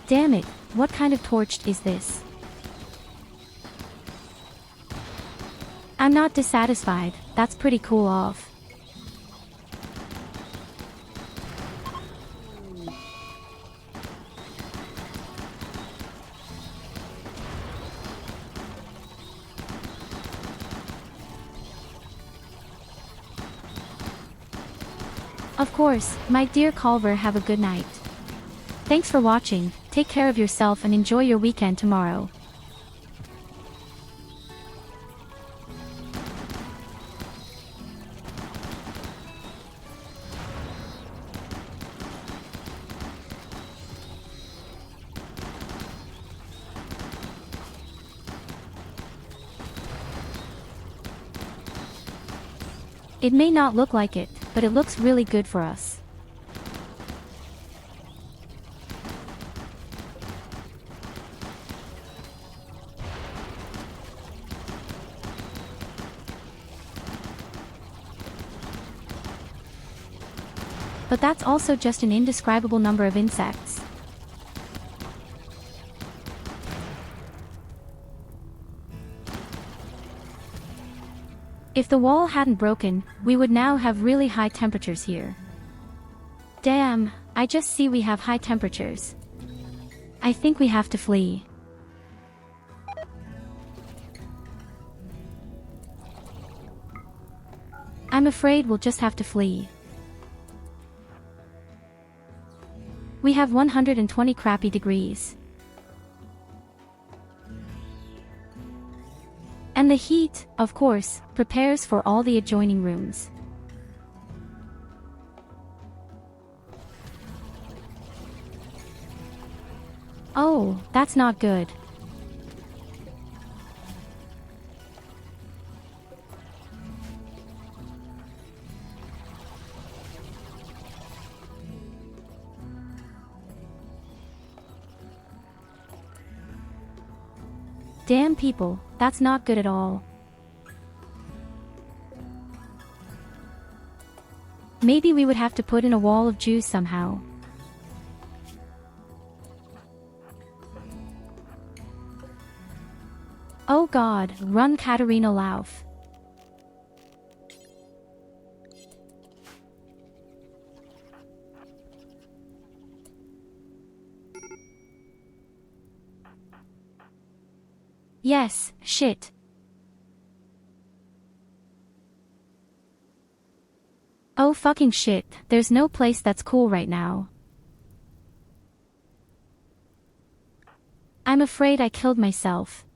Damn it, what kind of torch is this? I'm not dissatisfied, that's pretty cool off. Of course, my dear Culver, have a good night. Thanks for watching, take care of yourself and enjoy your weekend tomorrow. It may not look like it, but it looks really good for us. But that's also just an indescribable number of insects. If the wall hadn't broken, we would now have really high temperatures here. Damn, I just see we have high temperatures. I think we have to flee. I'm afraid we'll just have to flee. We have 120 crappy degrees. And the heat, of course, prepares for all the adjoining rooms. Oh, that's not good. Damn people, that's not good at all. Maybe we would have to put in a wall of Jews somehow. Oh God, run Katarina Lauf. Yes, shit. Oh fucking shit, there's no place that's cool right now. I'm afraid I killed myself.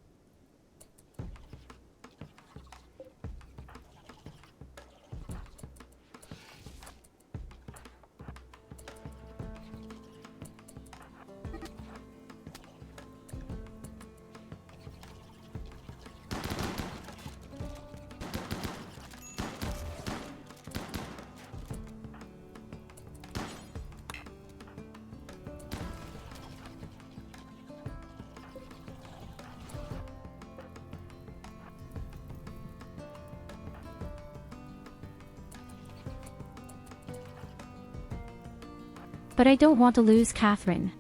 But I don't want to lose Catherine.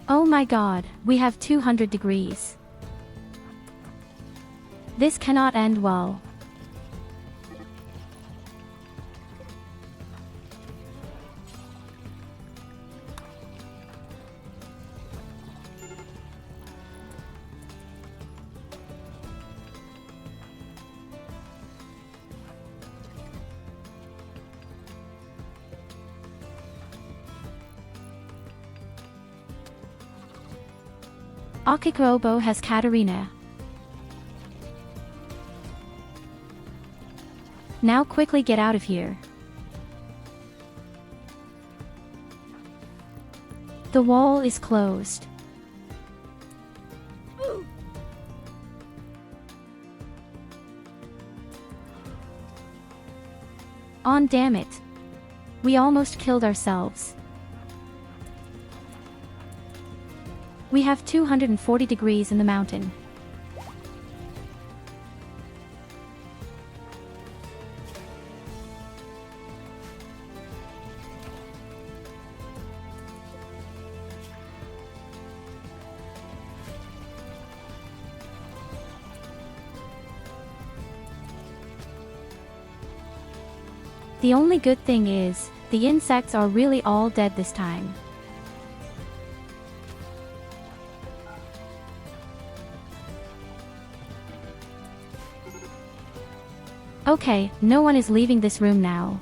Oh my God, we have 200 degrees. This cannot end well. Akikrobo has Katarina. Now quickly get out of here. The wall is closed. On damn it. We almost killed ourselves. We have 240 degrees in the mountain. The only good thing is, the insects are really all dead this time. Okay, no one is leaving this room now.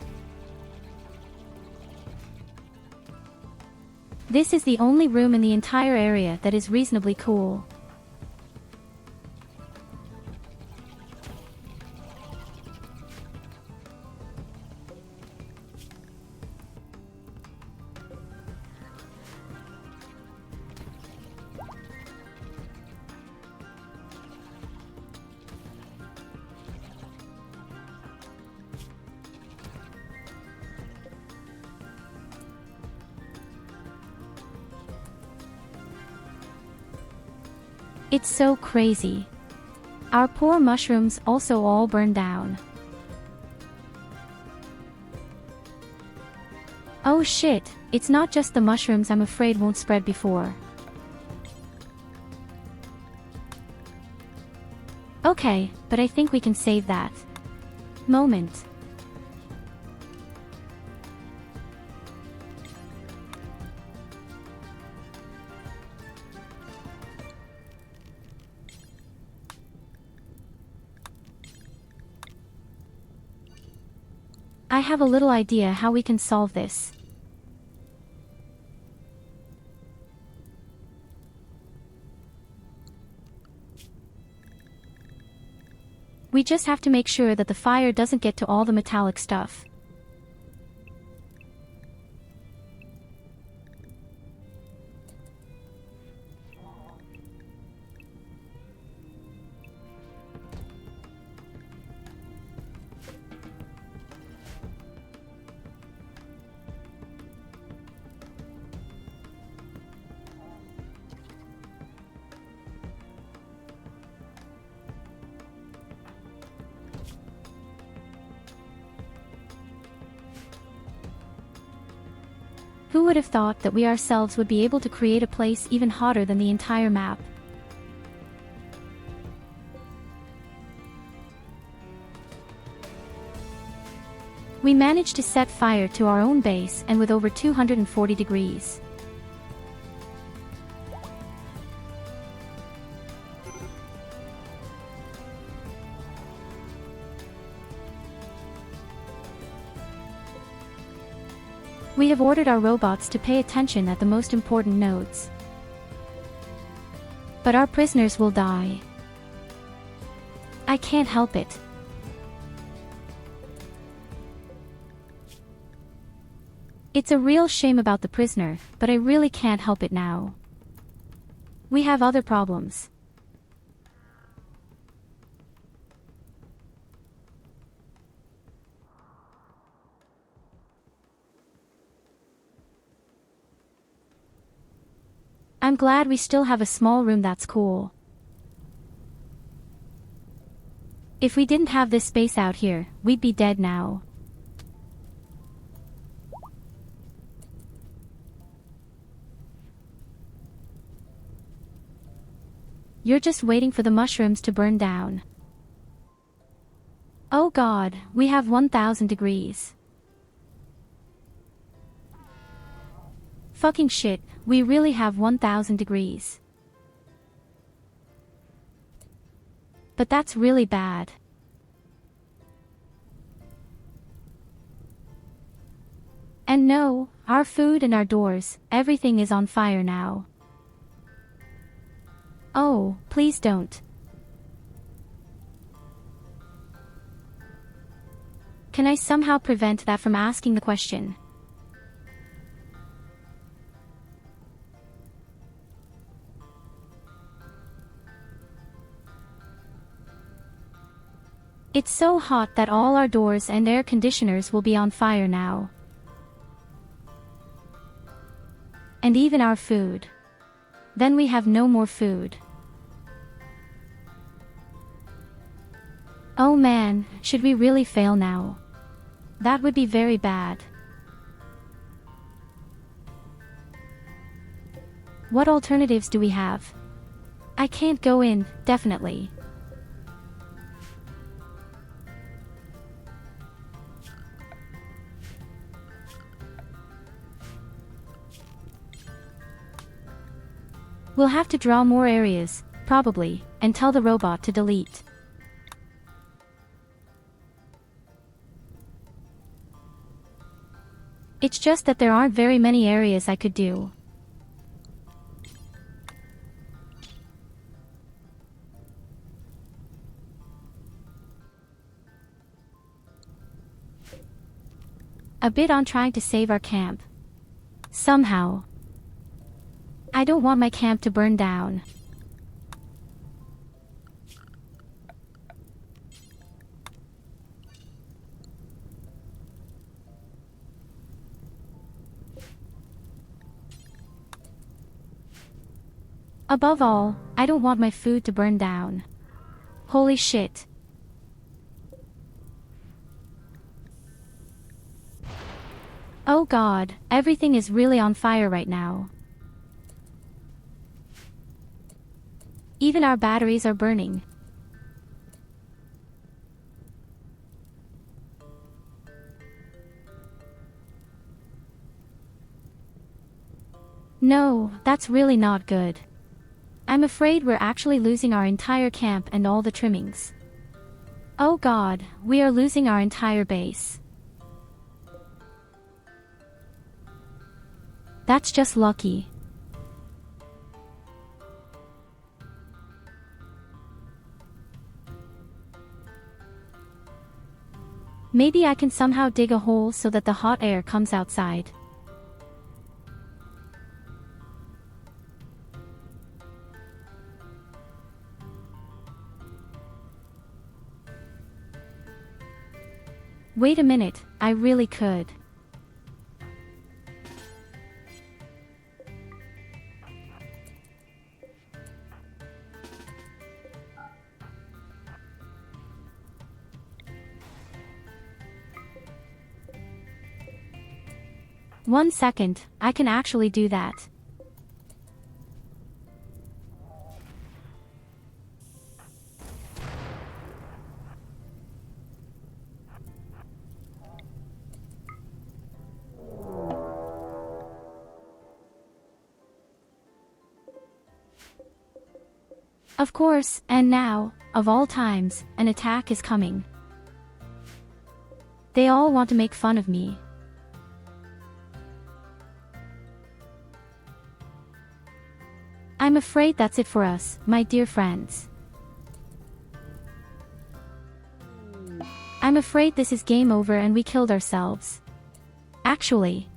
This is the only room in the entire area that is reasonably cool. It's so crazy. Our poor mushrooms also all burned down. Oh shit, it's not just the mushrooms I'm afraid won't spread before. Okay, but I think we can save that moment. I have a little idea how we can solve this. We just have to make sure that the fire doesn't get to all the metallic stuff. Who would have thought that we ourselves would be able to create a place even hotter than the entire map? We managed to set fire to our own base and with over 240 degrees. We have ordered our robots to pay attention at the most important nodes. But our prisoners will die. I can't help it. It's a real shame about the prisoner, but I really can't help it now. We have other problems. I'm glad we still have a small room that's cool. If we didn't have this space out here, we'd be dead now. You're just waiting for the mushrooms to burn down. Oh god, we have 1000 degrees. Fucking shit, we really have 1000 degrees. But that's really bad. And no, our food and our doors, everything is on fire now. Oh, please don't. Can I somehow prevent that from asking the question? It's so hot that all our doors and air conditioners will be on fire now. And even our food. Then we have no more food. Oh man, should we really fail now? That would be very bad. What alternatives do we have? I can't go in, definitely. We'll have to draw more areas, probably, and tell the robot to delete. It's just that there aren't very many areas I could do. A bit on trying to save our camp. Somehow. I don't want my camp to burn down. Above all, I don't want my food to burn down. Holy shit. Oh god, everything is really on fire right now. Even our batteries are burning. No, that's really not good. I'm afraid we're actually losing our entire camp and all the trimmings. Oh god, we are losing our entire base. That's just lucky. Maybe I can somehow dig a hole so that the hot air comes outside. Wait a minute, I really could. One second, I can actually do that. Of course, and now, of all times, an attack is coming. They all want to make fun of me. I'm afraid that's it for us, my dear friends. I'm afraid this is game over and we killed ourselves. Actually.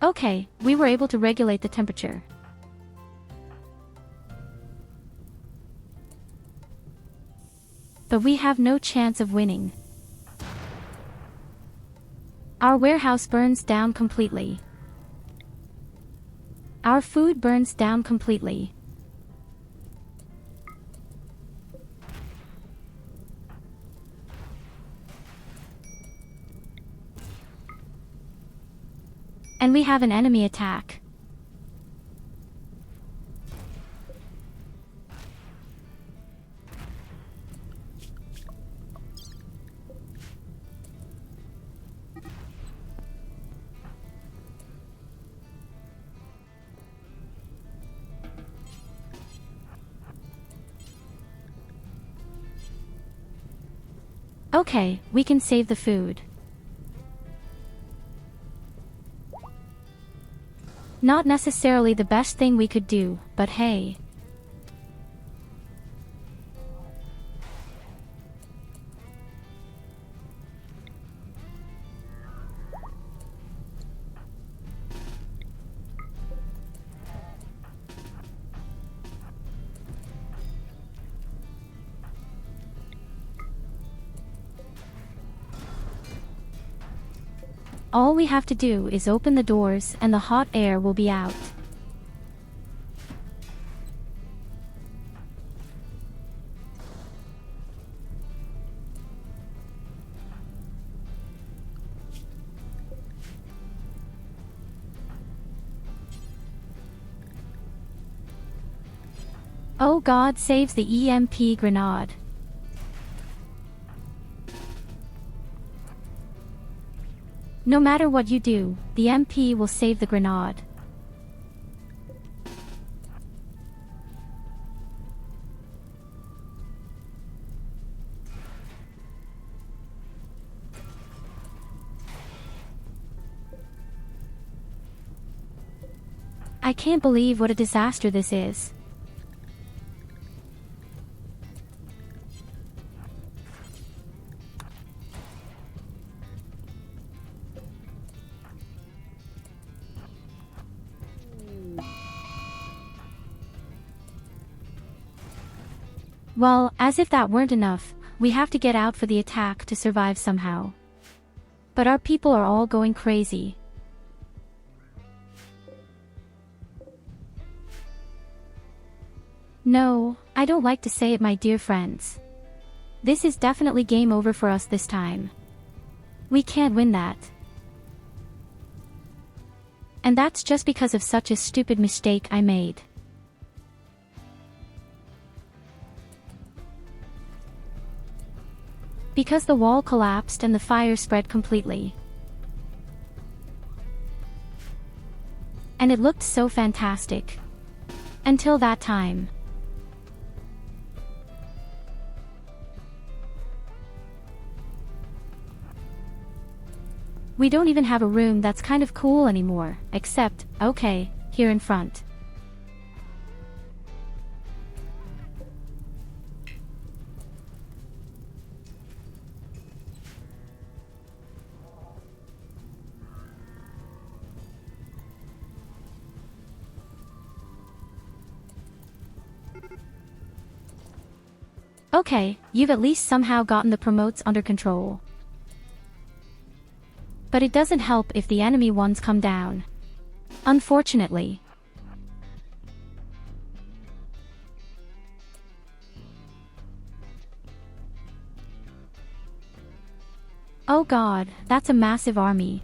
Okay, we were able to regulate the temperature. But we have no chance of winning. Our warehouse burns down completely. Our food burns down completely. And we have an enemy attack. Okay, we can save the food. Not necessarily the best thing we could do, but hey. All we have to do is open the doors and the hot air will be out. Oh God saves the EMP grenade. No matter what you do, the MP will save the grenade. I can't believe what a disaster this is. Well, as if that weren't enough, we have to get out for the attack to survive somehow. But our people are all going crazy. No, I don't like to say it, my dear friends. This is definitely game over for us this time. We can't win that. And that's just because of such a stupid mistake I made. Because the wall collapsed and the fire spread completely. And it looked so fantastic. Until that time. We don't even have a room that's kind of cool anymore, except, okay, here in front. Okay, you've at least somehow gotten the promotes under control. But it doesn't help if the enemy ones come down. Unfortunately. Oh God, that's a massive army.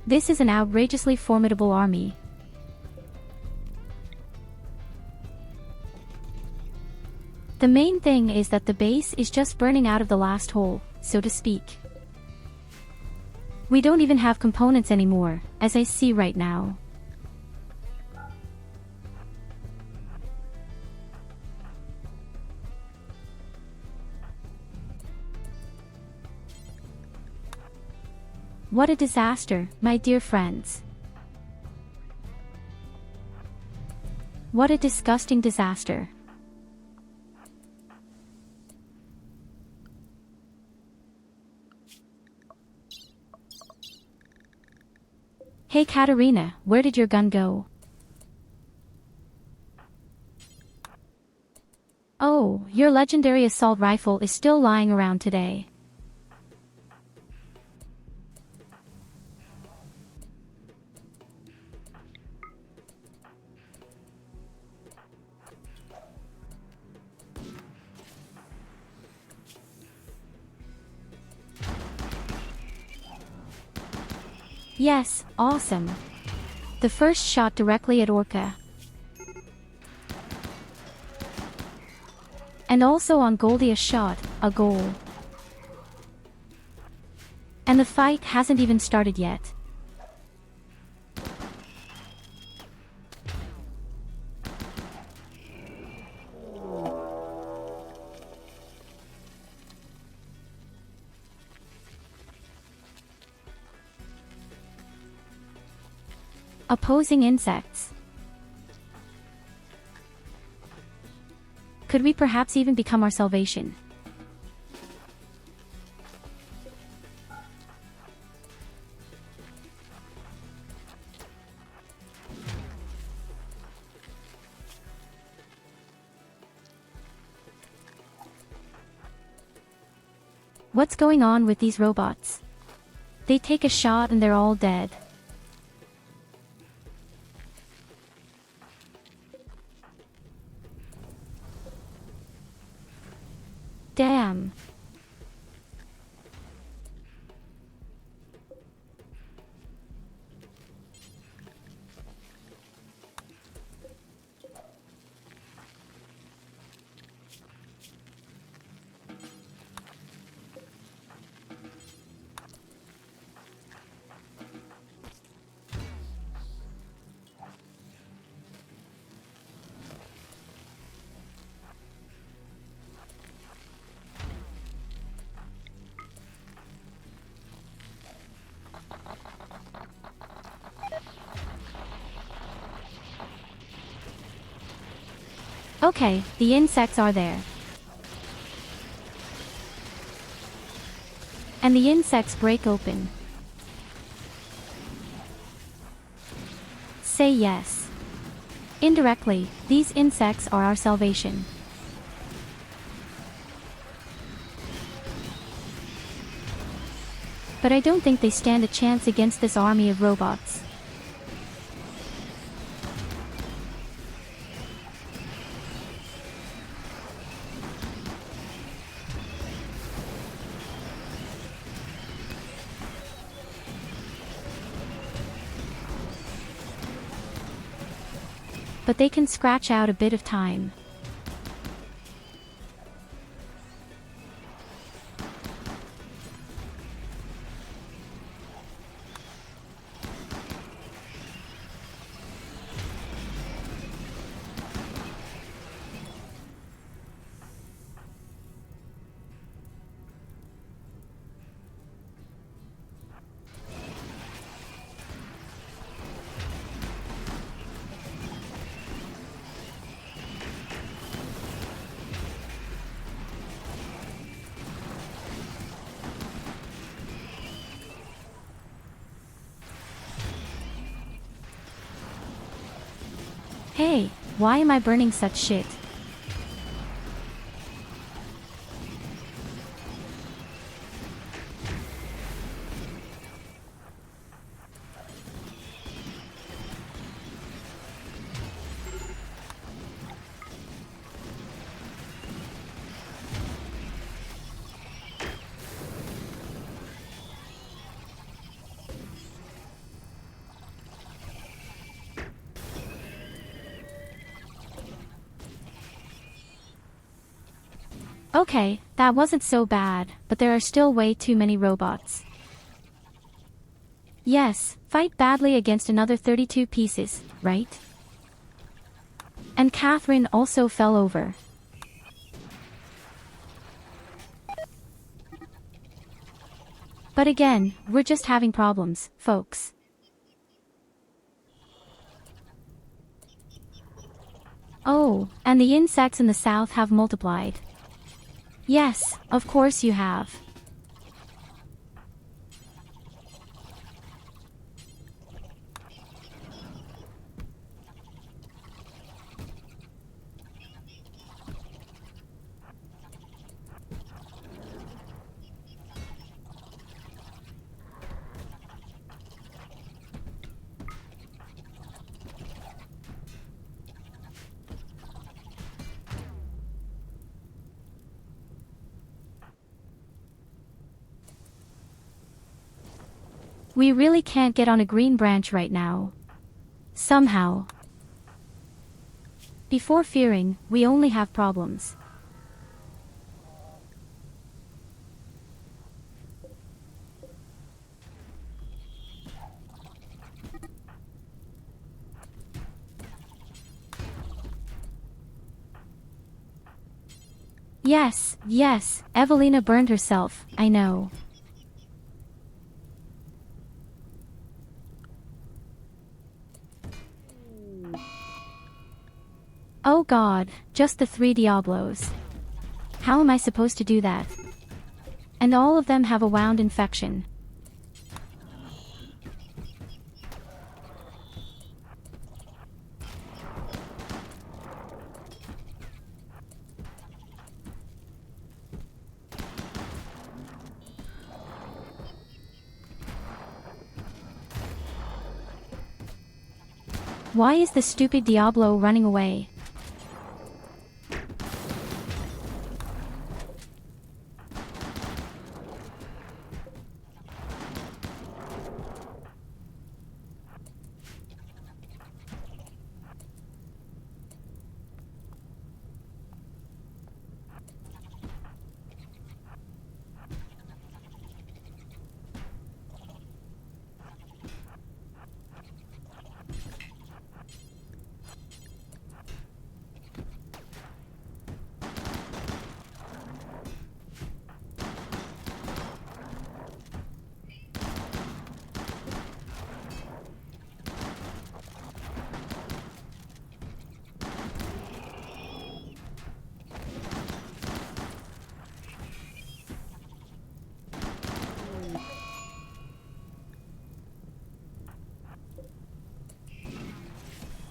This is an outrageously formidable army. The main thing is that the base is just burning out of the last hole, so to speak. We don't even have components anymore, as I see right now. What a disaster, my dear friends. What a disgusting disaster. Hey Katarina, where did your gun go? Oh, your legendary assault rifle is still lying around today. Yes, awesome. The first shot directly at Orca. And also on Goldie a shot, a goal. And the fight hasn't even started yet. Opposing insects. Could we perhaps even become our salvation? What's going on with these robots? They take a shot and they're all dead. Damn. Okay, the insects are there. And the insects break open. Say yes. Indirectly, these insects are our salvation. But I don't think they stand a chance against this army of robots. But they can scratch out a bit of time. Hey, why am I burning such shit? Okay, that wasn't so bad, but there are still way too many robots. Yes, fight badly against another 32 pieces, right? And Catherine also fell over. But again, we're just having problems, folks. Oh, and the insects in the south have multiplied. Yes, of course you have. We really can't get on a green branch right now. Somehow. Before fearing, we only have problems. Yes, Evelina burned herself, I know. Oh god, just the 3 Diablos. How am I supposed to do that? And all of them have a wound infection. Why is the stupid Diablo running away?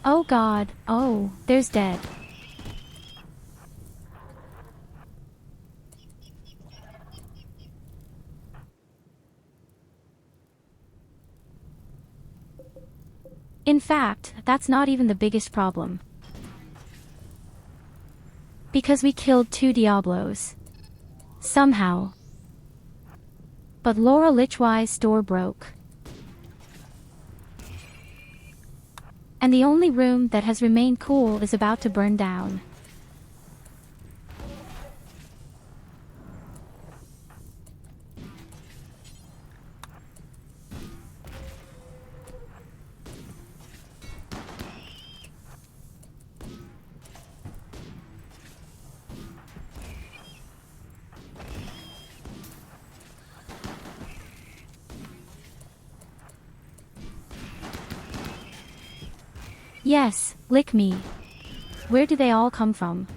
Oh god, oh, there's dead. In fact, that's not even the biggest problem. Because we killed 2 Diablos. Somehow. But Laura Lichwi's door broke. And the only room that has remained cool is about to burn down. Yes, lick me. Where do they all come from?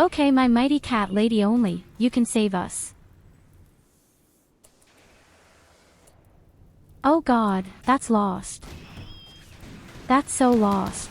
Okay, my mighty cat lady only, you can save us. Oh god, that's lost. That's so lost.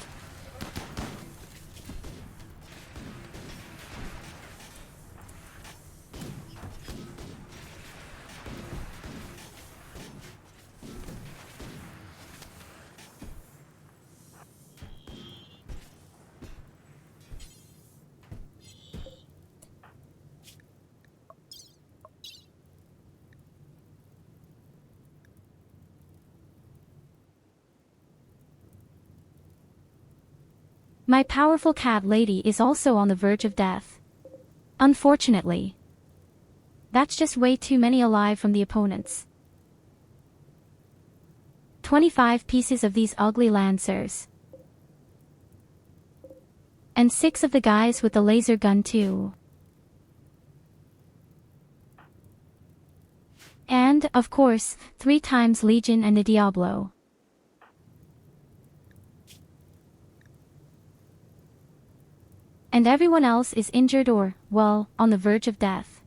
My powerful cat lady is also on the verge of death. Unfortunately. That's just way too many alive from the opponents. 25 pieces of these ugly lancers. And 6 of the guys with the laser gun too. And, of course, 3 times Legion and a Diablo. And everyone else is injured or, well, on the verge of death.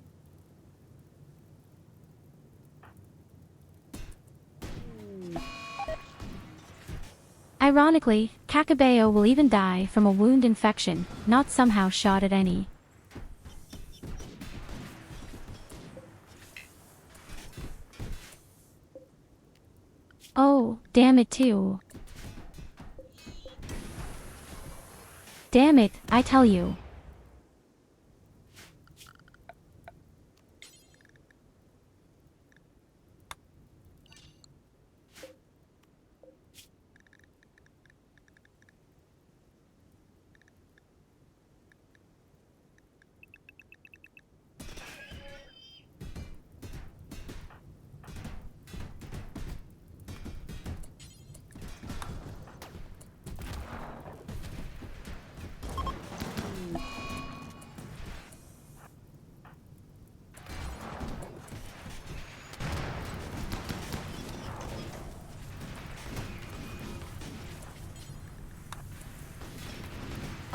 Ironically, Kakabeo will even die from a wound infection, not somehow shot at any. Oh, damn it too. Damn it, I tell you.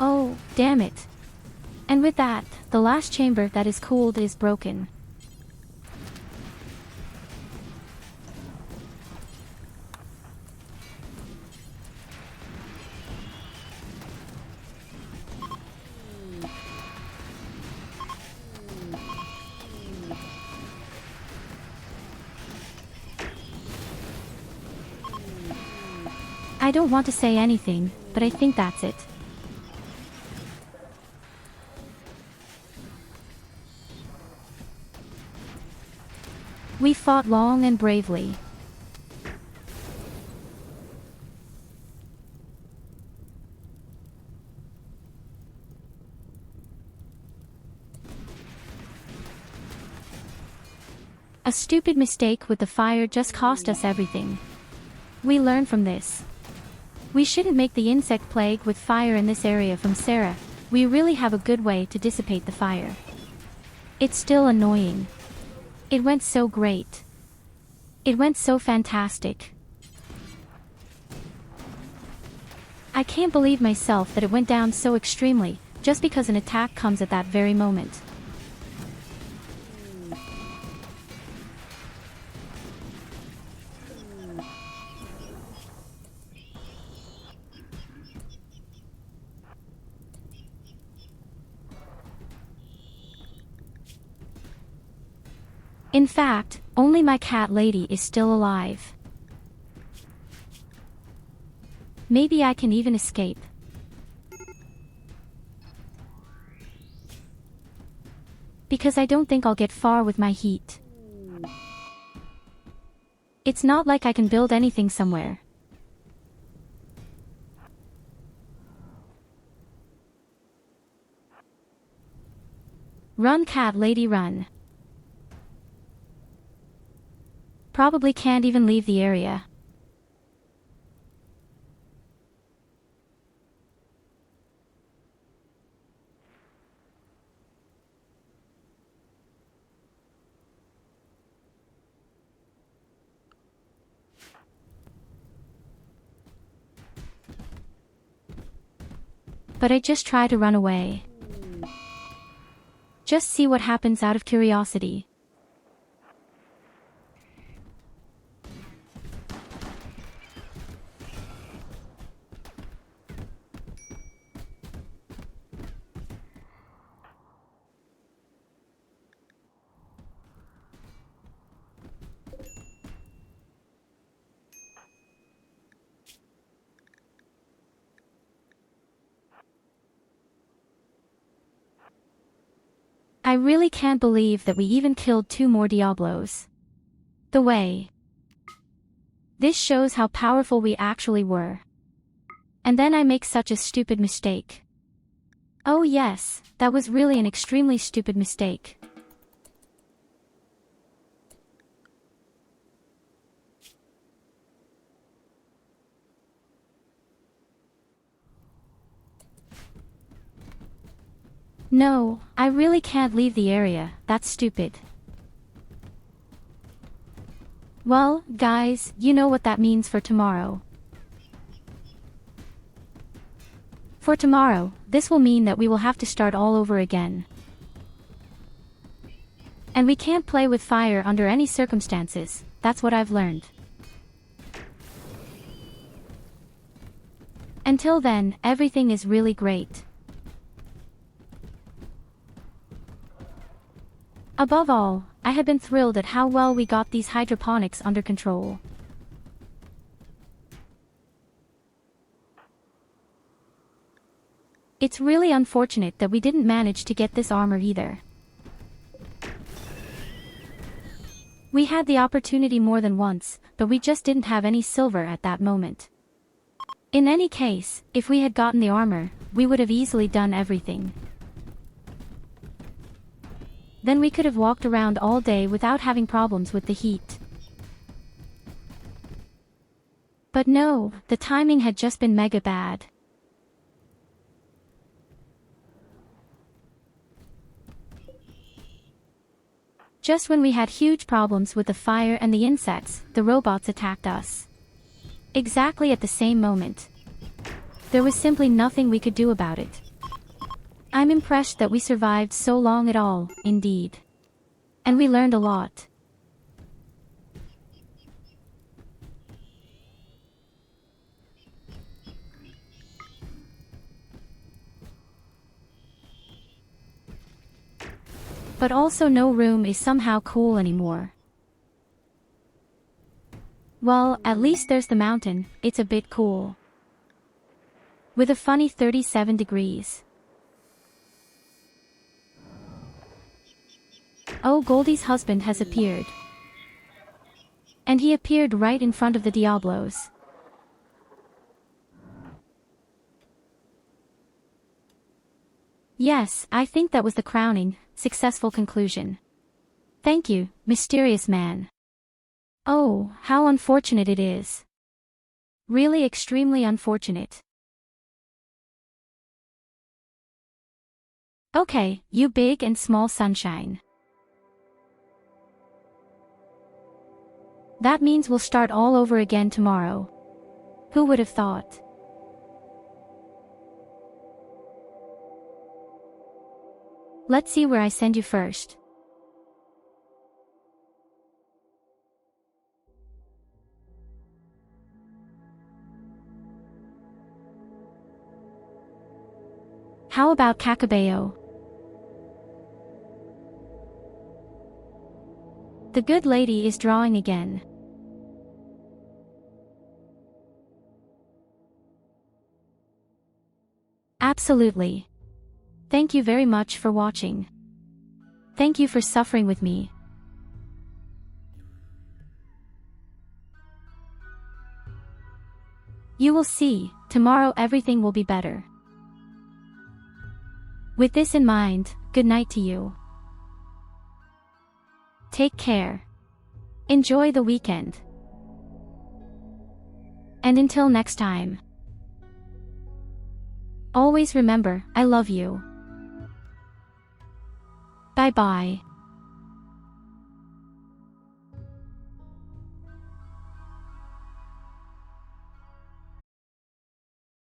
Oh, damn it. And with that, the last chamber that is cooled is broken. I don't want to say anything, but I think that's it. We fought long and bravely. A stupid mistake with the fire just cost us everything. We learn from this. We shouldn't make the insect plague with fire in this area from Sarah. We really have a good way to dissipate the fire. It's still annoying. It went so great. It went so fantastic. I can't believe myself that it went down so extremely, just because an attack comes at that very moment. In fact, only my cat lady is still alive. Maybe I can even escape. Because I don't think I'll get far with my heat. It's not like I can build anything somewhere. Run, cat lady, run. Probably can't even leave the area. But I just try to run away. Just see what happens out of curiosity. I really can't believe that we even killed 2 more Diablos. The way. This shows how powerful we actually were. And then I make such a stupid mistake. Oh yes, that was really an extremely stupid mistake. No, I really can't leave the area, that's stupid. Well, guys, you know what that means for tomorrow. For tomorrow, this will mean that we will have to start all over again. And we can't play with fire under any circumstances, that's what I've learned. Until then, everything is really great. Above all, I have been thrilled at how well we got these hydroponics under control. It's really unfortunate that we didn't manage to get this armor either. We had the opportunity more than once, but we just didn't have any silver at that moment. In any case, if we had gotten the armor, we would have easily done everything. Then we could have walked around all day without having problems with the heat. But no, the timing had just been mega bad. Just when we had huge problems with the fire and the insects, the robots attacked us. Exactly at the same moment. There was simply nothing we could do about it. I'm impressed that we survived so long at all, indeed. And we learned a lot. But also no room is somehow cool anymore. Well, at least there's the mountain, it's a bit cool. With a funny 37 degrees. Oh, Goldie's husband has appeared. And he appeared right in front of the Diablos. Yes, I think that was the crowning, successful conclusion. Thank you, mysterious man. Oh, how unfortunate it is. Really extremely unfortunate. Okay, you big and small sunshine. That means we'll start all over again tomorrow. Who would have thought? Let's see where I send you first. How about Kakabeo? The good lady is drawing again. Absolutely. Thank you very much for watching. Thank you for suffering with me. You will see, tomorrow everything will be better. With this in mind, good night to you. Take care. Enjoy the weekend. And until next time. Always remember, I love you. Bye bye.